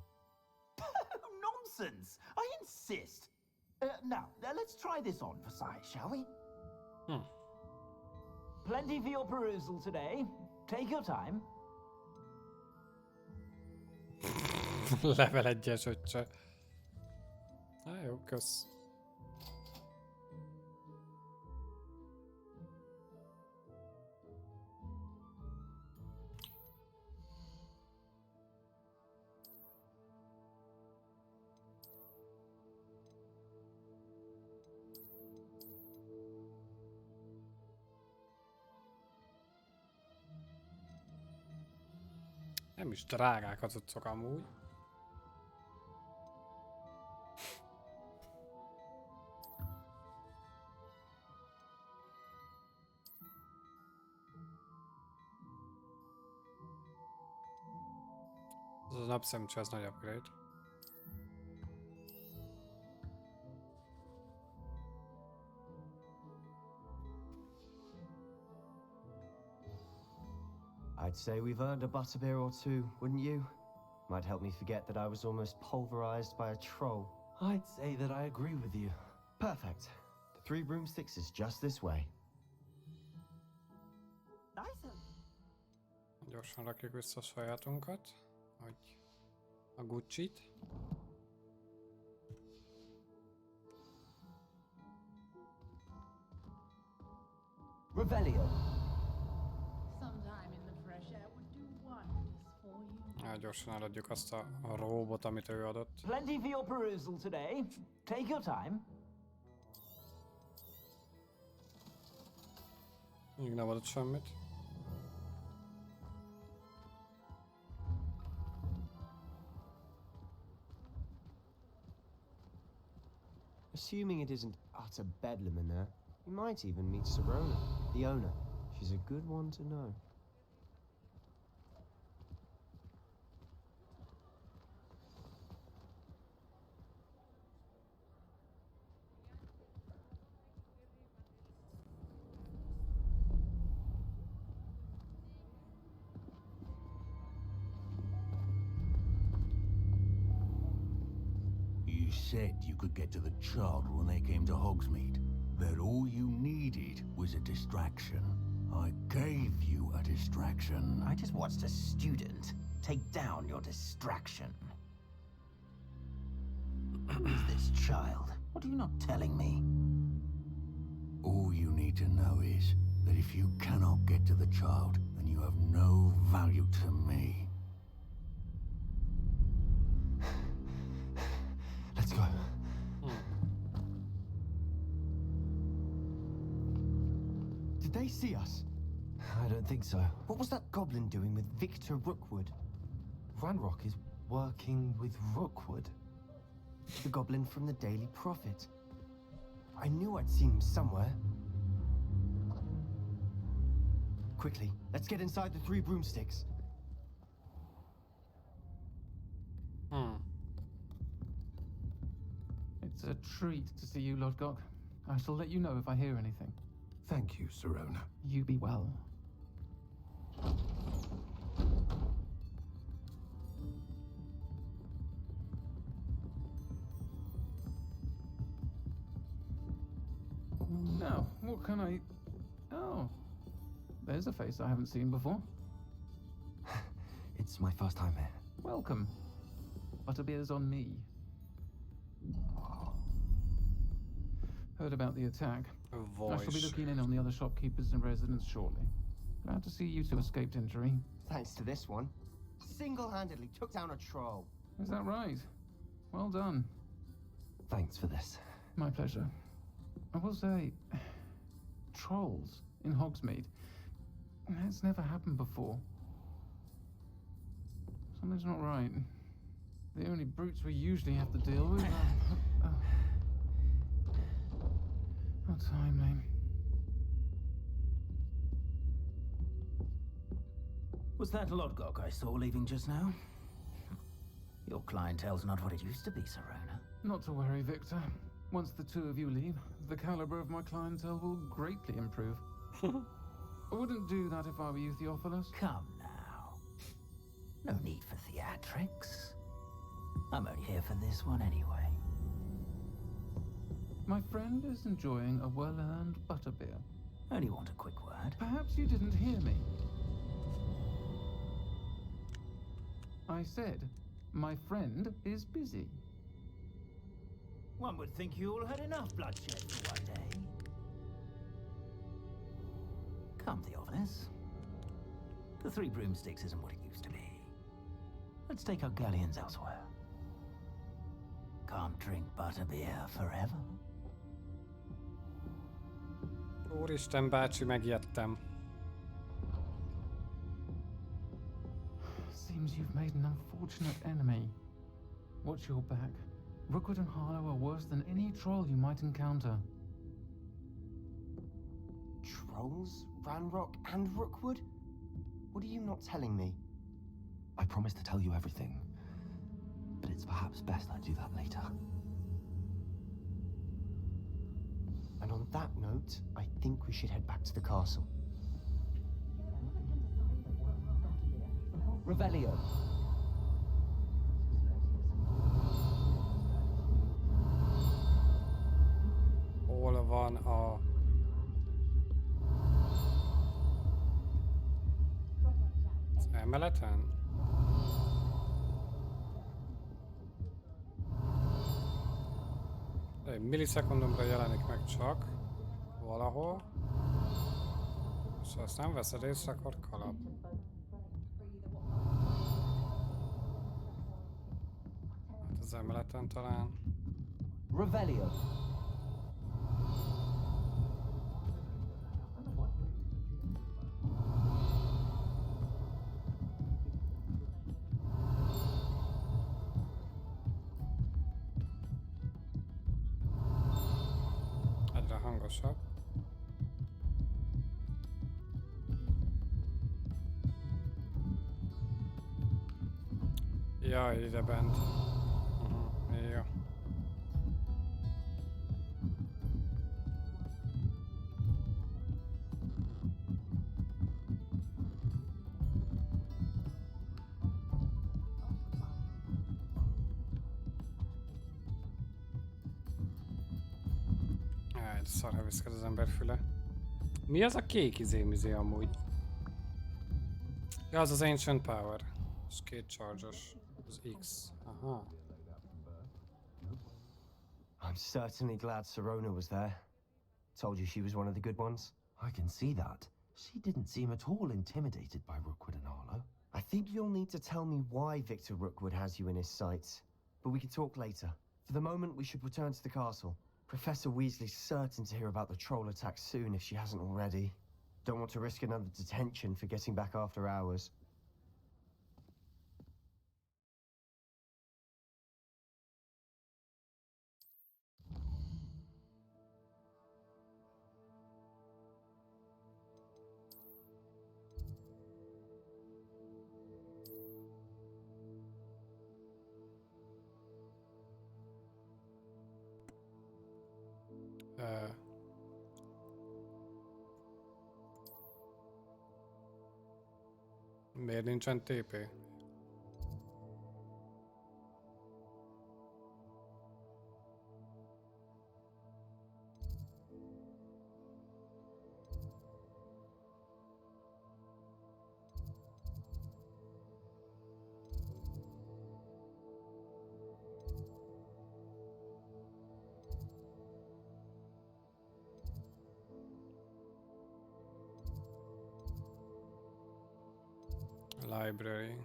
Nonsense! I insist! Now, let's try this on for size, shall we? Plenty for your perusal today. Take your time. Level 1-es öccse. Jó, kösz. Nem is drágák az cuccok amúgy. Az a napszemcse, az nagy upgrade. I'd say we've earned a butterbeer or two, wouldn't you? Might help me forget that I was almost pulverized by a troll. I'd say that I agree with you. Perfect. The 3 broomsticks is just this way. Nice. Gyorsan rakjuk vissza a sajátunkat, hogy a Gucci-t. Revelio. Sometime in the fresh air would do wonders for you. Gyorsan eladjuk azt a róbot, amit ő adott. Plenty for your perusal today. Take your time. Még nem adott semmit. Assuming it isn't utter bedlam in there, you might even meet Serona, the owner. She's a good one to know. said you could get to the child when they came to Hogsmeade. That all you needed was a distraction. I gave you a distraction. I just watched a student take down your distraction. Who is this child? What are you not telling me? All you need to know is that if you cannot get to the child, then you have no value to me. Let's go. Did they see us? I don't think so. What was that goblin doing with Victor Rookwood? Ranrock is working with Rookwood. The goblin from the Daily Prophet. I knew I'd seen him somewhere. Quickly, let's get inside the 3 broomsticks. It's a treat to see you, Lodgok. I shall let you know if I hear anything. Thank you, Sirona. You be well. Now, what can I... Oh, there's a face I haven't seen before. It's my first time here. Welcome. Butterbeer's on me. Heard about the attack. I shall be looking in on the other shopkeepers and residents shortly. Glad to see you two escaped injury. Thanks to this one. Single-handedly took down a troll. Is that right? Well done. Thanks for this. My pleasure. I will say, trolls in Hogsmeade. That's never happened before. Something's not right. The only brutes we usually have to deal with are... How timely. Was that Lodgok I saw leaving just now? Your clientele's not what it used to be, Sirona. Not to worry, Victor. Once the two of you leave, the caliber of my clientele will greatly improve. I wouldn't do that if I were you, Theophilus. Come now. No need for theatrics. I'm only here for this one anyway. My friend is enjoying a well-earned butterbeer. Only want a quick word. Perhaps you didn't hear me. I said, my friend is busy. One would think you all had enough bloodshed for one day. Come, Theophilus. The 3 broomsticks isn't what it used to be. Let's take our galleons elsewhere. Can't drink butterbeer forever. Úristen bácsi, megijedtem. Seems you've made an unfortunate enemy. Watch your back. Rookwood and Harlow are worse than any troll you might encounter. Trolls? Ranrock and Rookwood? What are you not telling me? I promised to tell you everything, but it's perhaps best I do that later. And on that note, I think we should head back to the castle. Revelio. Hol van a... az emeleten? Egy millisekundumra jelenik meg csak valahol. És ha azt nem veszed észre, akkor kalap. Hát az emeleten talán. Revelio. Egyre hangosabb. Jaj, ide bent. Jó. szarra viszked az ember füle. Mi az a kék izé amúgy? Ja, az az Ancient Power. És 2 charge-os. Az X. Aha. I'm certainly glad Sirona was there. Told you she was one of the good ones. I can see that. She didn't seem at all intimidated by Rookwood and Harlow. I think you'll need to tell me why Victor Rookwood has you in his sights. But we can talk later. For the moment, we should return to the castle. Professor Weasley's certain to hear about the troll attack soon if she hasn't already. Don't want to risk another detention for getting back after hours. Miért nincsen TP? Library.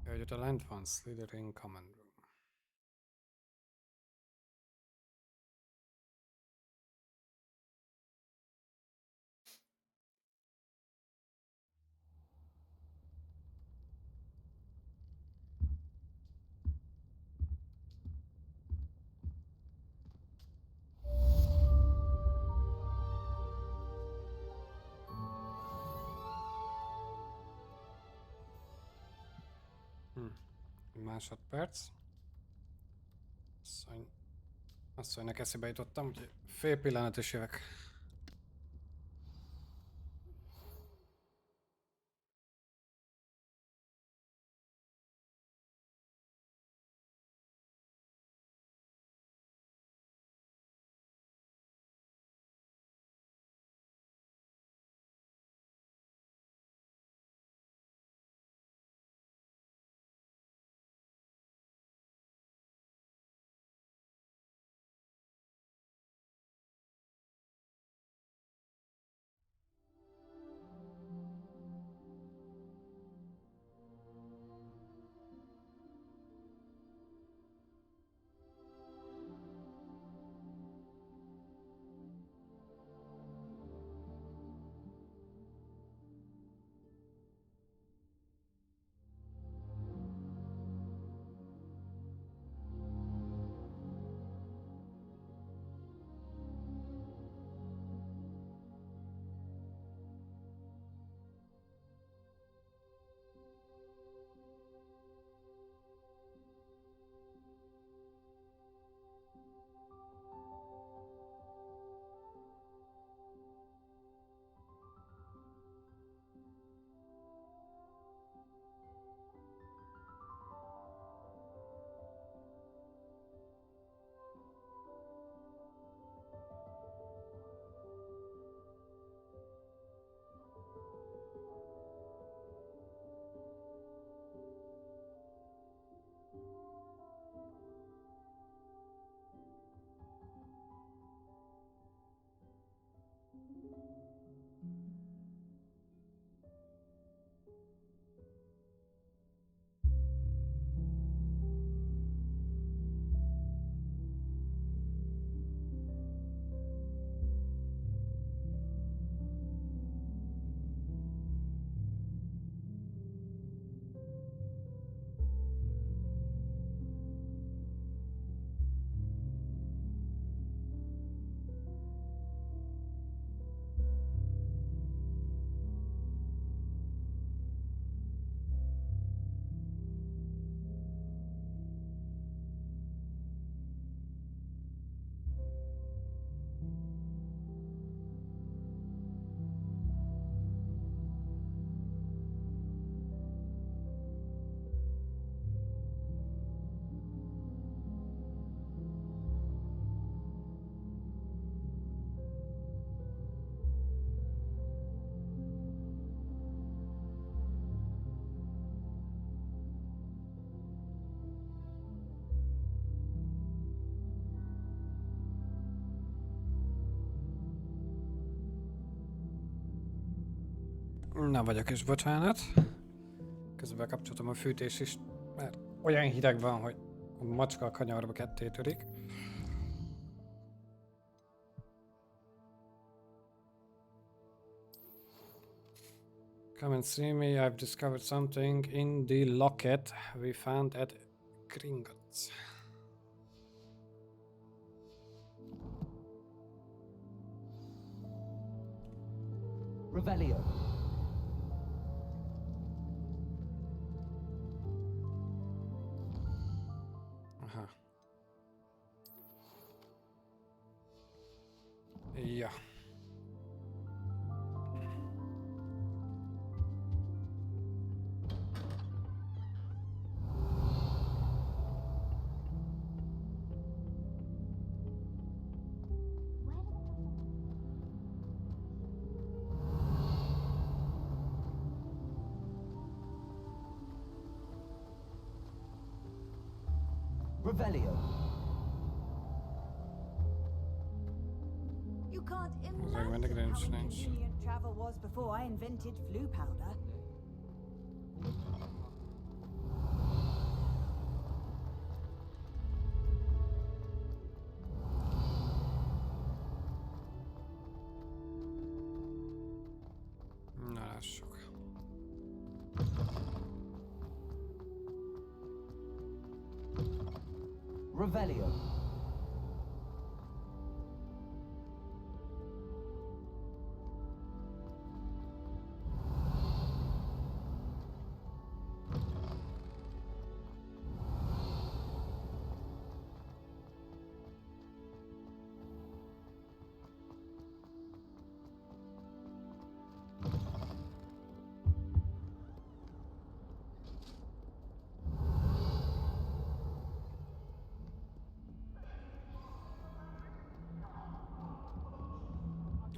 Hogy a lent van, Slytherin Common Room. Másodperc. Asszonynak eszébe jutottam, úgyhogy fél pillanat is jövök. Na vagyok is, bocsánat. Közben kapcsoltam a fűtést is, mert olyan hideg van, hogy a macska a kanyarba ketté törik. Come and see me, I've discovered something in the locket we found at Gringotts. Revelio. Aha. Ja. Revelio. You can't Zeg maar, imagine how strange. inconvenient travel was before I invented flu powder. Na lássuk. Revelio.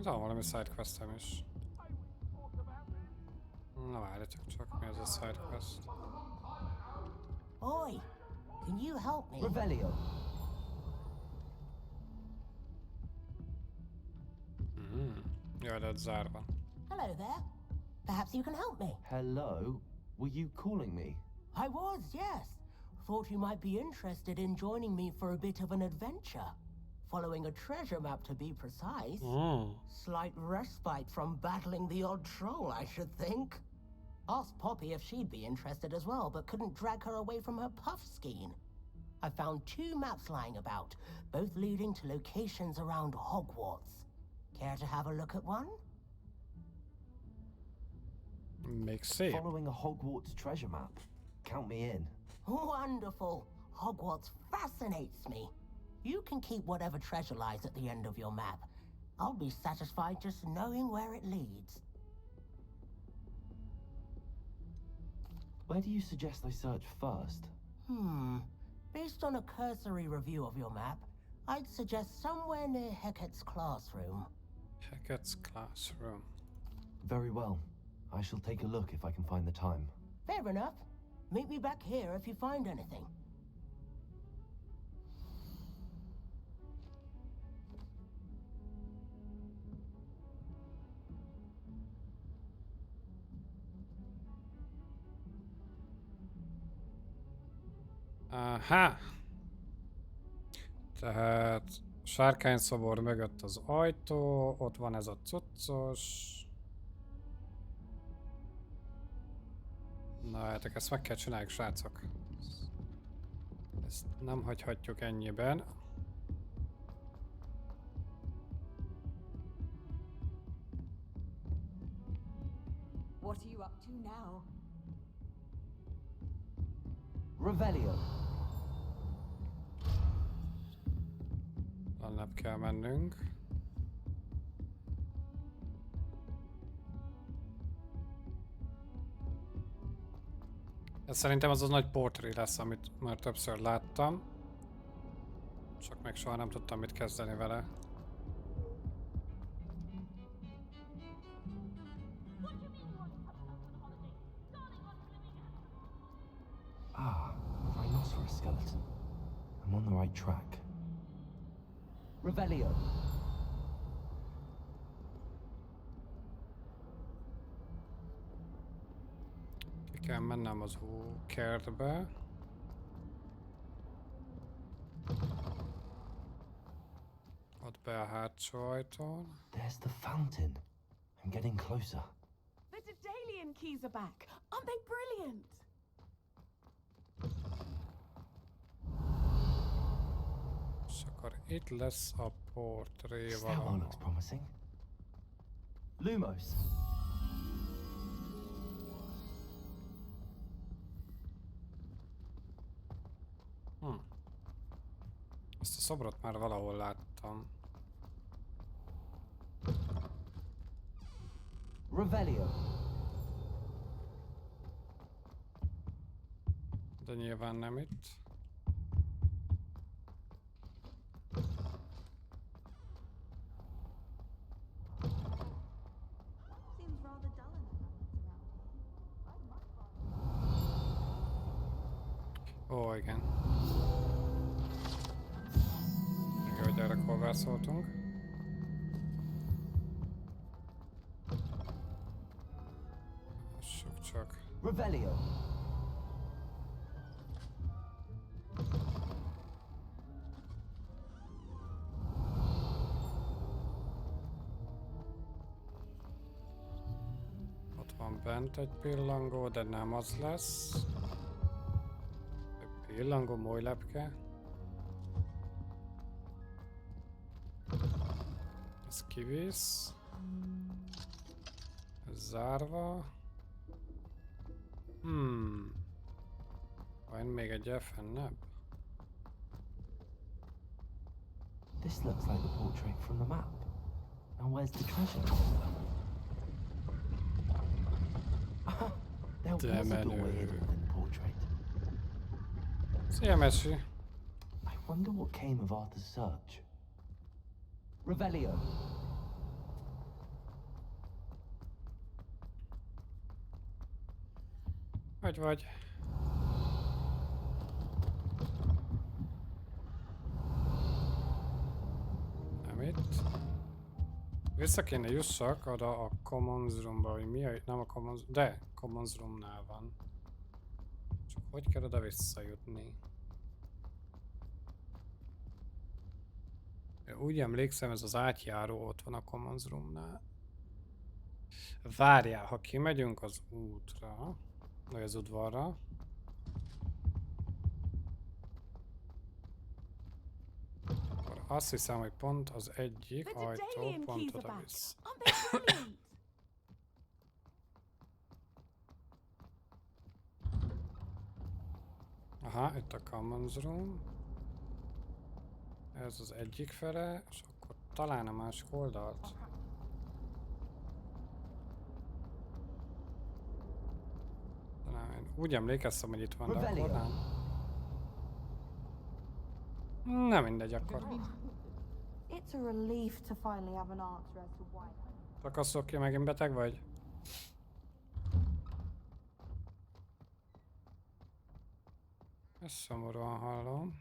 Van valami sidequestem is. Na várjatok csak, mi ez a sidequest? Oi, can you help me? Revelio. Jaj, de zárva. Hello there. Perhaps you can help me. Hello? Were you calling me? I was, yes. Thought you might be interested in joining me for a bit of an adventure. Following a treasure map, to be precise. Slight respite from battling the odd troll, I should think. Asked Poppy if she'd be interested as well, but couldn't drag her away from her puff skein. I found 2 maps lying about, both leading to locations around Hogwarts. Care to have a look at one? Makes sense. Following a Hogwarts treasure map. Count me in. Wonderful. Hogwarts fascinates me. You can keep whatever treasure lies at the end of your map. I'll be satisfied just knowing where it leads. Where do you suggest I search first? Based on a cursory review of your map, I'd suggest somewhere near Hecat's classroom. Hecat's classroom. Very well. I shall take a look if I can find the time. Fair enough. Meet me back here if you find anything. Aha! Tehát sárkányszobor mögött az ajtó, ott van ez a cuccos. Na hát ezt meg kell csináljuk, srácok. Ezt nem hagyhatjuk ennyiben. What are you up to now? Revelio. Lannebb kell mennünk. Ez szerintem az nagy portré lesz, amit már többször láttam. Csak még soha nem tudtam mit kezdeni vele. Ah, rhinoceros skeleton. I'm on the right track. Revelio. Kell mennem az kertbe. Ott be a hátsó ajtón. There's the fountain. I'm getting closer. The Daedalian keys are back. Aren't they brilliant? És akkor itt lesz a portré Stairwell valahol. looks promising. Lumos. Ezt a szobrot már valahol láttam. Revelio. De nyilván nem itt. Seems rather dull in the hamlets around here. Ó, igen. Még hogy erre kolvászoltunk. Lássuk csak. Revelio. Ott van bent egy pillangó, de nem az lesz. Egy pillangó, molylepke. Ez kivisz. Ez zárva. Van még egy fennebb? This looks like the portrait from the map. Now where's the treasure? There was a doorway hidden within the portrait. Szia, Messi! I wonder what came of Arthur's search. Revelio. Vagy. Nem itt. Vissza kéne jussak oda a Commons Roomba, hogy mi a... Nem a Commons... De! Commons Roomnál van. Csak hogy kell oda visszajutni? Úgy emlékszem, ez az átjáró ott van a Commons Roomnál. Várjál, ha kimegyünk az útra, vagy az udvarra. Akkor azt hiszem, hogy pont az egyik ajtó pont oda visz. Aha, itt a Commons Room. Ez az egyik fele, és akkor talán a másik oldalt. Talán én úgy emlékeztem, hogy itt van, de akkor nem. Nem mindegy, akkor. It's a relief to finally have an answer as to why. Szakaszok ki, megint beteg vagy? Ezt szomorúan hallom.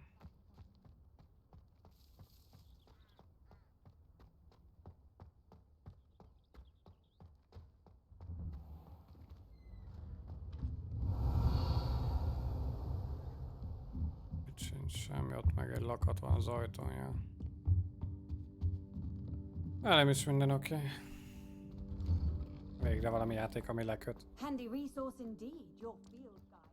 Itt sincs semmi, ott meg egy lakat van az ajtónja. Nem is minden oké. Végre valami játék, ami leköt. Handy resource indeed, your field guide.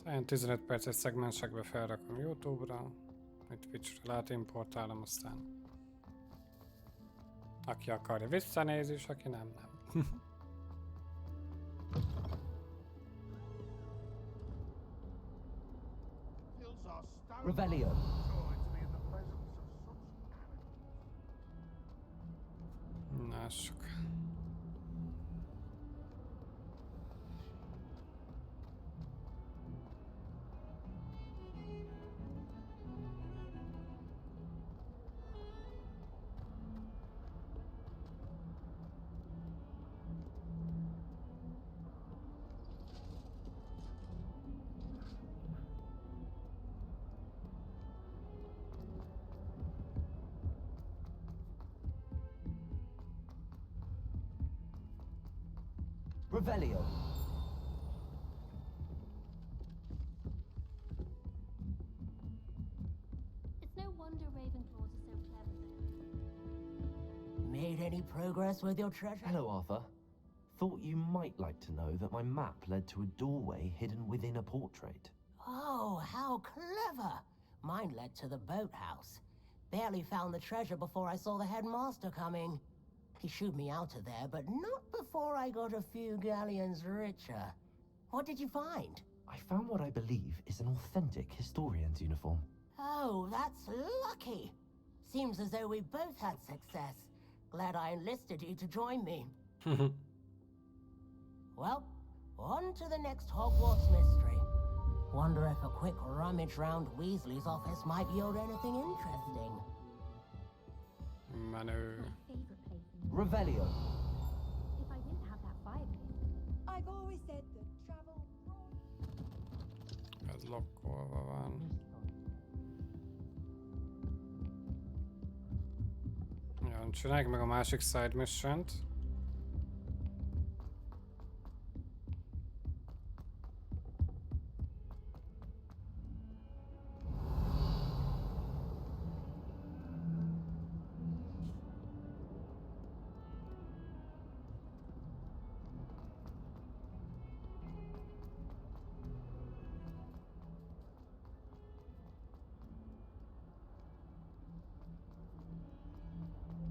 Ilyen 15 perces szegmensekbe felrakom YouTube-ra, itt Twitch-re importálom, aztán aki akarja visszanéz, és aki nem. Revelio. Lássuk. Revelio. It's no wonder Ravenclaws are so clever then. Made any progress with your treasure? Hello, Arthur. Thought you might like to know that my map led to a doorway hidden within a portrait. Oh, how clever! Mine led to the boathouse. Barely found the treasure before I saw the headmaster coming. He shooed me out of there, but not before I got a few galleons richer. What did you find? I found what I believe is an authentic historian's uniform. Oh, that's lucky. Seems as though we both had success. Glad I enlisted you to join me. Well, on to the next Hogwarts mystery. Wonder if a quick rummage round Weasley's office might yield anything interesting. Manu. Revelio. If I didn't have that fire pit. I've always said that travel. Ez lokkolva van. Ja, csináljuk meg a másik side mission-t.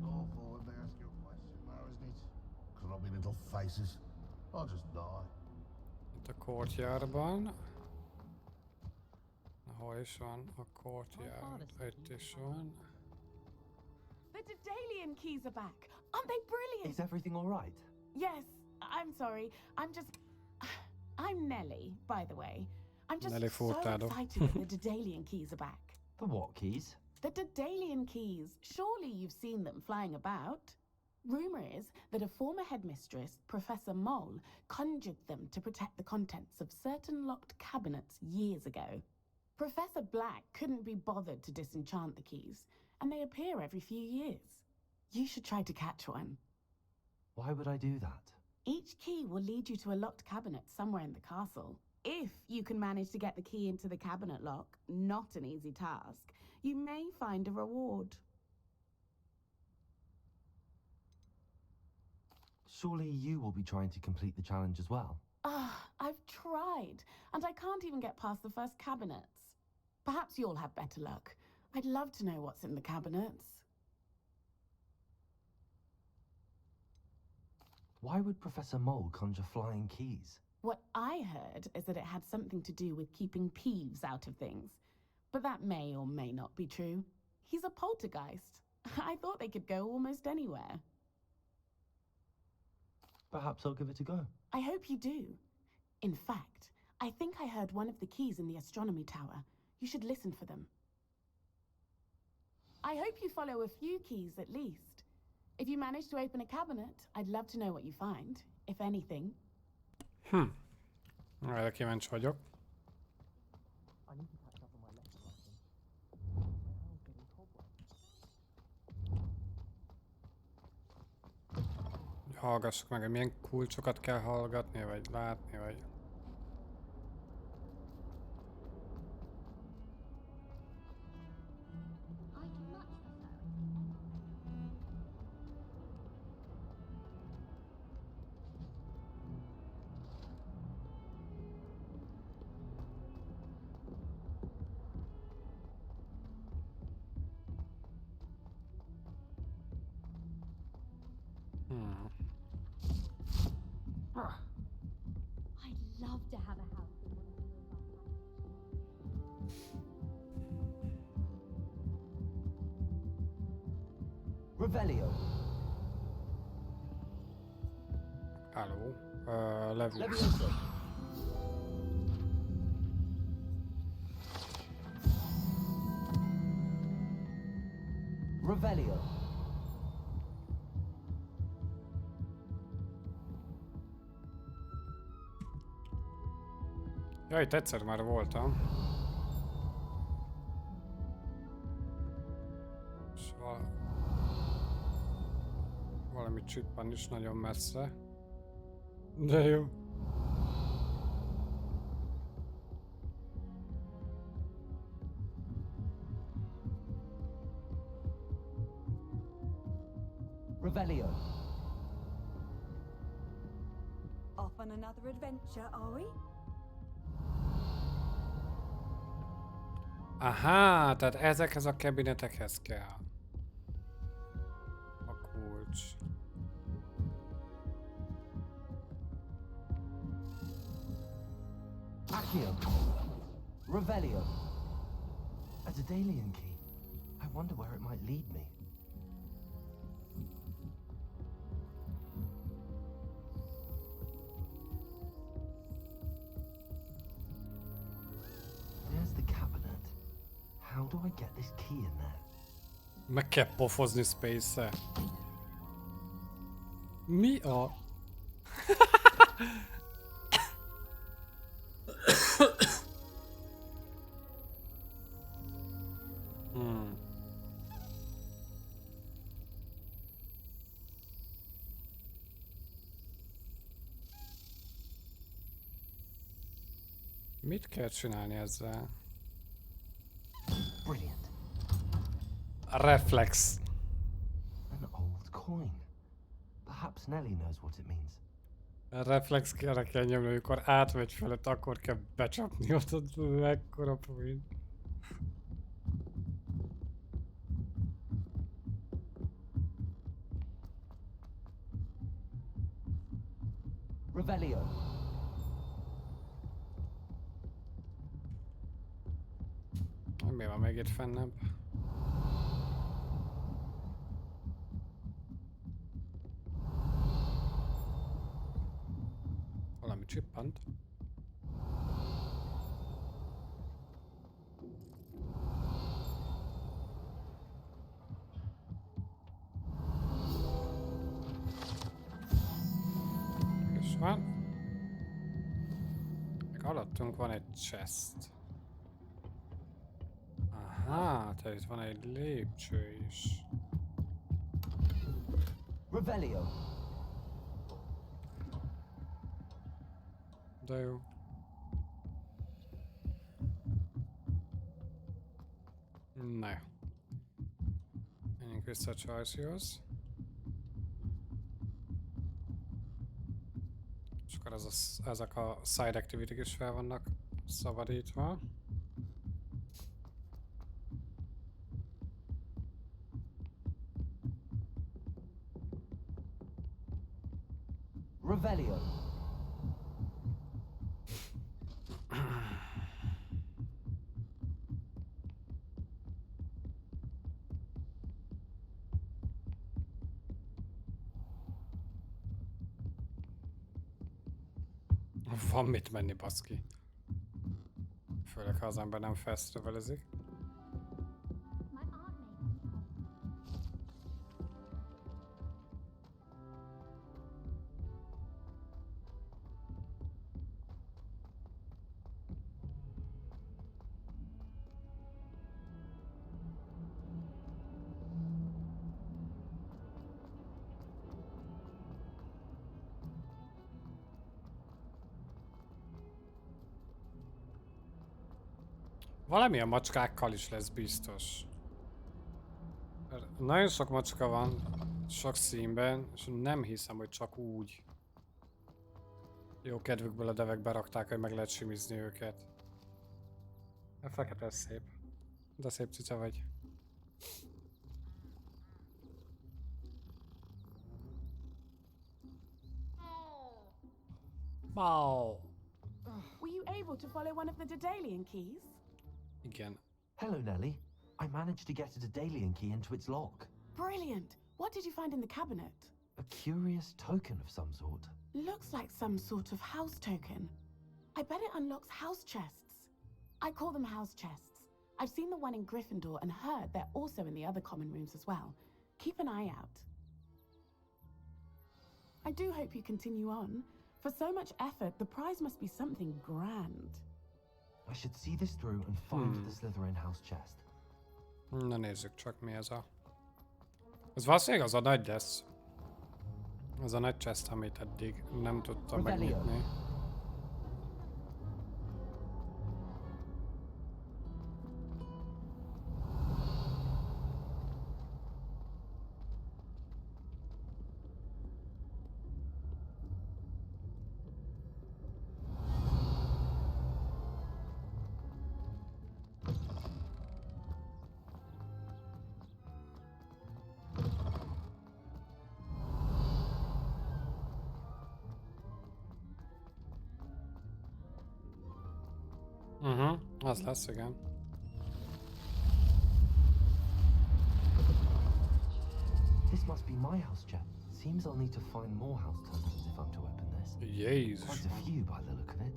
Go forward and ask your question now, isn't it? Grubby little faces. I'll just die. Itt a courtyardban. Hol is van a courtyard? Itt is van. The Daedalian keys are back. Aren't they brilliant? Is everything all right? Yes, I'm sorry. I'm Nellie, by the way. I'm just Nelly so Furtado. excited that the Daedalian keys are back. The what keys? The Daedalian keys. Surely you've seen them flying about. Rumour is that a former headmistress, Professor Mole, conjured them to protect the contents of certain locked cabinets years ago. Professor Black couldn't be bothered to disenchant the keys, and they appear every few years. You should try to catch one. Why would I do that? Each key will lead you to a locked cabinet somewhere in the castle. If you can manage to get the key into the cabinet lock, not an easy task, you may find a reward. Surely you will be trying to complete the challenge as well. I've tried, and I can't even get past the first cabinets. Perhaps you'll have better luck. I'd love to know what's in the cabinets. Why would Professor Mole conjure flying keys? What I heard is that it had something to do with keeping Peeves out of things. But that may or may not be true. He's a poltergeist. I thought they could go almost anywhere. Perhaps I'll give it a go. I hope you do. In fact, I think I heard one of the keys in the astronomy tower. You should listen for them. I hope you follow a few keys at least. If you manage to open a cabinet, I'd love to know what you find, if anything. Erre kíváncsi vagyok. Hallgassuk meg, hogy milyen kulcsokat kell hallgatni, vagy látni, vagy... I'd love to have a house in one of the Revelio. Halló. Leviosa. Leviosa. Revelio. Ja, itt egyszer már voltam. És valami csippan is nagyon messze. De jó. Revelio. Off on another adventure, are we? Aha, tehát ezekhez a kabinetekhez kell. A kulcs. Accio. Revelio. A Daedalian key. I wonder where it might lead me. There's the cabinet. How do I get this key in there? Meg kell pofozni Space-e. Mi a... Mit kell csinálni ezzel? Brilliant. A reflex. An old coin. Perhaps Nelly knows what it means. A reflex kell nyomni, amikor átmegy felett, akkor kell becsapni ott mekkora point. Revelio. Mi van még itt fennebb? Valami csippant. És van. Meg alattunk van egy chest. Aha, tehát itt van egy lépcső is. Revelio. De jó. Na jó. Menjünk vissza a Chelsea-hoz. És akkor ezek a side activity-k is fel vannak szabadítva. Revelio. Van mit menni, baszki. Főleg, ha az ember nem fesztivelezik. Valami a macskákkal is lesz biztos. Nagyon sok macska van, sok színben, és nem hiszem, hogy csak úgy. Jó kedvükből a devek berakták, hogy meg lehet simizni őket. A fekete szép. De szép cica vagy. Wow. Were you able to follow one of the Daedalian keys? Igen. Hello, Nelly. I managed to get a Daedalian key into its lock. Brilliant. What did you find in the cabinet? A curious token of some sort. Looks like some sort of house token. I bet it unlocks house chests. I call them house chests. I've seen the one in Gryffindor and heard they're also in the other common rooms as well. Keep an eye out. I do hope you continue on. For so much effort, the prize must be something grand. I should see this through and find the Slytherin house chest. Na nézzük csak mi ez a... Ez valószínűleg az a nagy lesz. Az a nagy chest, amit eddig nem tudtam Revelio. megnyitni. Az lesz, igen. This must be my house, Jack. Seems I'll need to find more house tokens if I'm to open this. Jézus. Quite a few by the look of it.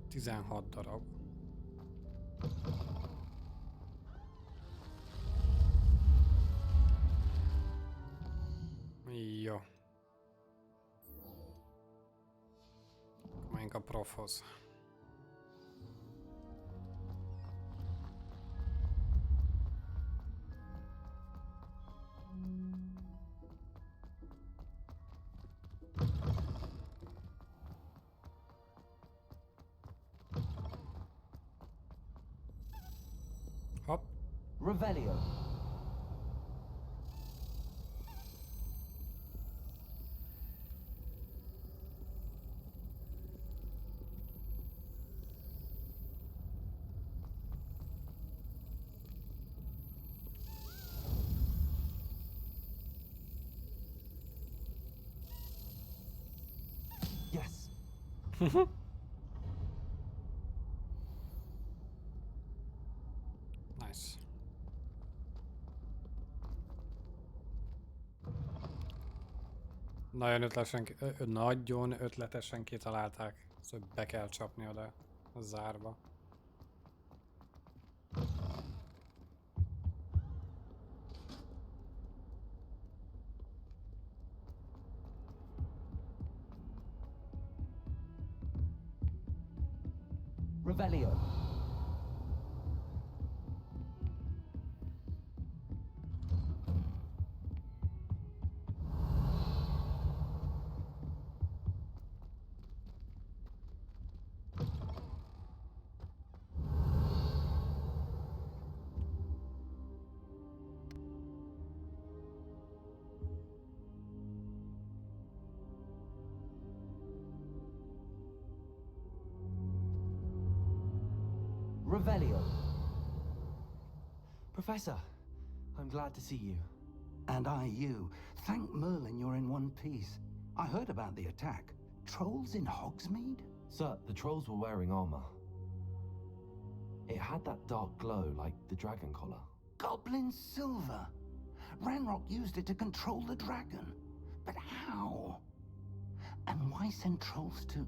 16 darab. Jó. Menjünk a profhoz. Hopp. Revelio. Yes. Nice. Nagyon ötletesen kitalálták, szóval be kell csapni oda a zárba. Revelio. Revelio. Professor, I'm glad to see you. And I you. Thank Merlin you're in one piece. I heard about the attack. Trolls in Hogsmeade? Sir, the trolls were wearing armor. It had that dark glow like the dragon collar. Goblin silver. Ranrock used it to control the dragon. But how? And why send trolls to...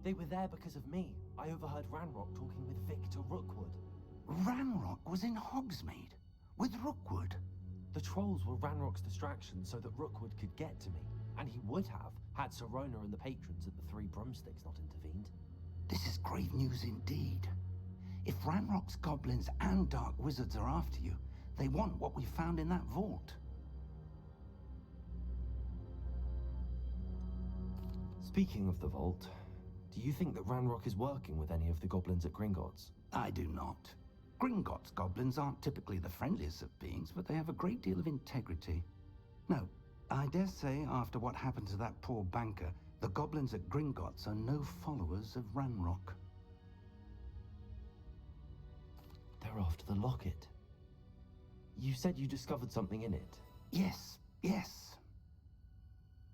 They were there because of me. I overheard Ranrock talking with Victor Rookwood. Ranrock was in Hogsmeade? With Rookwood? The trolls were Ranrock's distraction so that Rookwood could get to me. And he would have, had Sirona and the patrons at the Three Broomsticks not intervened. This is grave news indeed. If Ranrock's goblins and dark wizards are after you, they want what we found in that vault. Speaking of the vault, do you think that Ranrock is working with any of the goblins at Gringotts? I do not. Gringotts goblins aren't typically the friendliest of beings, but they have a great deal of integrity. No, I dare say after what happened to that poor banker, the goblins at Gringotts are no followers of Ranrock. They're after the locket. You said you discovered something in it. Yes, yes.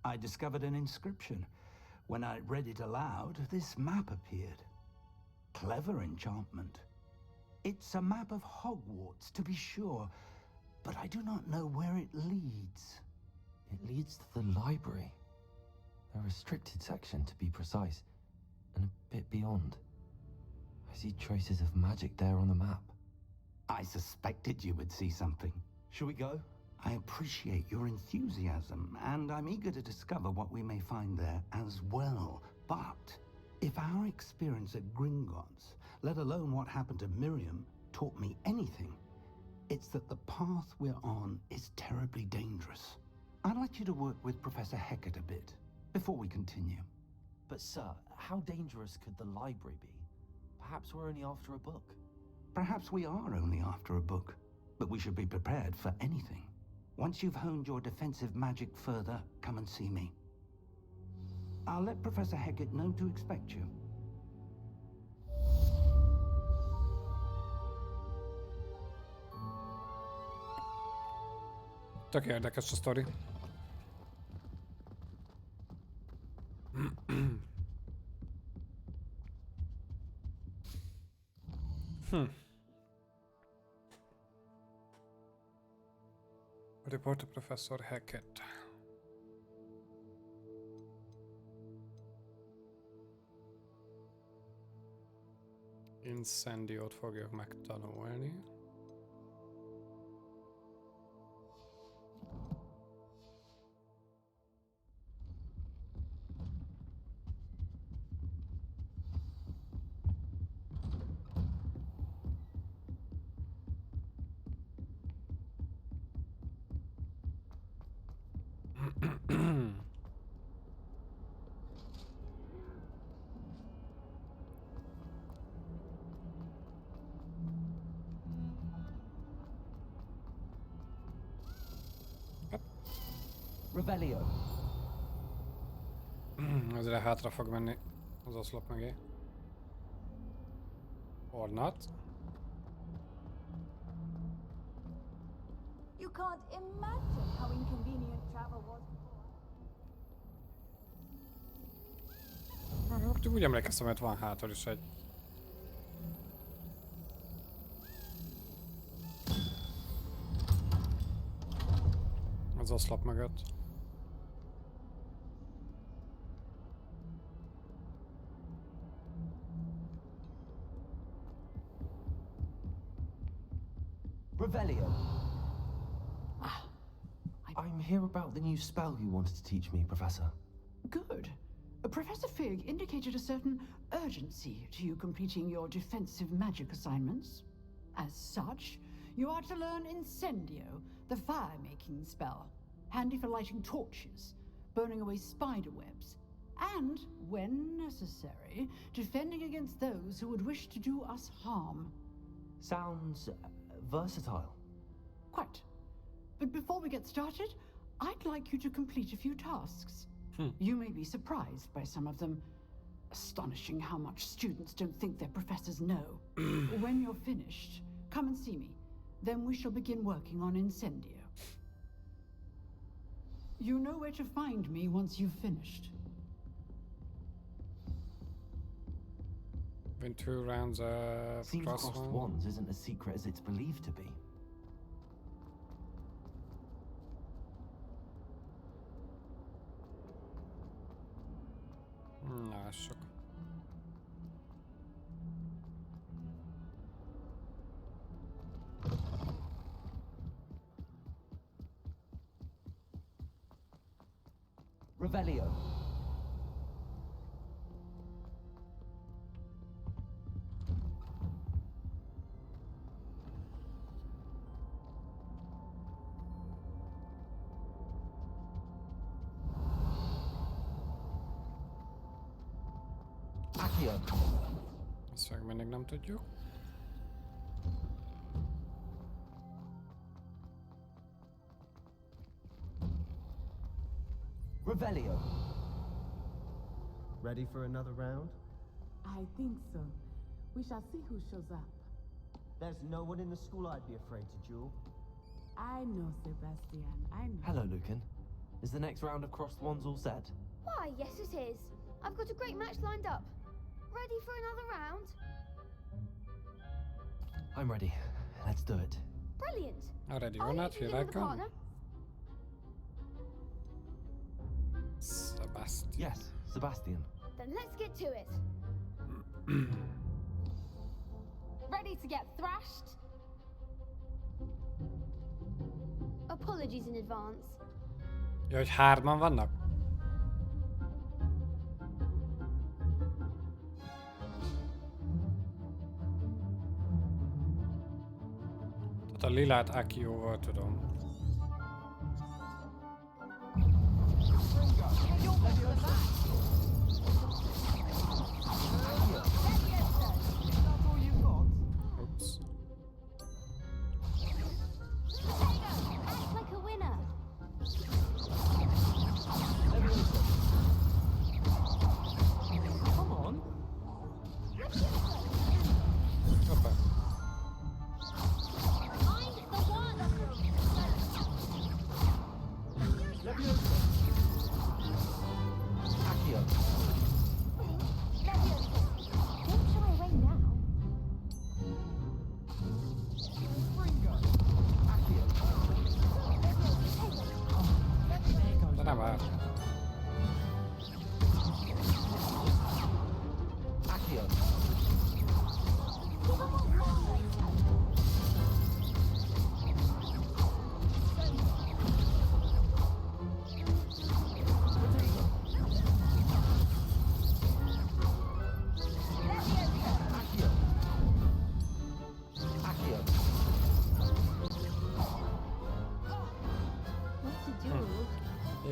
I discovered an inscription. When I read it aloud, this map appeared. Clever enchantment. It's a map of Hogwarts, to be sure, but I do not know where it leads. It leads to the library. A restricted section, to be precise, and a bit beyond. I see traces of magic there on the map. I suspected you would see something. Shall we go? I appreciate your enthusiasm, and I'm eager to discover what we may find there as well. But if our experience at Gringotts, let alone what happened to Miriam, taught me anything, it's that the path we're on is terribly dangerous. I'd like you to work with Professor Hecat a bit before we continue. But sir, how dangerous could the library be? Perhaps we're only after a book. Perhaps we are only after a book, but we should be prepared for anything. Once you've honed your defensive magic further, come and see me. I'll let Professor Hecat know to expect you. Tök érdekes a sztori. Report to Professor Hecat. Incendiót fogjuk megtanulni. Revelio. Ezre hátra fog menni az oszlop mögé. Or not. You can't imagine how inconvenient travel was before. Úgy emlékeztem, hogy van hátul is egy. Az oszlop mögött. Revelio. I'm here about the new spell you wanted to teach me, Professor. Good. Professor Fig indicated a certain urgency to you completing your defensive magic assignments. As such, you are to learn Incendio, the fire-making spell, handy for lighting torches, burning away spider webs, and, when necessary, defending against those who would wish to do us harm. Sounds versatile. Quite. But before we get started, I'd like you to complete a few tasks. You may be surprised by some of them. Astonishing how much students don't think their professors know. When you're finished, come and see me. Then we shall begin working on Incendio. You know where to find me once you've finished. Been 2 rounds of Seems crossed wands isn't as secret as it's believed to be. Lássuk. Revelio. Ezt meg mindig nem tudjuk. Revelio. Ready for another round? I think so. We shall see who shows up. There's no one in the school I'd be afraid to duel. I know, Sebastian. I know. Hello, Lucan. Is the next round of crossed wands all set? Why, yes it is. I've got a great match lined up. Ready for another round? I'm ready. Let's do it. Brilliant. Already Are or you not, here choosing I with a come. partner? Sebastian. Yes, Sebastian. Then let's get to it. Ready to get thrashed? Apologies in advance. Ja, hogy 3-an vannak? Tehát a lilát Akióval tudom.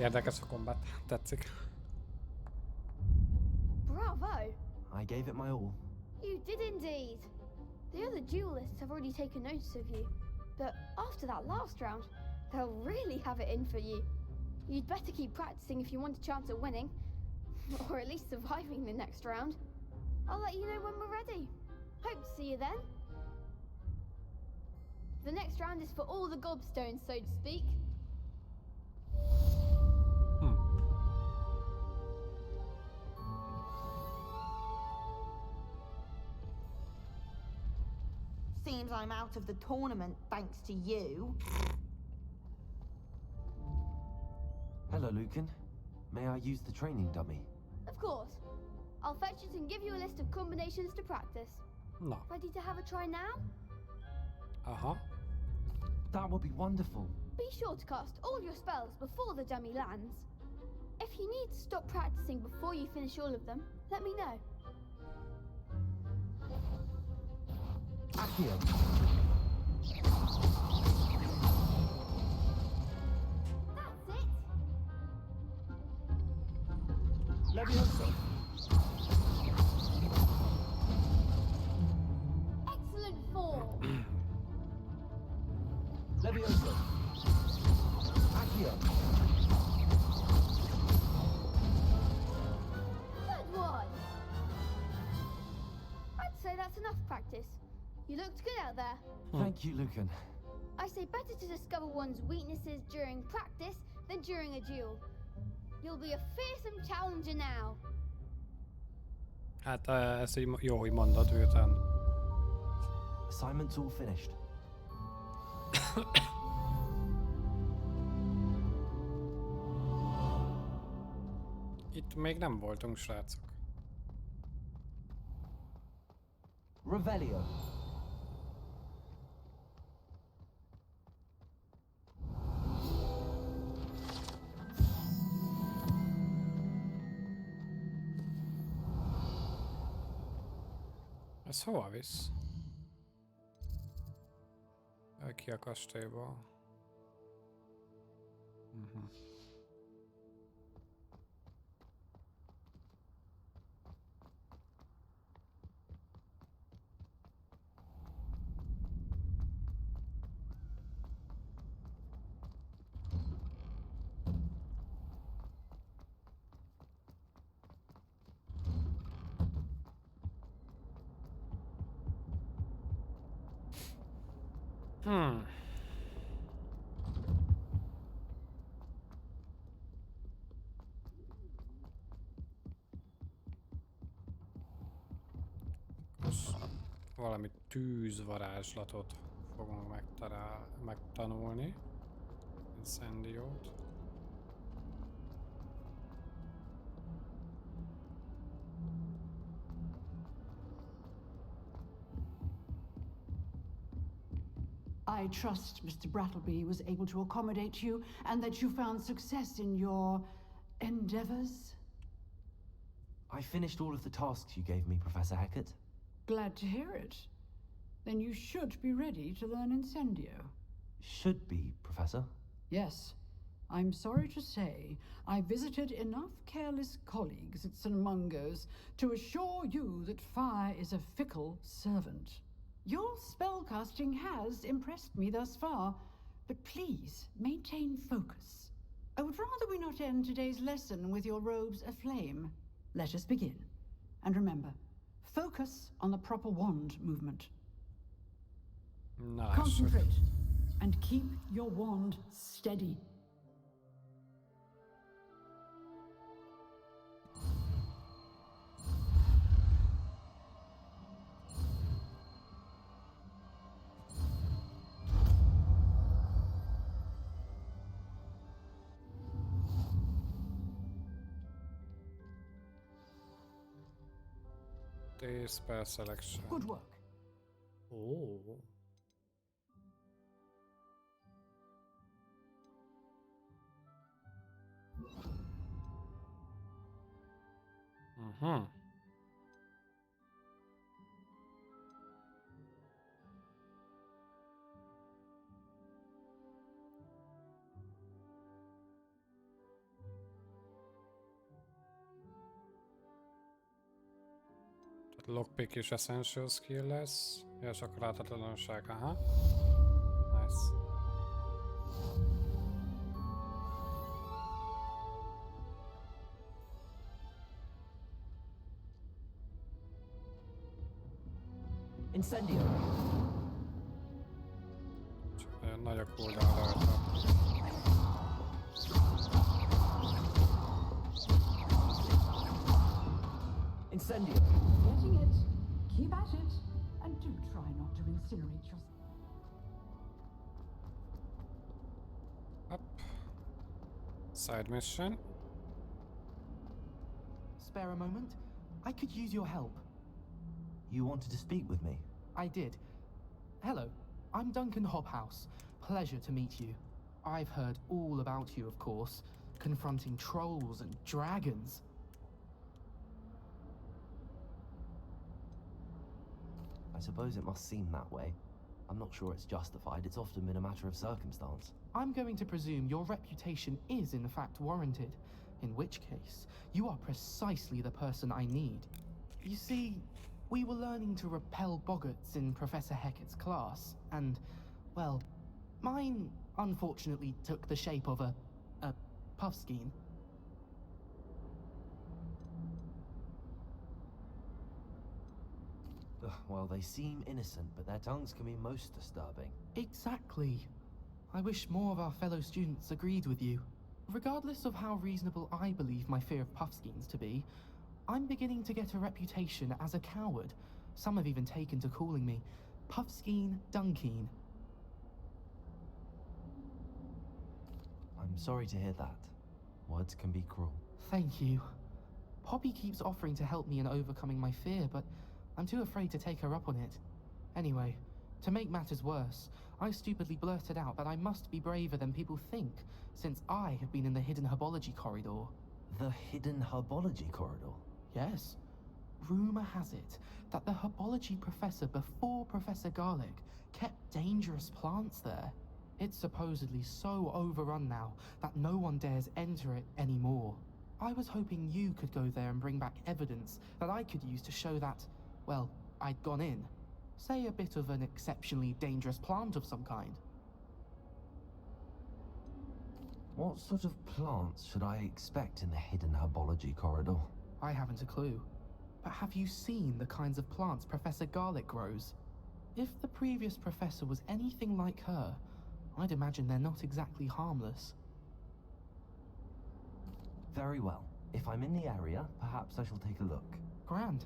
Érdekes a combat, tetszik. Bravo! I gave it my all. You did indeed. The other duelists have already taken notice of you, but after that last round, they'll really have it in for you. You'd better keep practicing if you want a chance at winning, or at least surviving the next round. I'll let you know when we're ready. Hope to see you then. The next round is for all the gobstones, so to speak. Seems I'm out of the tournament thanks to you. Hello, Lucan. May I use the training dummy? Of course. I'll fetch it and give you a list of combinations to practice. No. Ready to have a try now? Aha. That would be wonderful. Be sure to cast all your spells before the dummy lands. If you need to stop practicing before you finish all of them, let me know. Accio. That's it! Levioso. Excellent form! Levioso. Accio. Good one! I'd say that's enough practice. You looked good out there. Thank you, Lucan. I say better to discover one's weaknesses during practice than during a duel. You'll be a fearsome challenger now. Hát ezt így jó, hogy mondod, miután... Assignment's all finished. Itt még nem voltunk, srácok. Revelio. Ez hova visz? Ki a kastélyból. Valami tűzvarázslatot fogunk megtanulni. Incendiót. I trust Mr. Brattleby was able to accommodate you and that you found success in your endeavors. I finished all of the tasks you gave me, Professor Hackett. Glad to hear it. Then you should be ready to learn Incendio. Should be, Professor. Yes. I'm sorry to say, I visited enough careless colleagues at St. Mungo's to assure you that fire is a fickle servant. Your spellcasting has impressed me thus far, but please maintain focus. I would rather we not end today's lesson with your robes aflame. Let us begin. And remember, focus on the proper wand movement. Nice. Concentrate and keep your wand steady. Spell selection. Good work. Oh. Lockpick is essential skill lesz. És akkor láthatatlanság, aha. Nice. Incendio. Csak nagy a cooldown rajta. Incendio. Getting it. Keep at it. And do try not to incinerate yourself. Up. Side mission. Spare a moment? I could use your help. You wanted to speak with me? I did. Hello, I'm Duncan Hobhouse. Pleasure to meet you. I've heard all about you, of course, confronting trolls and dragons. I suppose it must seem that way. I'm not sure it's justified. It's often been a matter of circumstance. I'm going to presume your reputation is in fact warranted, in which case, you are precisely the person I need. You see, we were learning to repel boggarts in Professor Hecat's class, and, well, mine unfortunately took the shape of a puffskein. Well, they seem innocent, but their tongues can be most disturbing. Exactly. I wish more of our fellow students agreed with you. Regardless of how reasonable I believe my fear of puffskeins to be, I'm beginning to get a reputation as a coward. Some have even taken to calling me Puffskein Dunkeen. I'm sorry to hear that. Words can be cruel. Thank you. Poppy keeps offering to help me in overcoming my fear, but I'm too afraid to take her up on it. Anyway, to make matters worse, I stupidly blurted out that I must be braver than people think, since I have been in the hidden herbology corridor. The hidden herbology corridor? Yes. Rumor has it that the herbology professor before Professor Garlic kept dangerous plants there. It's supposedly so overrun now that no one dares enter it anymore. I was hoping you could go there and bring back evidence that I could use to show that, well, I'd gone in. Say a bit of an exceptionally dangerous plant of some kind. What sort of plants should I expect in the hidden herbology corridor? I haven't a clue. But have you seen the kinds of plants Professor Garlic grows? If the previous professor was anything like her, I'd imagine they're not exactly harmless. Very well. If I'm in the area, perhaps I shall take a look. Grand.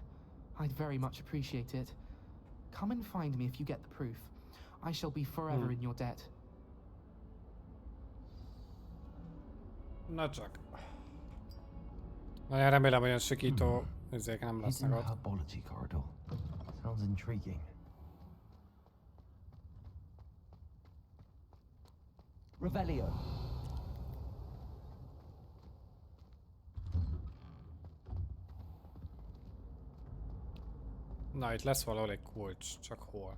I'd very much appreciate it. Come and find me if you get the proof. I shall be forever in your debt. Na csak. Nagyon remélem, hogy olyan sikító ezek nem lesznek ott. Herbology corridor. Sounds intriguing. Revelio. Na, itt lesz valahol egy kulcs, csak hol?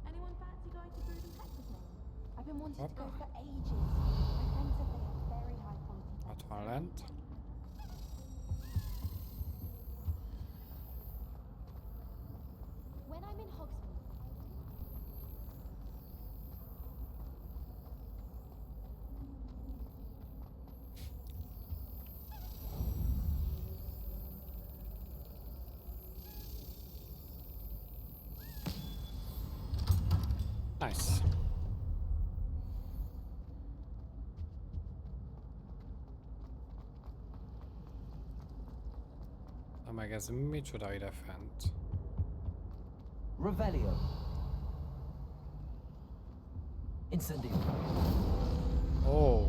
Anyone fancy going to Brood and Pet with me? I've been wanting to go for ages. My friend said they have very high quality. Ott van lent. When I'm in Hogsmeade, Nice. Na meg ez micsoda ide fent? Revelio. Incendio. Ó.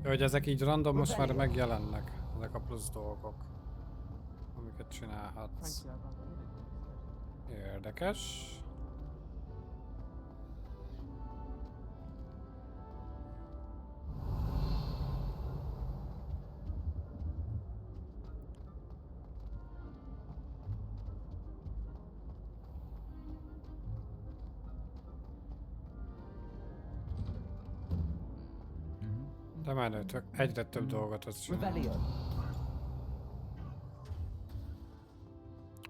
Jó, hogy ezek így random most már megjelennek, ezek a plusz dolgok, amiket csinálhatsz. Érdekes. De már egyre több dolgot tudsz csinálni.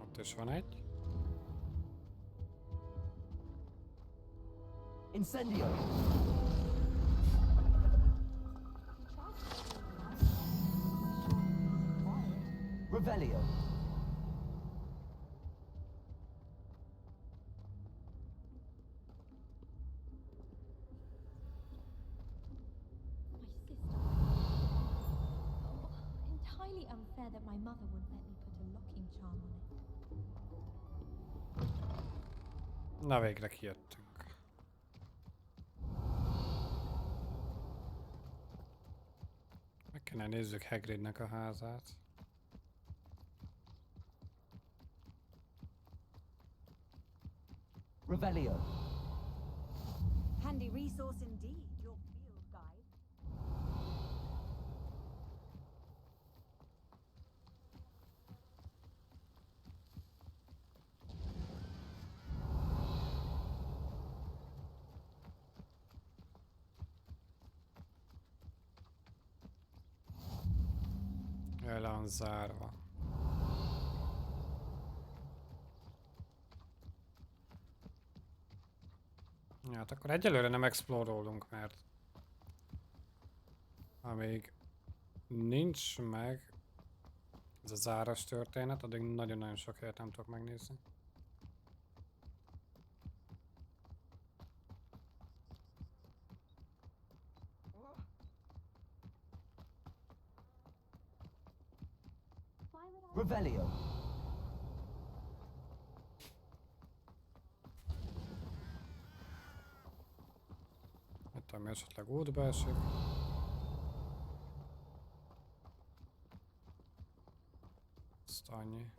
Ott is van egy. Incendio. Revelio. Entirely unfair that my mother wouldn't let me put a locking charm on it. Na végre kijöttünk. Meg kéne nézzük Hagridnek a házát. Revelio. Handy resource indeed, your field guide. El van zárva. Hát akkor egyelőre nem explorolunk, mert amíg nincs meg ez a záras történet, addig nagyon-nagyon sok helyet nem tudok megnézni. Revelio. Itt ami esetleg útba esik. Azt annyi.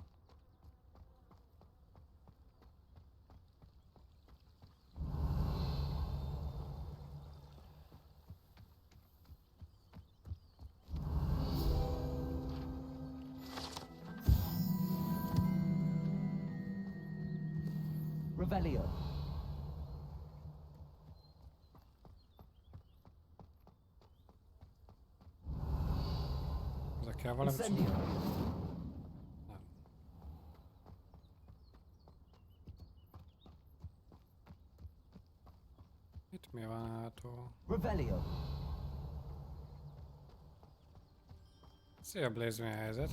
Revelio. Ezekkel valamit csinálni? Nem. Itt mi van hátul? Revelio. Szia Blaze, mi a helyzet?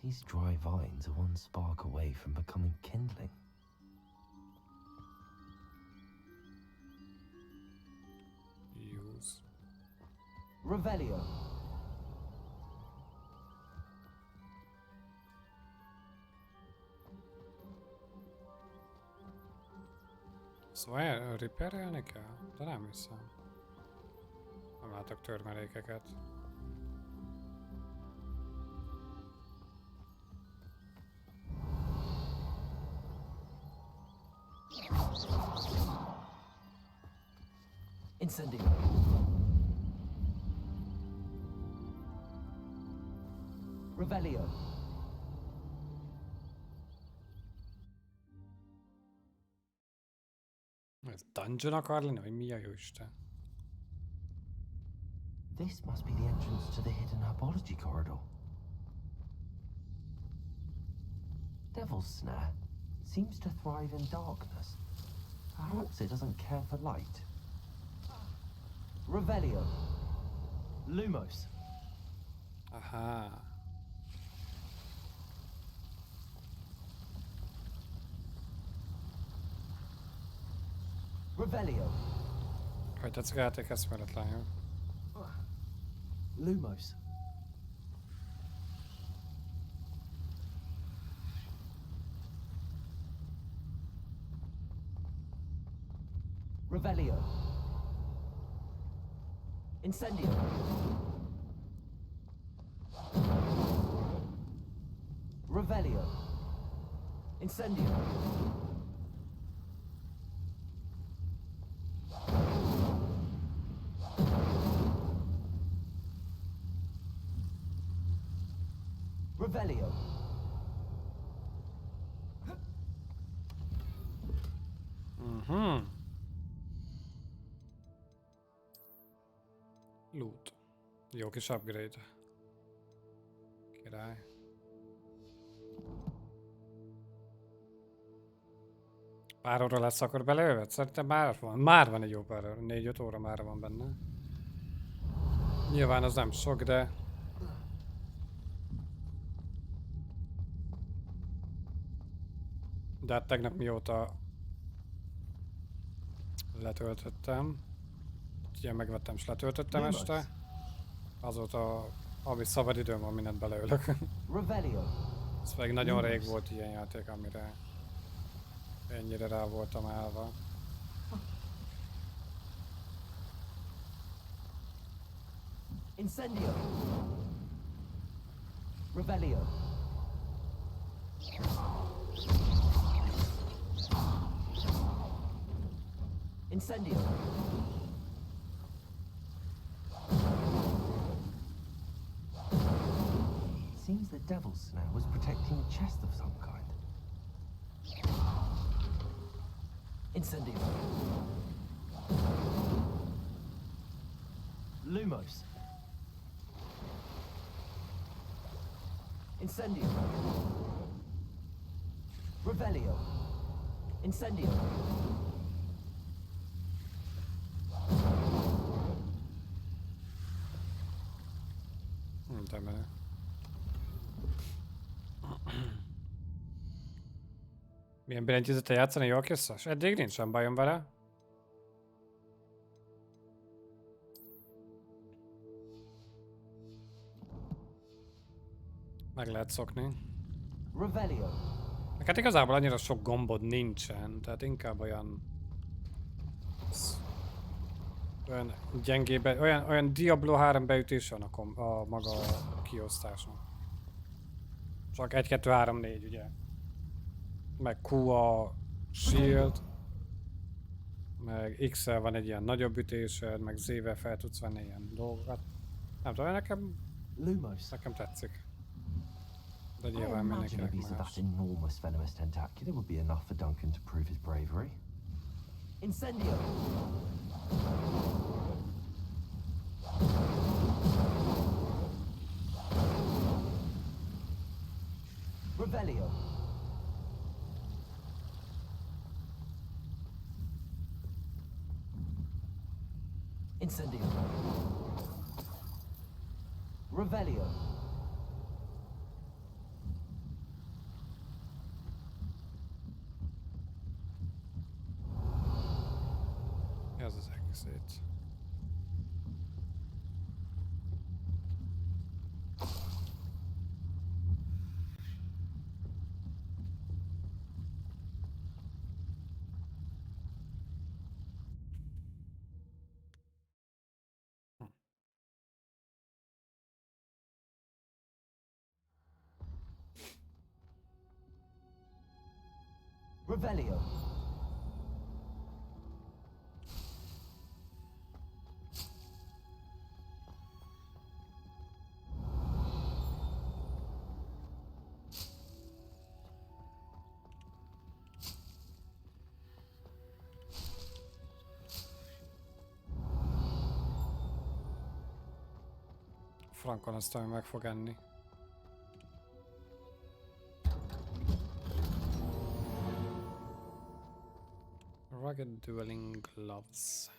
These dry vines are one spark away from becoming kindling. Use. Revelio. Szóval repairelni kell? De nem hiszem. Nem látok törmelékeket. Incendio. Revelio. Ez dungeon akar lenni, vagy mi a jó Isten? This must be the entrance to the hidden herbology corridor. Devil's Snare seems to thrive in darkness. Perhaps it doesn't care for light. Revelio. Lumos. Aha. Revelio. Hogy tetszik a játék eszméletlen, jó? Lumos. Revelio. Incendio. Revelio. Incendio. Revelio. Loot. Jó kis upgrade. Király. Pár óra lesz akkor belejövet? Szerintem már van egy jó pár óra. 4-5 óra már van benne. Nyilván az nem sok, de... De hát tegnap mióta letöltöttem. Ugye megvettem és letöltöttem este. Azóta, ami szabad időm van, mindent beleölök. Ez pedig nagyon rég volt ilyen játék, amire ennyire rá voltam állva. Incendio. Revelio. Incendio. Seems the devil's snare was protecting a chest of some kind. Incendio. Lumos. Incendio. Revelio. Incendio. Te bele. Milyen billentyűzettel játszani jól készes? Eddig nincsen bajom vele. Meg lehet szokni. Revelio. Hát igazából annyira sok gombod nincsen, tehát inkább olyan gyengébb, olyan Diablo 3 beütés van a maga kiosztásnak. Csak 1, 2, 3, 4 ugye. Meg Q a shield, meg X-el van egy ilyen nagyobb ütésed, meg Z-vel fel tudsz venni ilyen dolgokat. Nem tudom, nekem tetszik. De nyilván mindenkinek más. That enormous venomous tentacula would be enough for Duncan to prove his bravery. Incendio. Revelio. Incendio. Revelio. Ez az exit. Revelio. Frankon azt, ami meg fog enni. Rugged dueling gloves.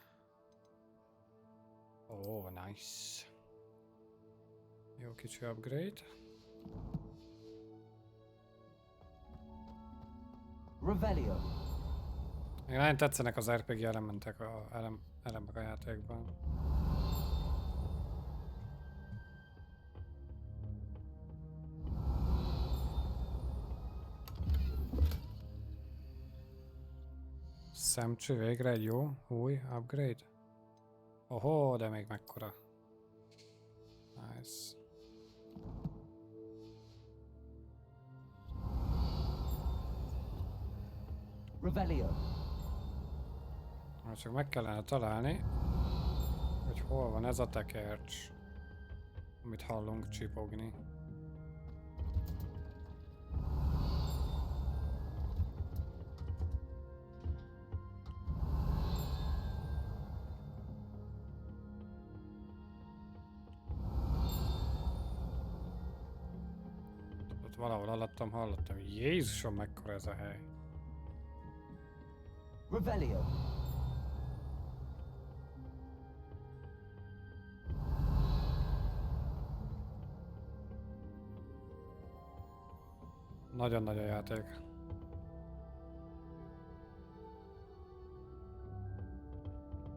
Oh, nice. Jó kicsi upgrade. Revelio. Még nagyon tetszenek az RPG elemek a játékban. Szemcső, végre egy jó új upgrade. Ohó, de még mekkora. Nice. Revelio. Csak meg kellene találni, hogy hol van ez a tekercs, amit hallunk csipogni. valahol hallottam. Jézusom, mekkora ez a hely. Revelio. Nagyon nagy a játék.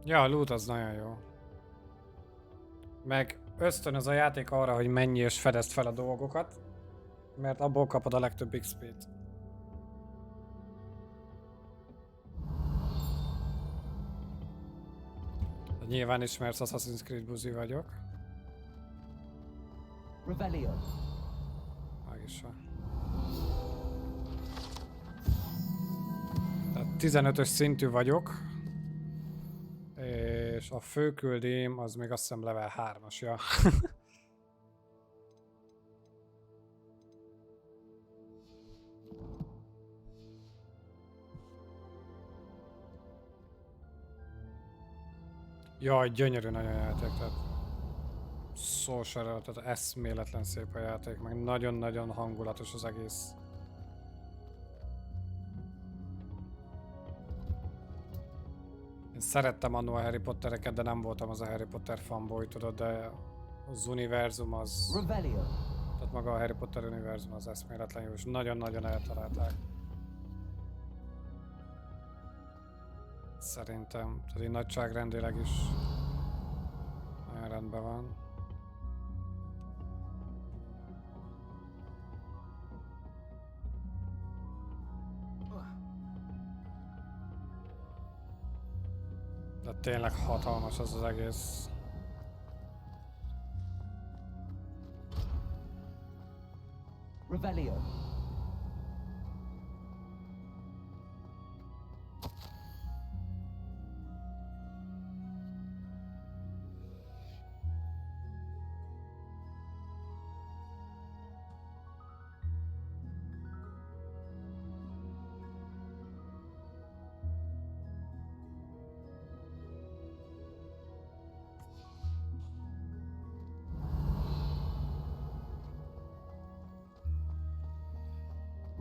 Ja, a loot az nagyon jó. Meg ösztönöz a játék arra, hogy menj és fedezd fel a dolgokat, mert abból kapod a legtöbb XP-t. Nyilván ismersz, Assassin's Creed buzi vagyok. Revelio. Meg is van. Tehát 15-ös szintű vagyok. És a főküldém az még azt hiszem level 3-as, ja. Jaj, gyönyörű nagyon játék, tehát szó se róla, tehát eszméletlen szép a játék, meg nagyon-nagyon hangulatos az egész. Én szerettem annó a Harry Pottereket, de nem voltam az a Harry Potter fanboy, tudod, de az univerzum az... Revelio. Tehát maga a Harry Potter univerzum az eszméletlen jó, és nagyon-nagyon eltalálták. Szerintem, tehát így nagyságrendileg is nagyon rendben van. De tényleg hatalmas az az egész. Revelio.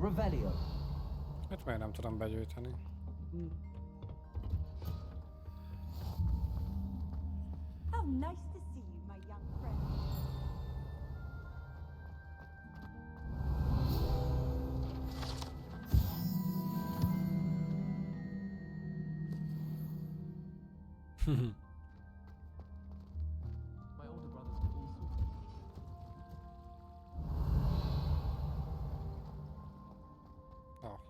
Revelio. Hát miért nem tudom begyűjteni? How nice to see you, my young friend. My older brother's got all sorts of... Oh.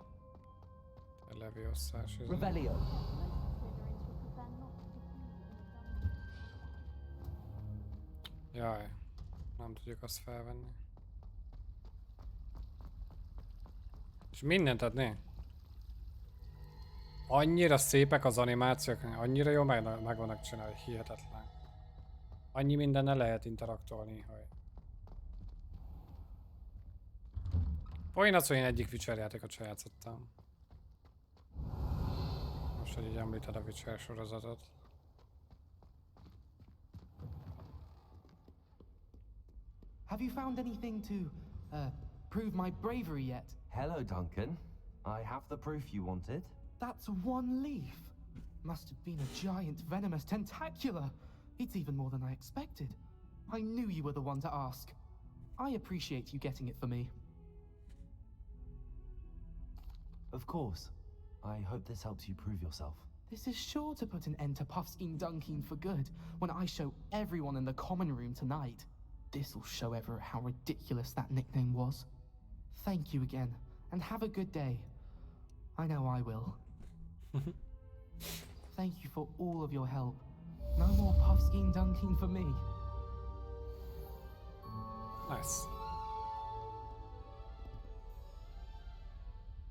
A levioszás. Revelio. Jaj, nem tudjuk azt felvenni. És mindent adni? Annyira szépek az animációk, annyira jó meg vannak csinálni, hihetetlen. Annyi mindennel lehet interaktolni, hogy... Olyan az, hogy én egyik Witcher játékot se játszottam. Most, hogy így említed a Witcher sorozatot. Have you found anything to, prove my bravery yet? Hello, Duncan. I have the proof you wanted. That's one leaf. Must have been a giant venomous tentacula. It's even more than I expected. I knew you were the one to ask. I appreciate you getting it for me. Of course. I hope this helps you prove yourself. This is sure to put an end to Puffskein Dunkin for good when I show everyone in the common room tonight. This'll show Everett how ridiculous that nickname was. Thank you again, and have a good day. I know I will. Thank you for all of your help. No more Puffskein Dunkin for me. Nice.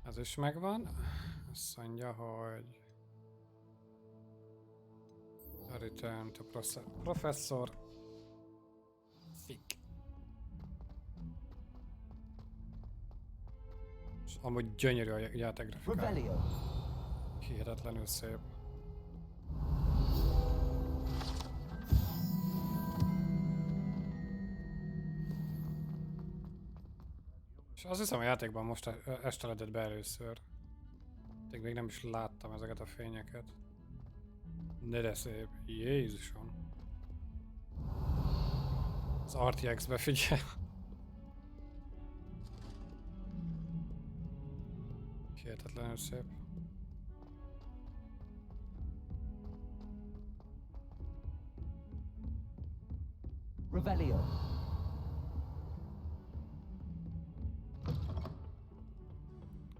Ez is megvan. Azt mondja, hogy... A return to professor. Fick. És amúgy gyönyörű a játékgrafika. Hihetetlenül szép. És azt hiszem a játékban most esteledett be először. Még nem is láttam ezeket a fényeket. De szép. Jézusom. Az RTX-be figyel. Hihetetlenül szép. Revelio.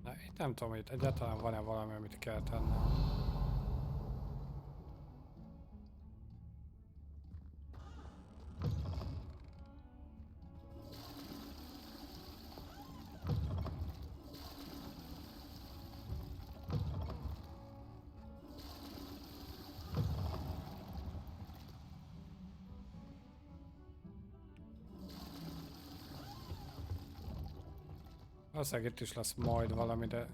Na, itt nem tudom, hogy egyáltalán van-e valami, amit kell tennem. Valószínűleg itt is lesz majd valami, de...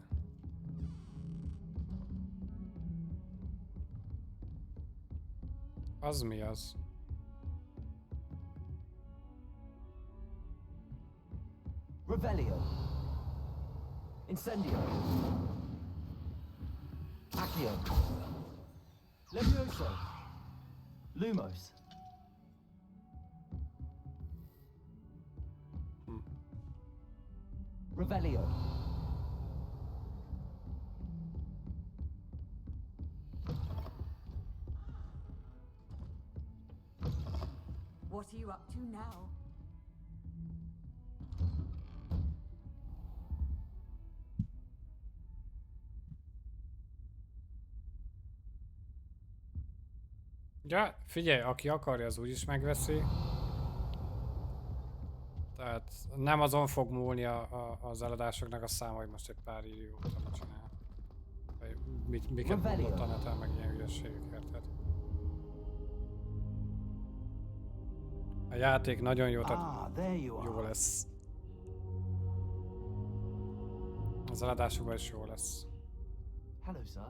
Az mi az? Revelio. Incendio. Accio. Levioso. Lumos. Revelio. What are you up to now? Ja, figyelj, aki akarja, az úgyis megveszi. Tehát nem azon fog múlni az eladásoknak a száma, hogy most egy pár idióta mit csinál. Vagy miket mondott a neten, meg ilyen hülyeségek, érted? A játék nagyon jó, tehát jó lesz. Az eladásokban is jó lesz. Hello, sir.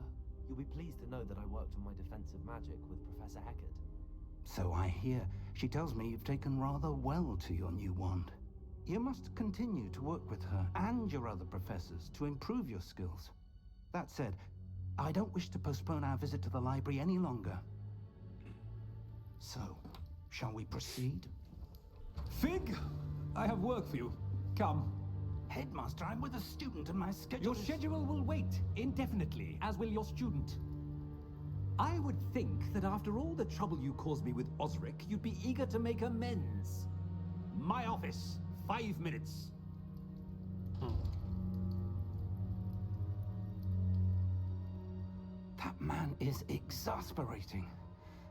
You'll be pleased to know that I worked on my defense of magic with Professor Heckard. So I hear. She tells me you've taken rather well to your new wand. You must continue to work with her and your other professors to improve your skills. That said, I don't wish to postpone our visit to the library any longer. So, shall we proceed? Fig, I have work for you. Come. Headmaster, I'm with a student and my schedule Your schedule will wait indefinitely, as will your student. I would think that after all the trouble you caused me with Osric, you'd be eager to make amends. My office, 5 minutes. That man is exasperating.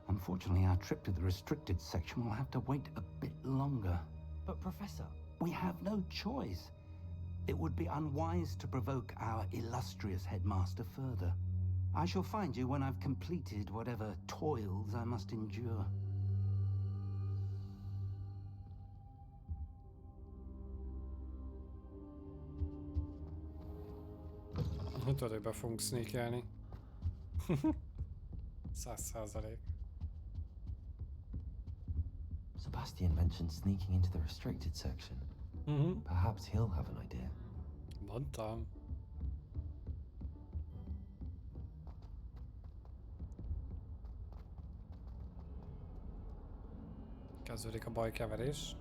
Unfortunately, our trip to the restricted section will have to wait a bit longer. But Professor... We have no choice. It would be unwise to provoke our illustrious headmaster further. I shall find you when I've completed whatever toils I must endure. Tudod, hogy be fogunk sneakelni. 100%. Sebastian mentioned sneaking into the restricted section. Perhaps he'll have an idea. Mondtam. Kezdődik a bajkeverés.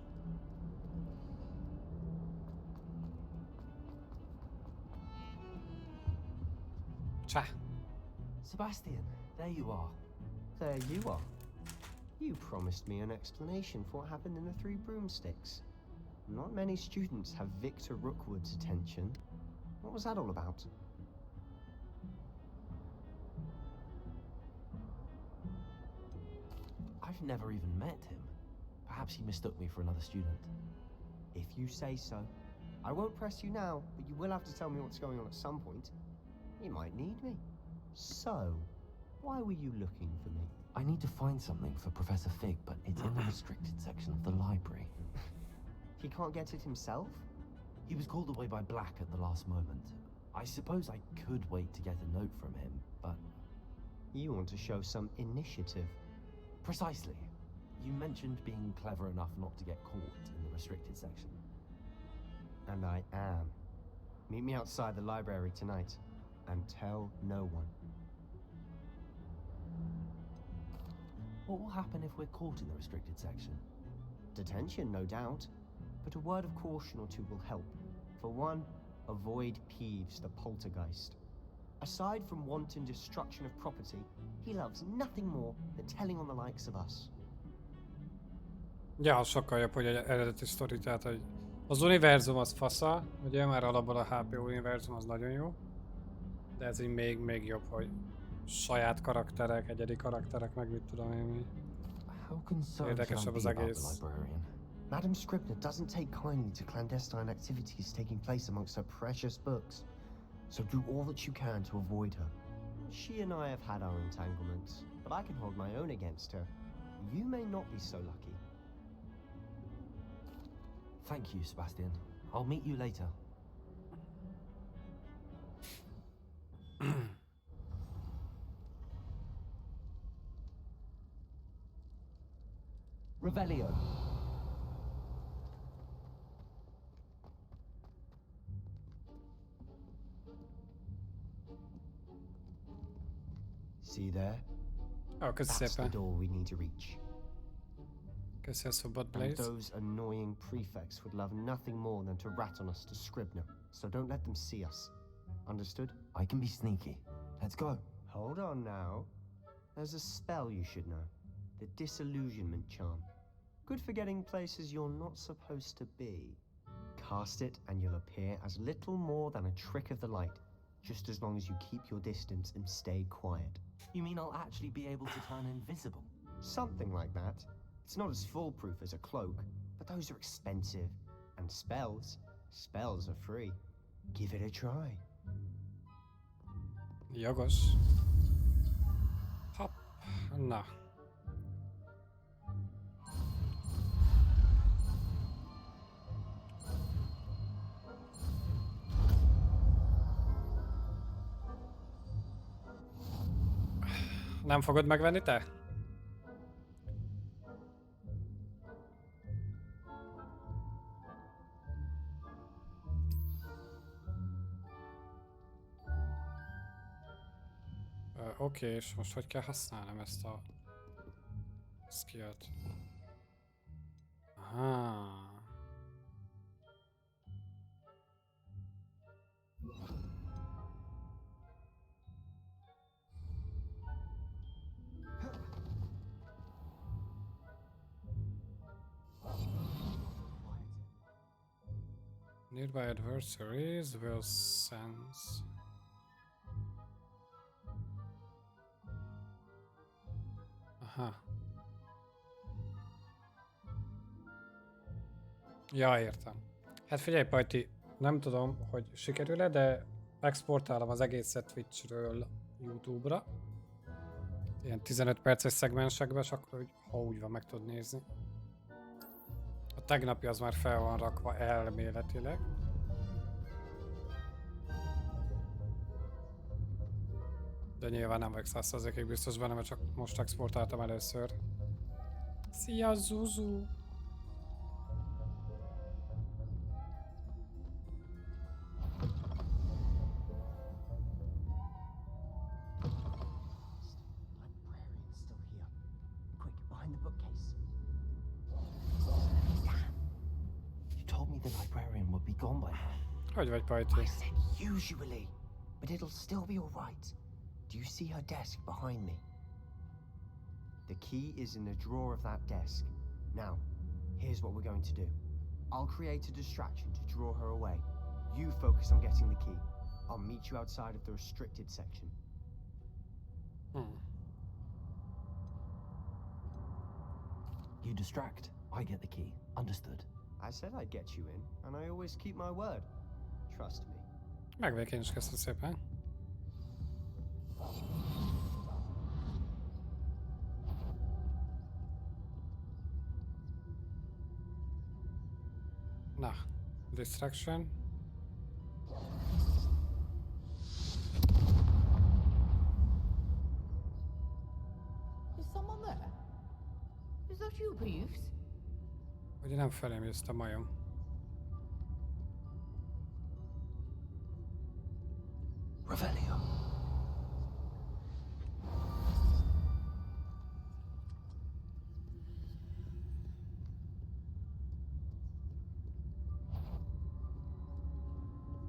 Csá! Sebastian, there you are. There you are. You promised me an explanation for what happened in the Three Broomsticks. Not many students have Victor Rookwood's attention. What was that all about? I've never even met him. Perhaps he mistook me for another student. If you say so. I won't press you now, but you will have to tell me what's going on at some point. You might need me. So, why were you looking for me? I need to find something for Professor Fig, but it's in the restricted section of the library. He can't get it himself? He was called away by Black at the last moment. I suppose I could wait to get a note from him, but... You want to show some initiative. Precisely. You mentioned being clever enough not to get caught in the restricted section. And I am. Meet me outside the library tonight, and tell no one. What will happen if we're caught in the restricted section? Detention, no doubt. But a word of caution or two will help. For one, avoid Peeves, the poltergeist. Aside from wanton destruction of property, he loves nothing more than telling on the likes of us. Ja, az sokkal jobb, hogy egy eredeti sztori, tehát hogy az univerzum az fasza, ugye, már alapból a HP univerzum az nagyon jó. De ez így még jobb, hogy saját karakterek, egyedi karakterek, meg mit tudom én mi. Érdekesebb az egész. Madam Scribner doesn't take kindly to clandestine activities taking place amongst her precious books. So do all that you can to avoid her. She and I have had our entanglements, but I can hold my own against her. You may not be so lucky. Thank you, Sebastian. I'll meet you later. Revelio. See there? Oh, That's the door we need to reach. Köszi a szobot, And Blaze. those annoying prefects would love nothing more than to rat on us to Scribner, so don't let them see us. Understood? I can be sneaky. Let's go. Hold on now. There's a spell you should know. The Disillusionment Charm. Good for getting places you're not supposed to be. Cast it and you'll appear as little more than a trick of the light, just as long as you keep your distance and stay quiet. You mean I'll actually be able to turn invisible? Something like that. It's not as foolproof as a cloak, but those are expensive. And spells are free. Give it a try. Jogos. Hopp. Na. Nem fogod megvenni te? Oké, és most hogy kell használnom ezt a skillt? Aha. Nearby adversaries will sense. Aha. Ja, értem. Hát figyelj, Pajti, nem tudom, hogy sikerül-e, de exportálom az egészet Twitchről YouTube-ra. Ilyen 15 perces szegmensekbe, és akkor, hogy ha úgy van, meg tud nézni. A tegnapi az már fel van rakva elméletileg. De nyilván nem vagyok 100%-ig biztos benne, mert csak most exportáltam először. Szia, Zuzu! Hogy vagy, Pajti? I said usually, but it'll still be all right. Do you see her desk behind me? The key is in the drawer of that desk. Now, here's what we're going to do. I'll create a distraction to draw her away. You focus on getting the key. I'll meet you outside of the restricted section. You distract. I get the key. Understood. I said I'd get you in, and I always keep my word. Trust me. Megvegyek én is, köszönöm szépen. Na, distraction. Is someone there? Is that you, Peeves? Ugye nem felém jössz a majom. Revelio.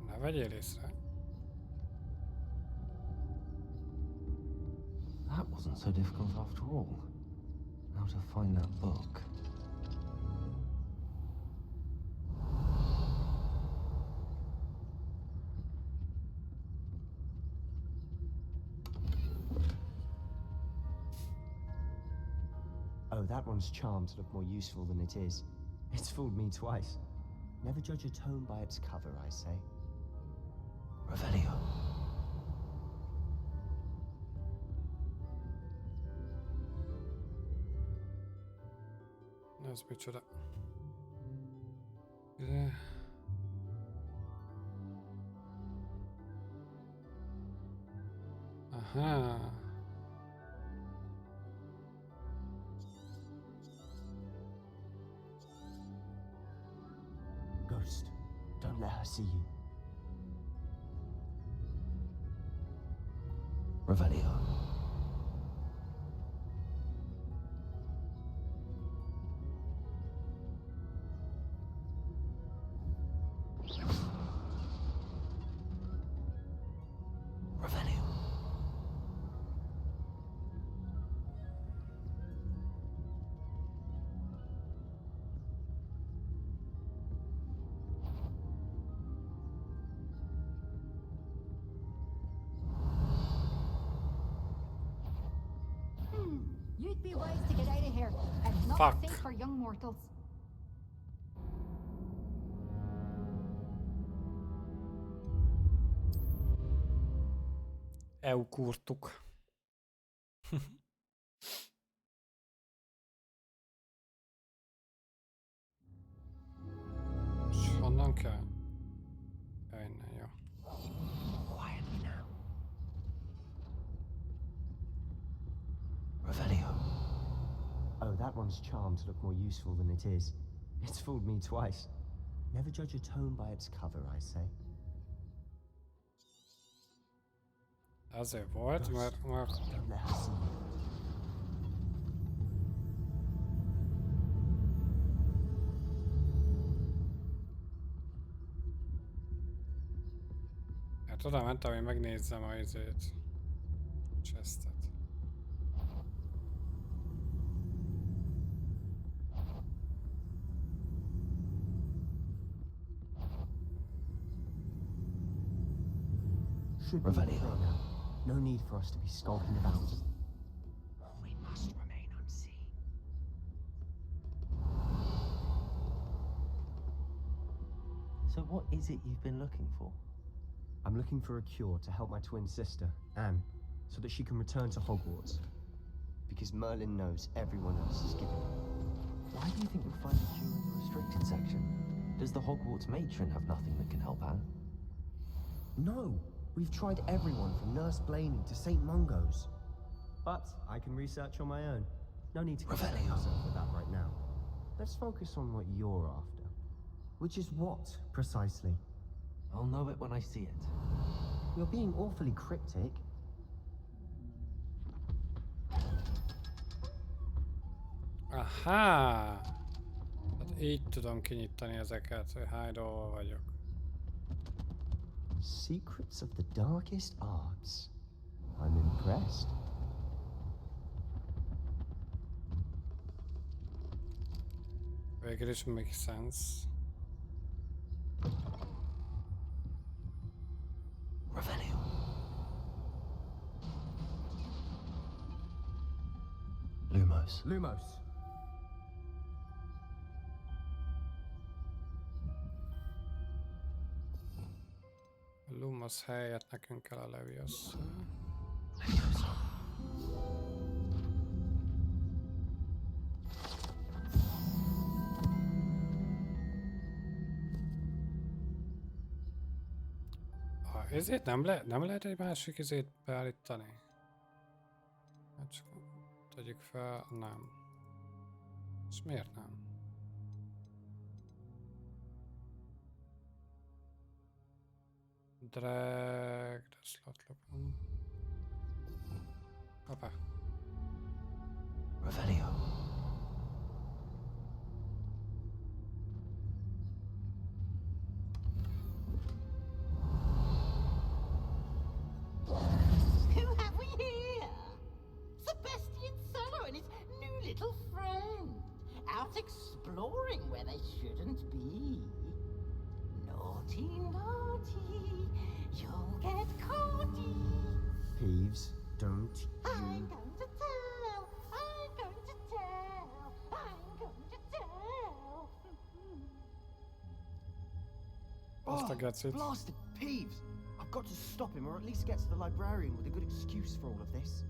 Ne vegyél észre. That wasn't so difficult after all. How to find that book. Oh, that one's charmed to look more useful than it is. It's fooled me twice. Never judge a tome by its cover, I say. Revelio. Ez micsoda. Ide. Aha. Ghost, don't let her see you. Revelio. Revelio. You'd be wise to get out of here. It's not Fuck. safe for young mortals. Elkurtuk. És honnan kell? Ja, innen, jó. Quietly now. Revelio. Oh, that one's charmed to look more useful than it is. It's fooled me twice. Never judge a tome by its cover, I say. Azért volt, mert Don't let her see you. hát oda mentem, hogy megnézzem a izét. Chestet. Should be Revelio. clear now. No need for us to be skulking about. We must remain unseen. So what is it you've been looking for? I'm looking for a cure to help my twin sister, Anne, so that she can return to Hogwarts. Because Merlin knows everyone else is giving up. Why do you think you'll find a cure in the restricted section? Does the Hogwarts matron have nothing that can help Anne? No! We've tried everyone from Nurse Blaney to St. Mungo's. But I can research on my own. No need to concern Revelio. yourself with that right now. Let's focus on what you're after. Which is what, precisely? I'll know it when I see it. You're being awfully cryptic. Aha! Hát így tudom kinyitani ezeket, hogy hány dolgol vagyok. Secrets of the darkest arts. I'm impressed. Végül is make sense. Revelio. Lumos. Lumos. A Lumos helyett nekünk kell a Leviosa. Ezért nem lehet egy másik izét beállítani? Hát csak tegyük fel, nem. És miért nem? Drag, de slotlapom. Hoppá. Revelio. Who have we here? Sebastian Cello and his new little friend. Out exploring where they shouldn't be. Naughty, naughty, you'll get caughty. Peeves, don't I'm you... going to tell, I'm going to tell, I'm going to tell. Azt a gecit. Blasted Peeves! I've got to stop him, or at least get to the librarian with a good excuse for all of this.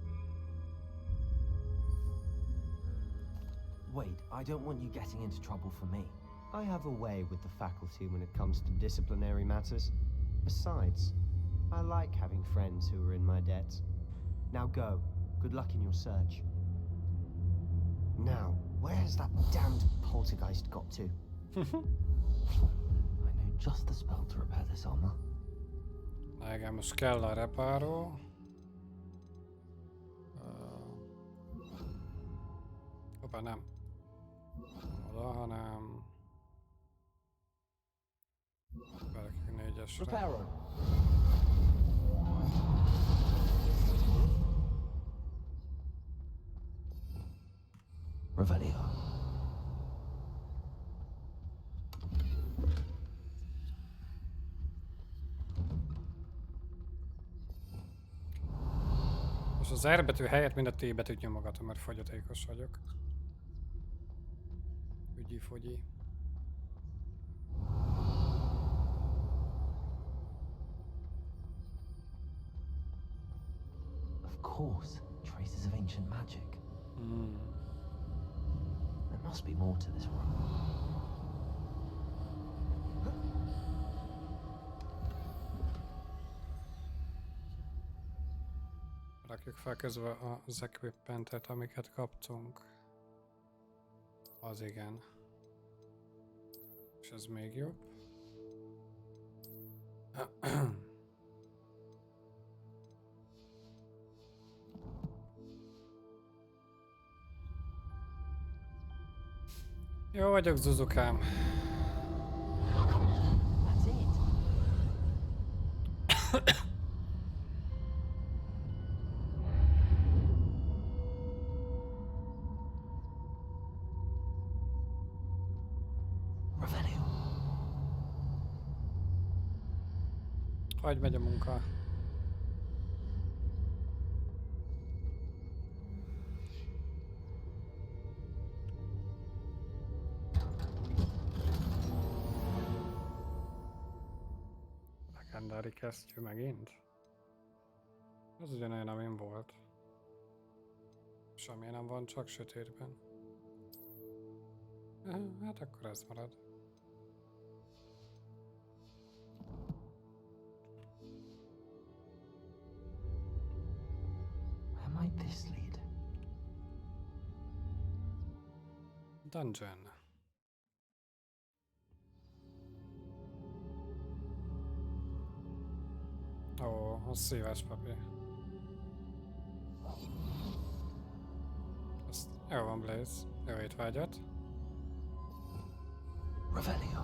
Wait, I don't want you getting into trouble for me. I have a way with the faculty when it comes to disciplinary matters. Besides, I like having friends who are in my debt. Now go. Good luck in your search. Now, where has that damned poltergeist got to? I know just the spell to repair this armor. Igen, most kell a repáró. Hoppá, nem. Oda, hanem... Belekünk 4-esre. Reparo. Revelio. Most az R betű helyett mind a T betűt nyomogatom, mert fogyatékos vagyok. Ügyi-fogyi. Of course, traces of ancient magic. There must be more to this room. Rakjuk fel közben az equipmentet, amiket kaptunk. Az igen. És ez még jobb. Jó vagyok, Zuzukám. That's it. Revelio. Hogy megy a munka? Legendári kesztyű megint? Ez ugyanolyan, amin volt. Semmi nem van, csak sötétben. Hát akkor ez marad. Where might this lead? Dungeon. Ó, az szíves papír. Azt jó van, Blaze. Jó étvágyat. Revelio.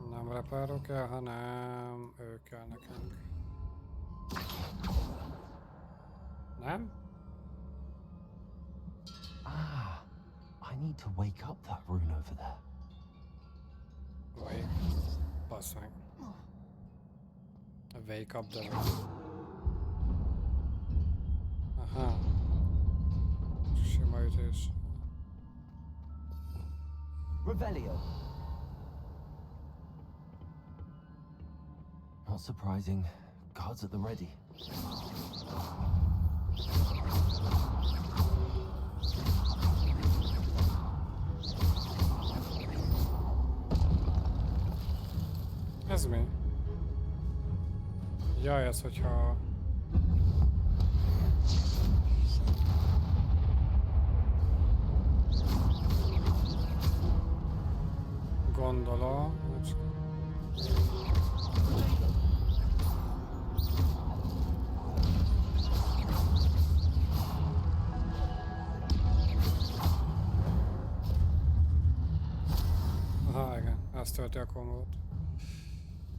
Nem repáró kell, hanem ő kell nekünk. Nem? Ah, I need to wake up that rune over there. Wake. Bassz meg. Wake up the rune. Aha. Sima ütés. Revelio. Not surprising. Guards at the ready. Ez mi? Jaj, ez hogyha... gondolom. Aha, igen, azt tölti a kombót.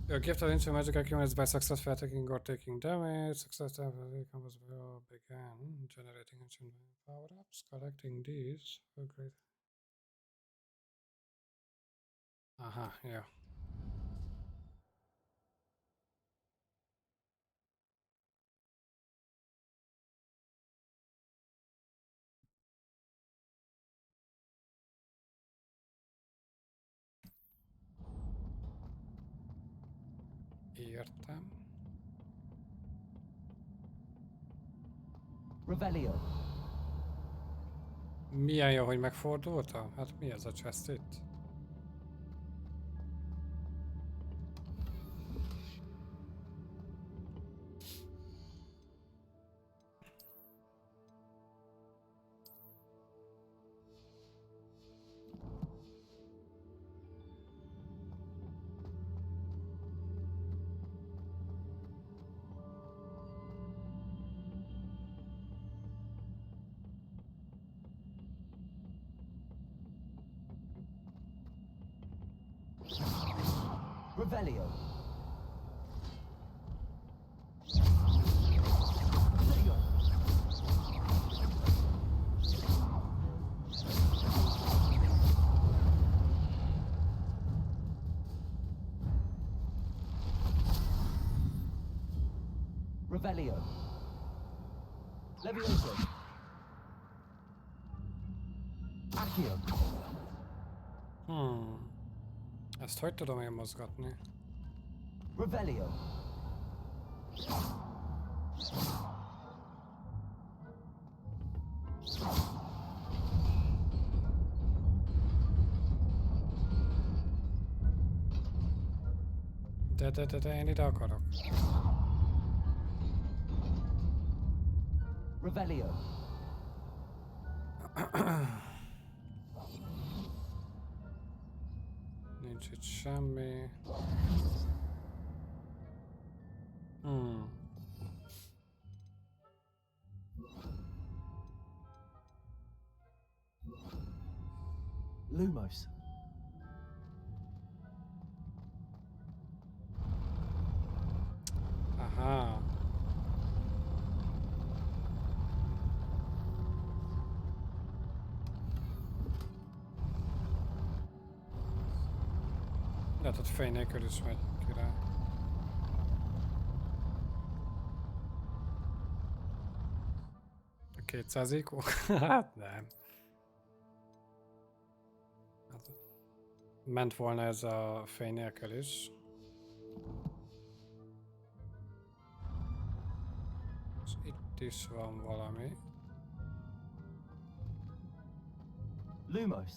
A gift of ancient magic accumulates by successful attacking or taking damage. Success after combos will begin generating ancient power-ups. Collecting these. Oh, great. Aha, ja. Értem. Revelio. Milyen jó, hogy megfordultam? Hát mi ez a chest itt? Revelio. Revelio. Levioso. Accio. Ezt hogy tudom én mozgatni? Revelio. De én ide akarok. Revelio. Nincs itt semmi. Lumos. Aha. Lehet, hogy fény nélkül is megy ki rá. A 200 IQ? Hát nem. Hát, ment volna ez a fény nélkül is. És itt is van valami. Lumos.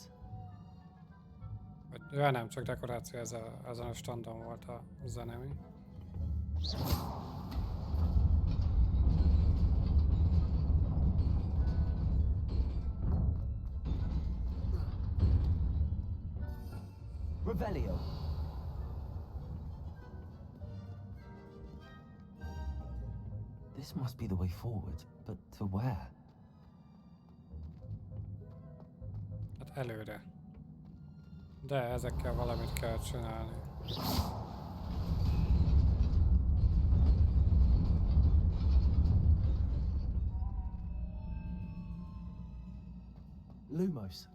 Ja, nem, csak dekoráció, ezen a standon volt a zenemi. Revelio. This must be the way forward, but to where? Hát előre. De ezekkel valamit kell csinálni. Lumos.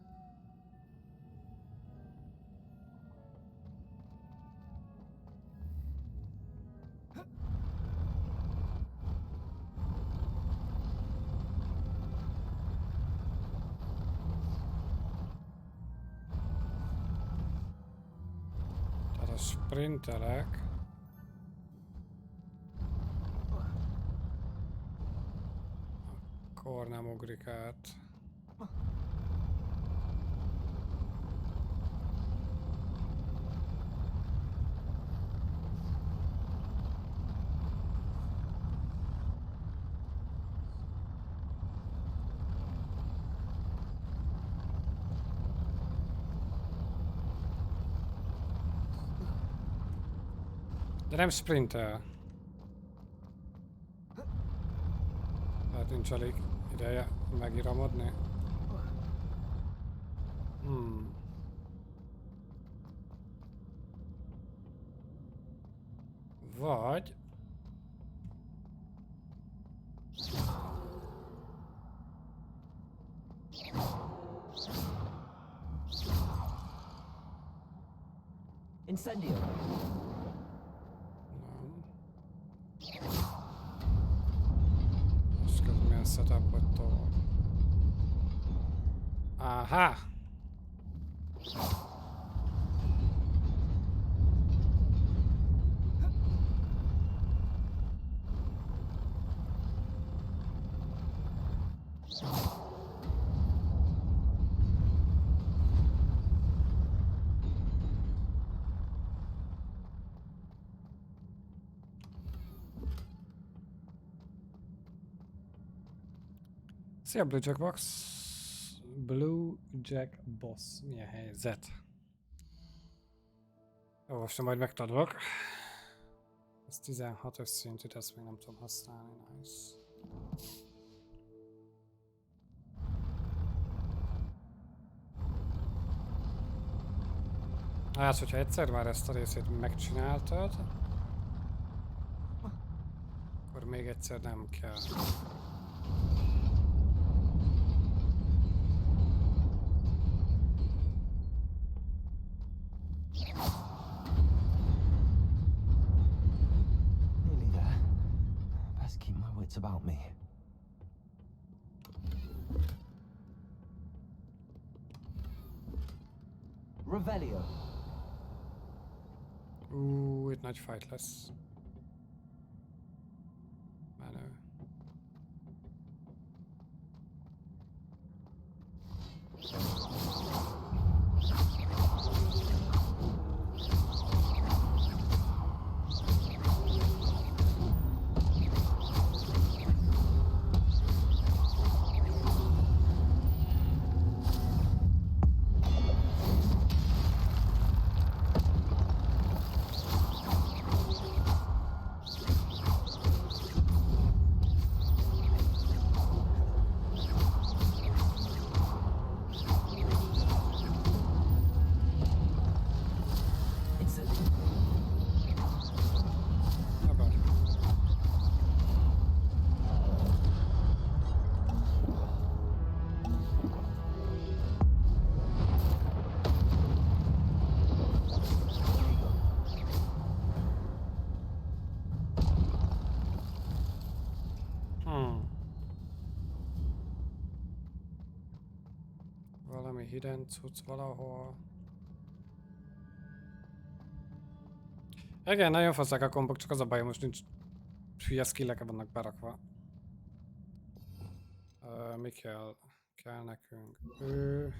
Tehát a sprintelek. Akkor nem ugrik át. De nem sprintel. Tehát nincs elég ideje megiramodni. Vagy... Incendio. Most kell milyen setupot tovább. Aha! Szia Blue Jack Box. Blue Jack Boss. Milyen helyzet? Jó, most majd megtanulok. Ez 16-ös szintű, ezt még nem tudom használni. Nice. Hát, hogyha egyszer már ezt a részét megcsináltad, akkor még egyszer nem kell. Nearly there. Best keep my wits about me. Revelio. Itt nagy fight lesz. Menő. Valami hidden cucc valahol. Igen, nagyon faszák a kompok, csak az a baj, most nincs hülye skillek vannak berakva. Mi kell? Kell nekünk ő.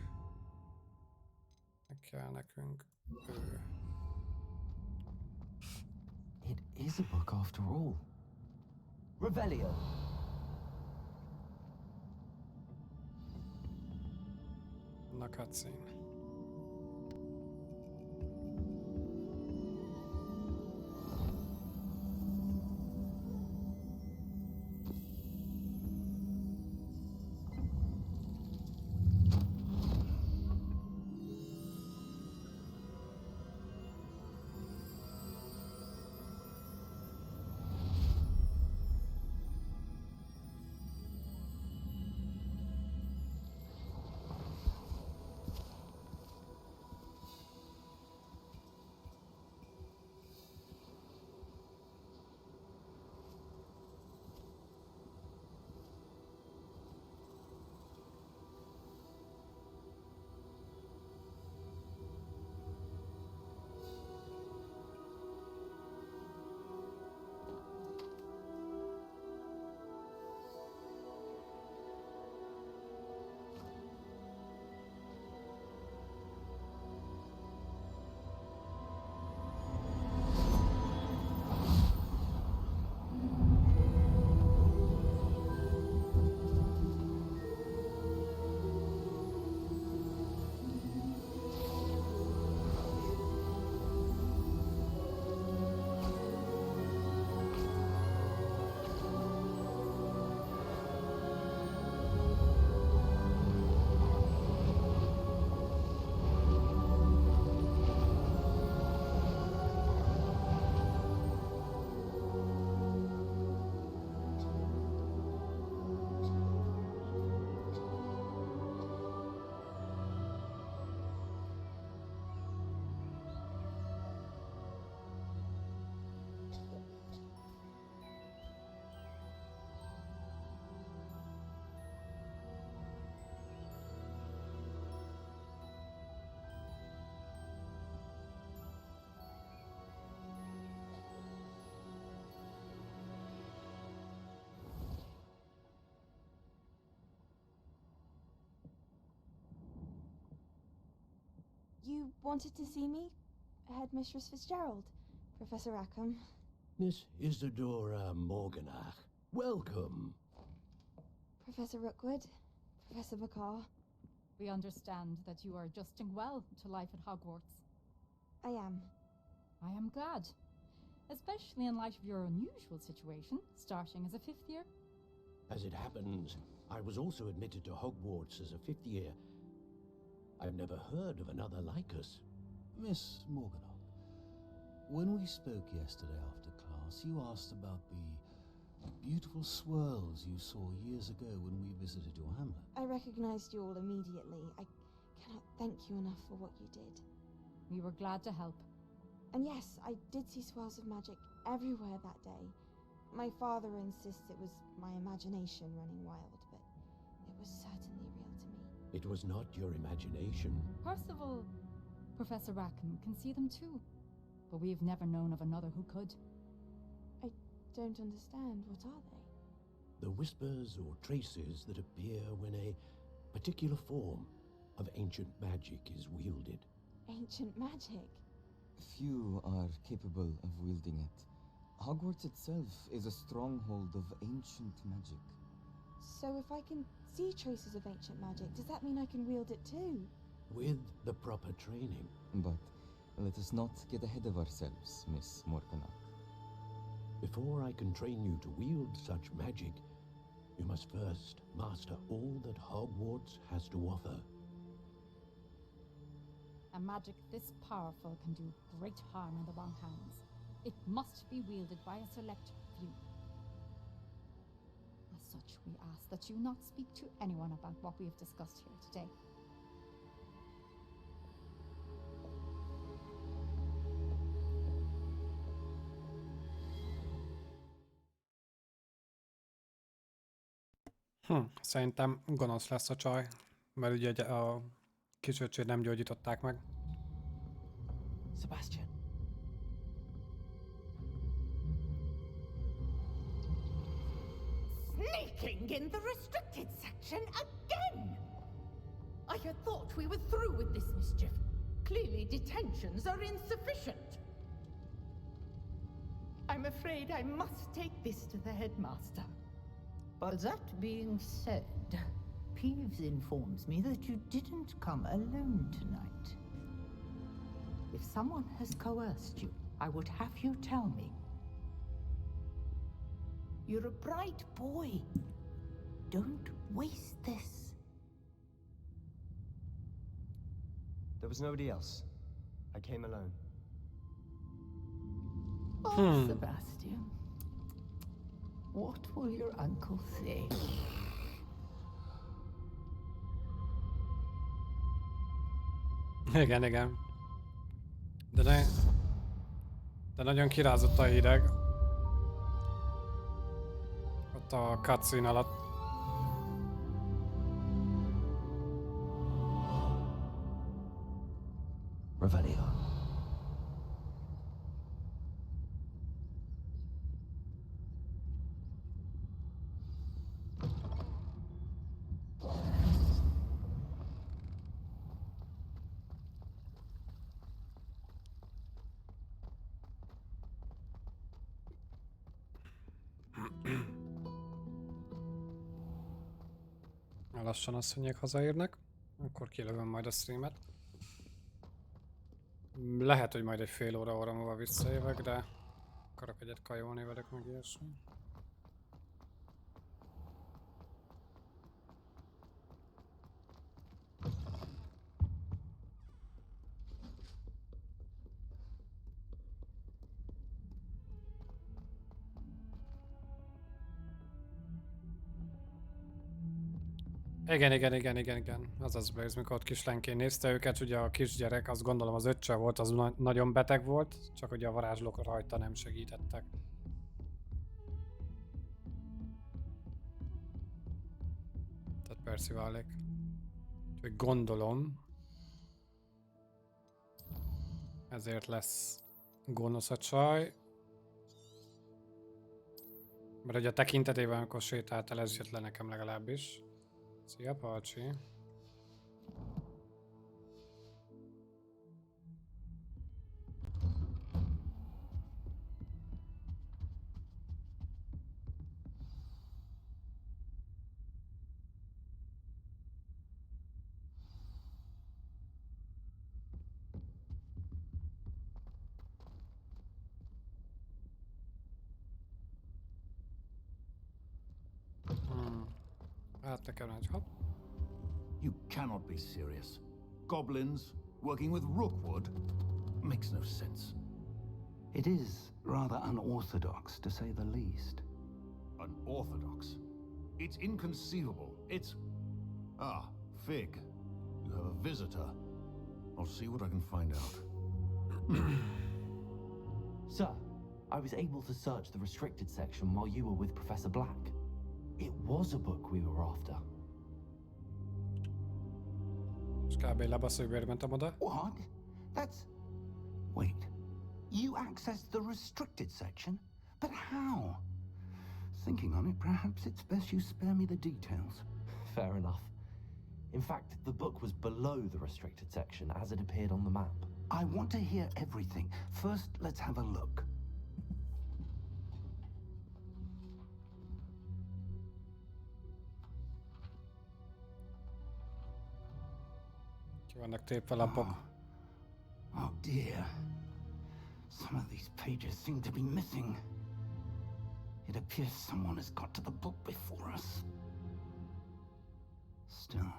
Meg kell nekünk ő. It is a book after all. Revelio. Na cutscene. You wanted to see me? Headmistress Fitzgerald, Professor Rackham. Miss Isadora Morganach, welcome. Professor Rookwood, Professor Bakar. We understand that you are adjusting well to life at Hogwarts. I am. I am glad. Especially in light of your unusual situation, starting as a 5th year. As it happens, I was also admitted to Hogwarts as a 5th year. I've never heard of another like us. Miss Morganock, when we spoke yesterday after class, you asked about the beautiful swirls you saw years ago when we visited your hamlet. I recognized you all immediately. I cannot thank you enough for what you did. We were glad to help. And yes, I did see swirls of magic everywhere that day. My father insists it was my imagination running wild, but it was certainly real to me. It was not your imagination. Percival, Professor Rackham can see them too, but we've never known of another who could. I don't understand. What are they? The whispers or traces that appear when a particular form of ancient magic is wielded. Ancient magic? Few are capable of wielding it. Hogwarts itself is a stronghold of ancient magic. So if I can see traces of ancient magic, does that mean I can wield it too? With the proper training. But let us not get ahead of ourselves, Miss Morganock. Before I can train you to wield such magic, you must first master all that Hogwarts has to offer. A magic this powerful can do great harm in the wrong hands. It must be wielded by a select few. As such, we ask that you not speak to anyone about what we have discussed here today. Szerintem gonosz lesz a csaj, mert ugye a kisöcsét nem gyógyították meg. Sebastian. Sneaking in the restricted section again! I had thought we were through with this mischief. Clearly detentions are insufficient. I'm afraid I must take this to the headmaster. But that being said, Peeves informs me that you didn't come alone tonight. If someone has coerced you, I would have you tell me. You're a bright boy. Don't waste this. There was nobody else. I came alone. Oh, Sebastian. What will your uncle say? Igen, igen. De nagyon kirázott a hideg. Ott a cutscene alatt. Revelio. Lassan azt mondják, hazaérnek. Akkor kilövöm majd a streamet. Lehet, hogy majd egy fél óra múlva visszajövök, de akarok egyet kajolni velük, meg ilyesmi. Igen. Azaz Blaze, mikor ott kislányként nézte őket, ugye a kisgyerek, azt gondolom az öccse volt, az nagyon beteg volt, csak ugye a varázslók rajta nem segítettek. Tehát Percivalék. Úgyhogy gondolom, ezért lesz gonosz a csaj. Mert ugye a tekintetében, amikor sétált el, ez jött le nekem legalábbis. Szia, Palcsi. Hát nekem egy hopp. You cannot be serious. Goblins working with Rookwood makes no sense. It is rather unorthodox, to say the least. Unorthodox? It's inconceivable. It's... Ah, Fig. You have a visitor. I'll see what I can find out. Sir, I was able to search the restricted section while you were with Professor Black. It was a book we were after. És kb. Lebaszolj, miért mentem oda? What? That's... Wait. You accessed the restricted section? But how? Thinking on it, perhaps it's best you spare me the details. Fair enough. In fact, the book was below the restricted section as it appeared on the map. I want to hear everything. First, let's have a look. Ki vannak tépve lapok. Oh dear. Some of these pages seem to be missing. It appears someone has got to the book before us. Still,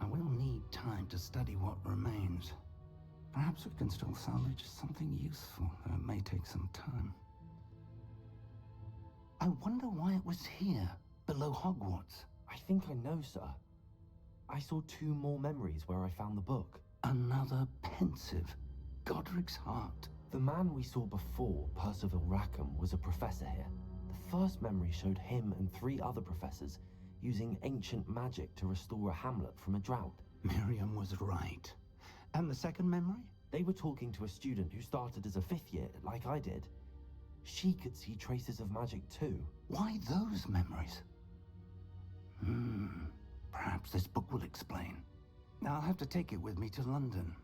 I will need time to study what remains. Perhaps we can still salvage something useful, though it may take some time. I wonder why it was here, below Hogwarts. I think I know, sir. I saw 2 more memories where I found the book. Another pensive Godric's heart. The man we saw before, Percival Rackham, was a professor here. The first memory showed him and 3 other professors using ancient magic to restore a hamlet from a drought. Miriam was right. And the second memory? They were talking to a student who started as a 5th year, like I did. She could see traces of magic too. Why those memories? Perhaps this book will explain. Now I'll have to take it with me to London.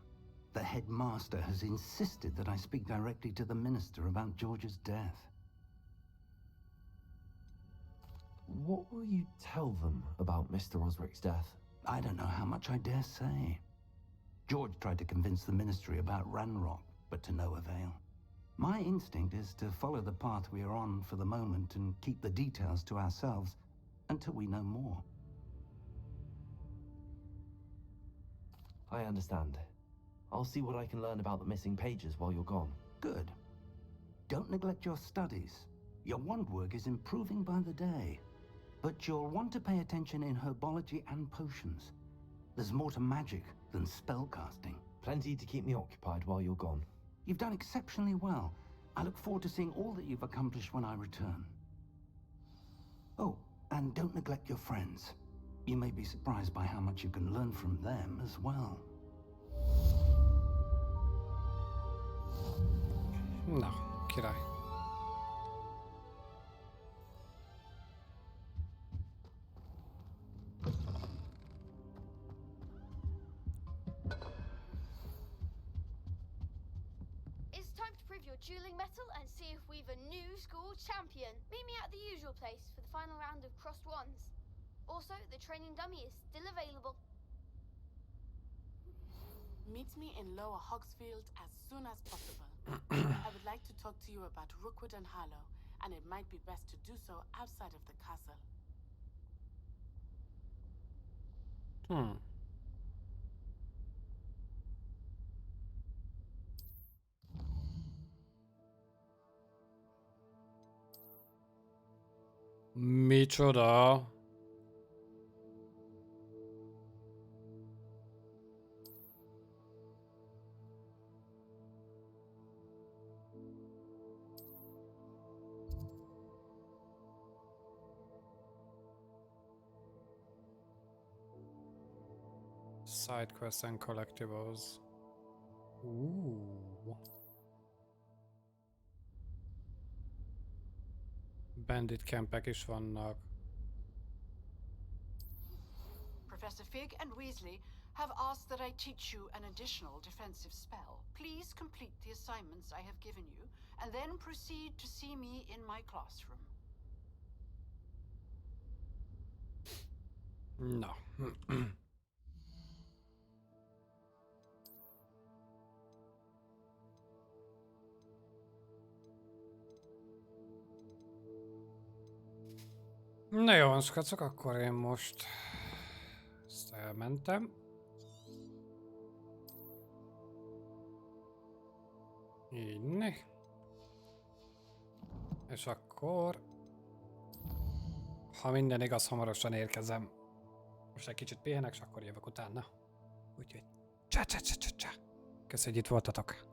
The headmaster has insisted that I speak directly to the minister about George's death. What will you tell them about Mr. Osric's death? I don't know how much I dare say. George tried to convince the ministry about Ranrock, but to no avail. My instinct is to follow the path we are on for the moment and keep the details to ourselves until we know more. I understand. I'll see what I can learn about the missing pages while you're gone. Good. Don't neglect your studies. Your wand work is improving by the day. But you'll want to pay attention in herbology and potions. There's more to magic than spellcasting. Plenty to keep me occupied while you're gone. You've done exceptionally well. I look forward to seeing all that you've accomplished when I return. Oh, and don't neglect your friends. You may be surprised by how much you can learn from them as well. Na, király. It's time to prove your dueling mettle and see if we've a new school champion. Meet me at the usual place for the final round of crossed wands. Also, the training dummy is still available. Meet me in Lower Hogsfield as soon as possible. I would like to talk to you about Rookwood and Harlow, and it might be best to do so outside of the castle. Micsoda? Side quests and collectibles. Ooh. Bandit campek is vannak. Professor Fig and Weasley have asked that I teach you an additional defensive spell. Please complete the assignments I have given you, and then proceed to see me in my classroom. No. Na jó, skacok, akkor én most ezt elmentem. Így ne. És akkor, ha minden igaz, hamarosan érkezem. Most egy kicsit pihenek, és akkor jövök utána. Úgyhogy csá. Köszönjük, hogy itt voltatok.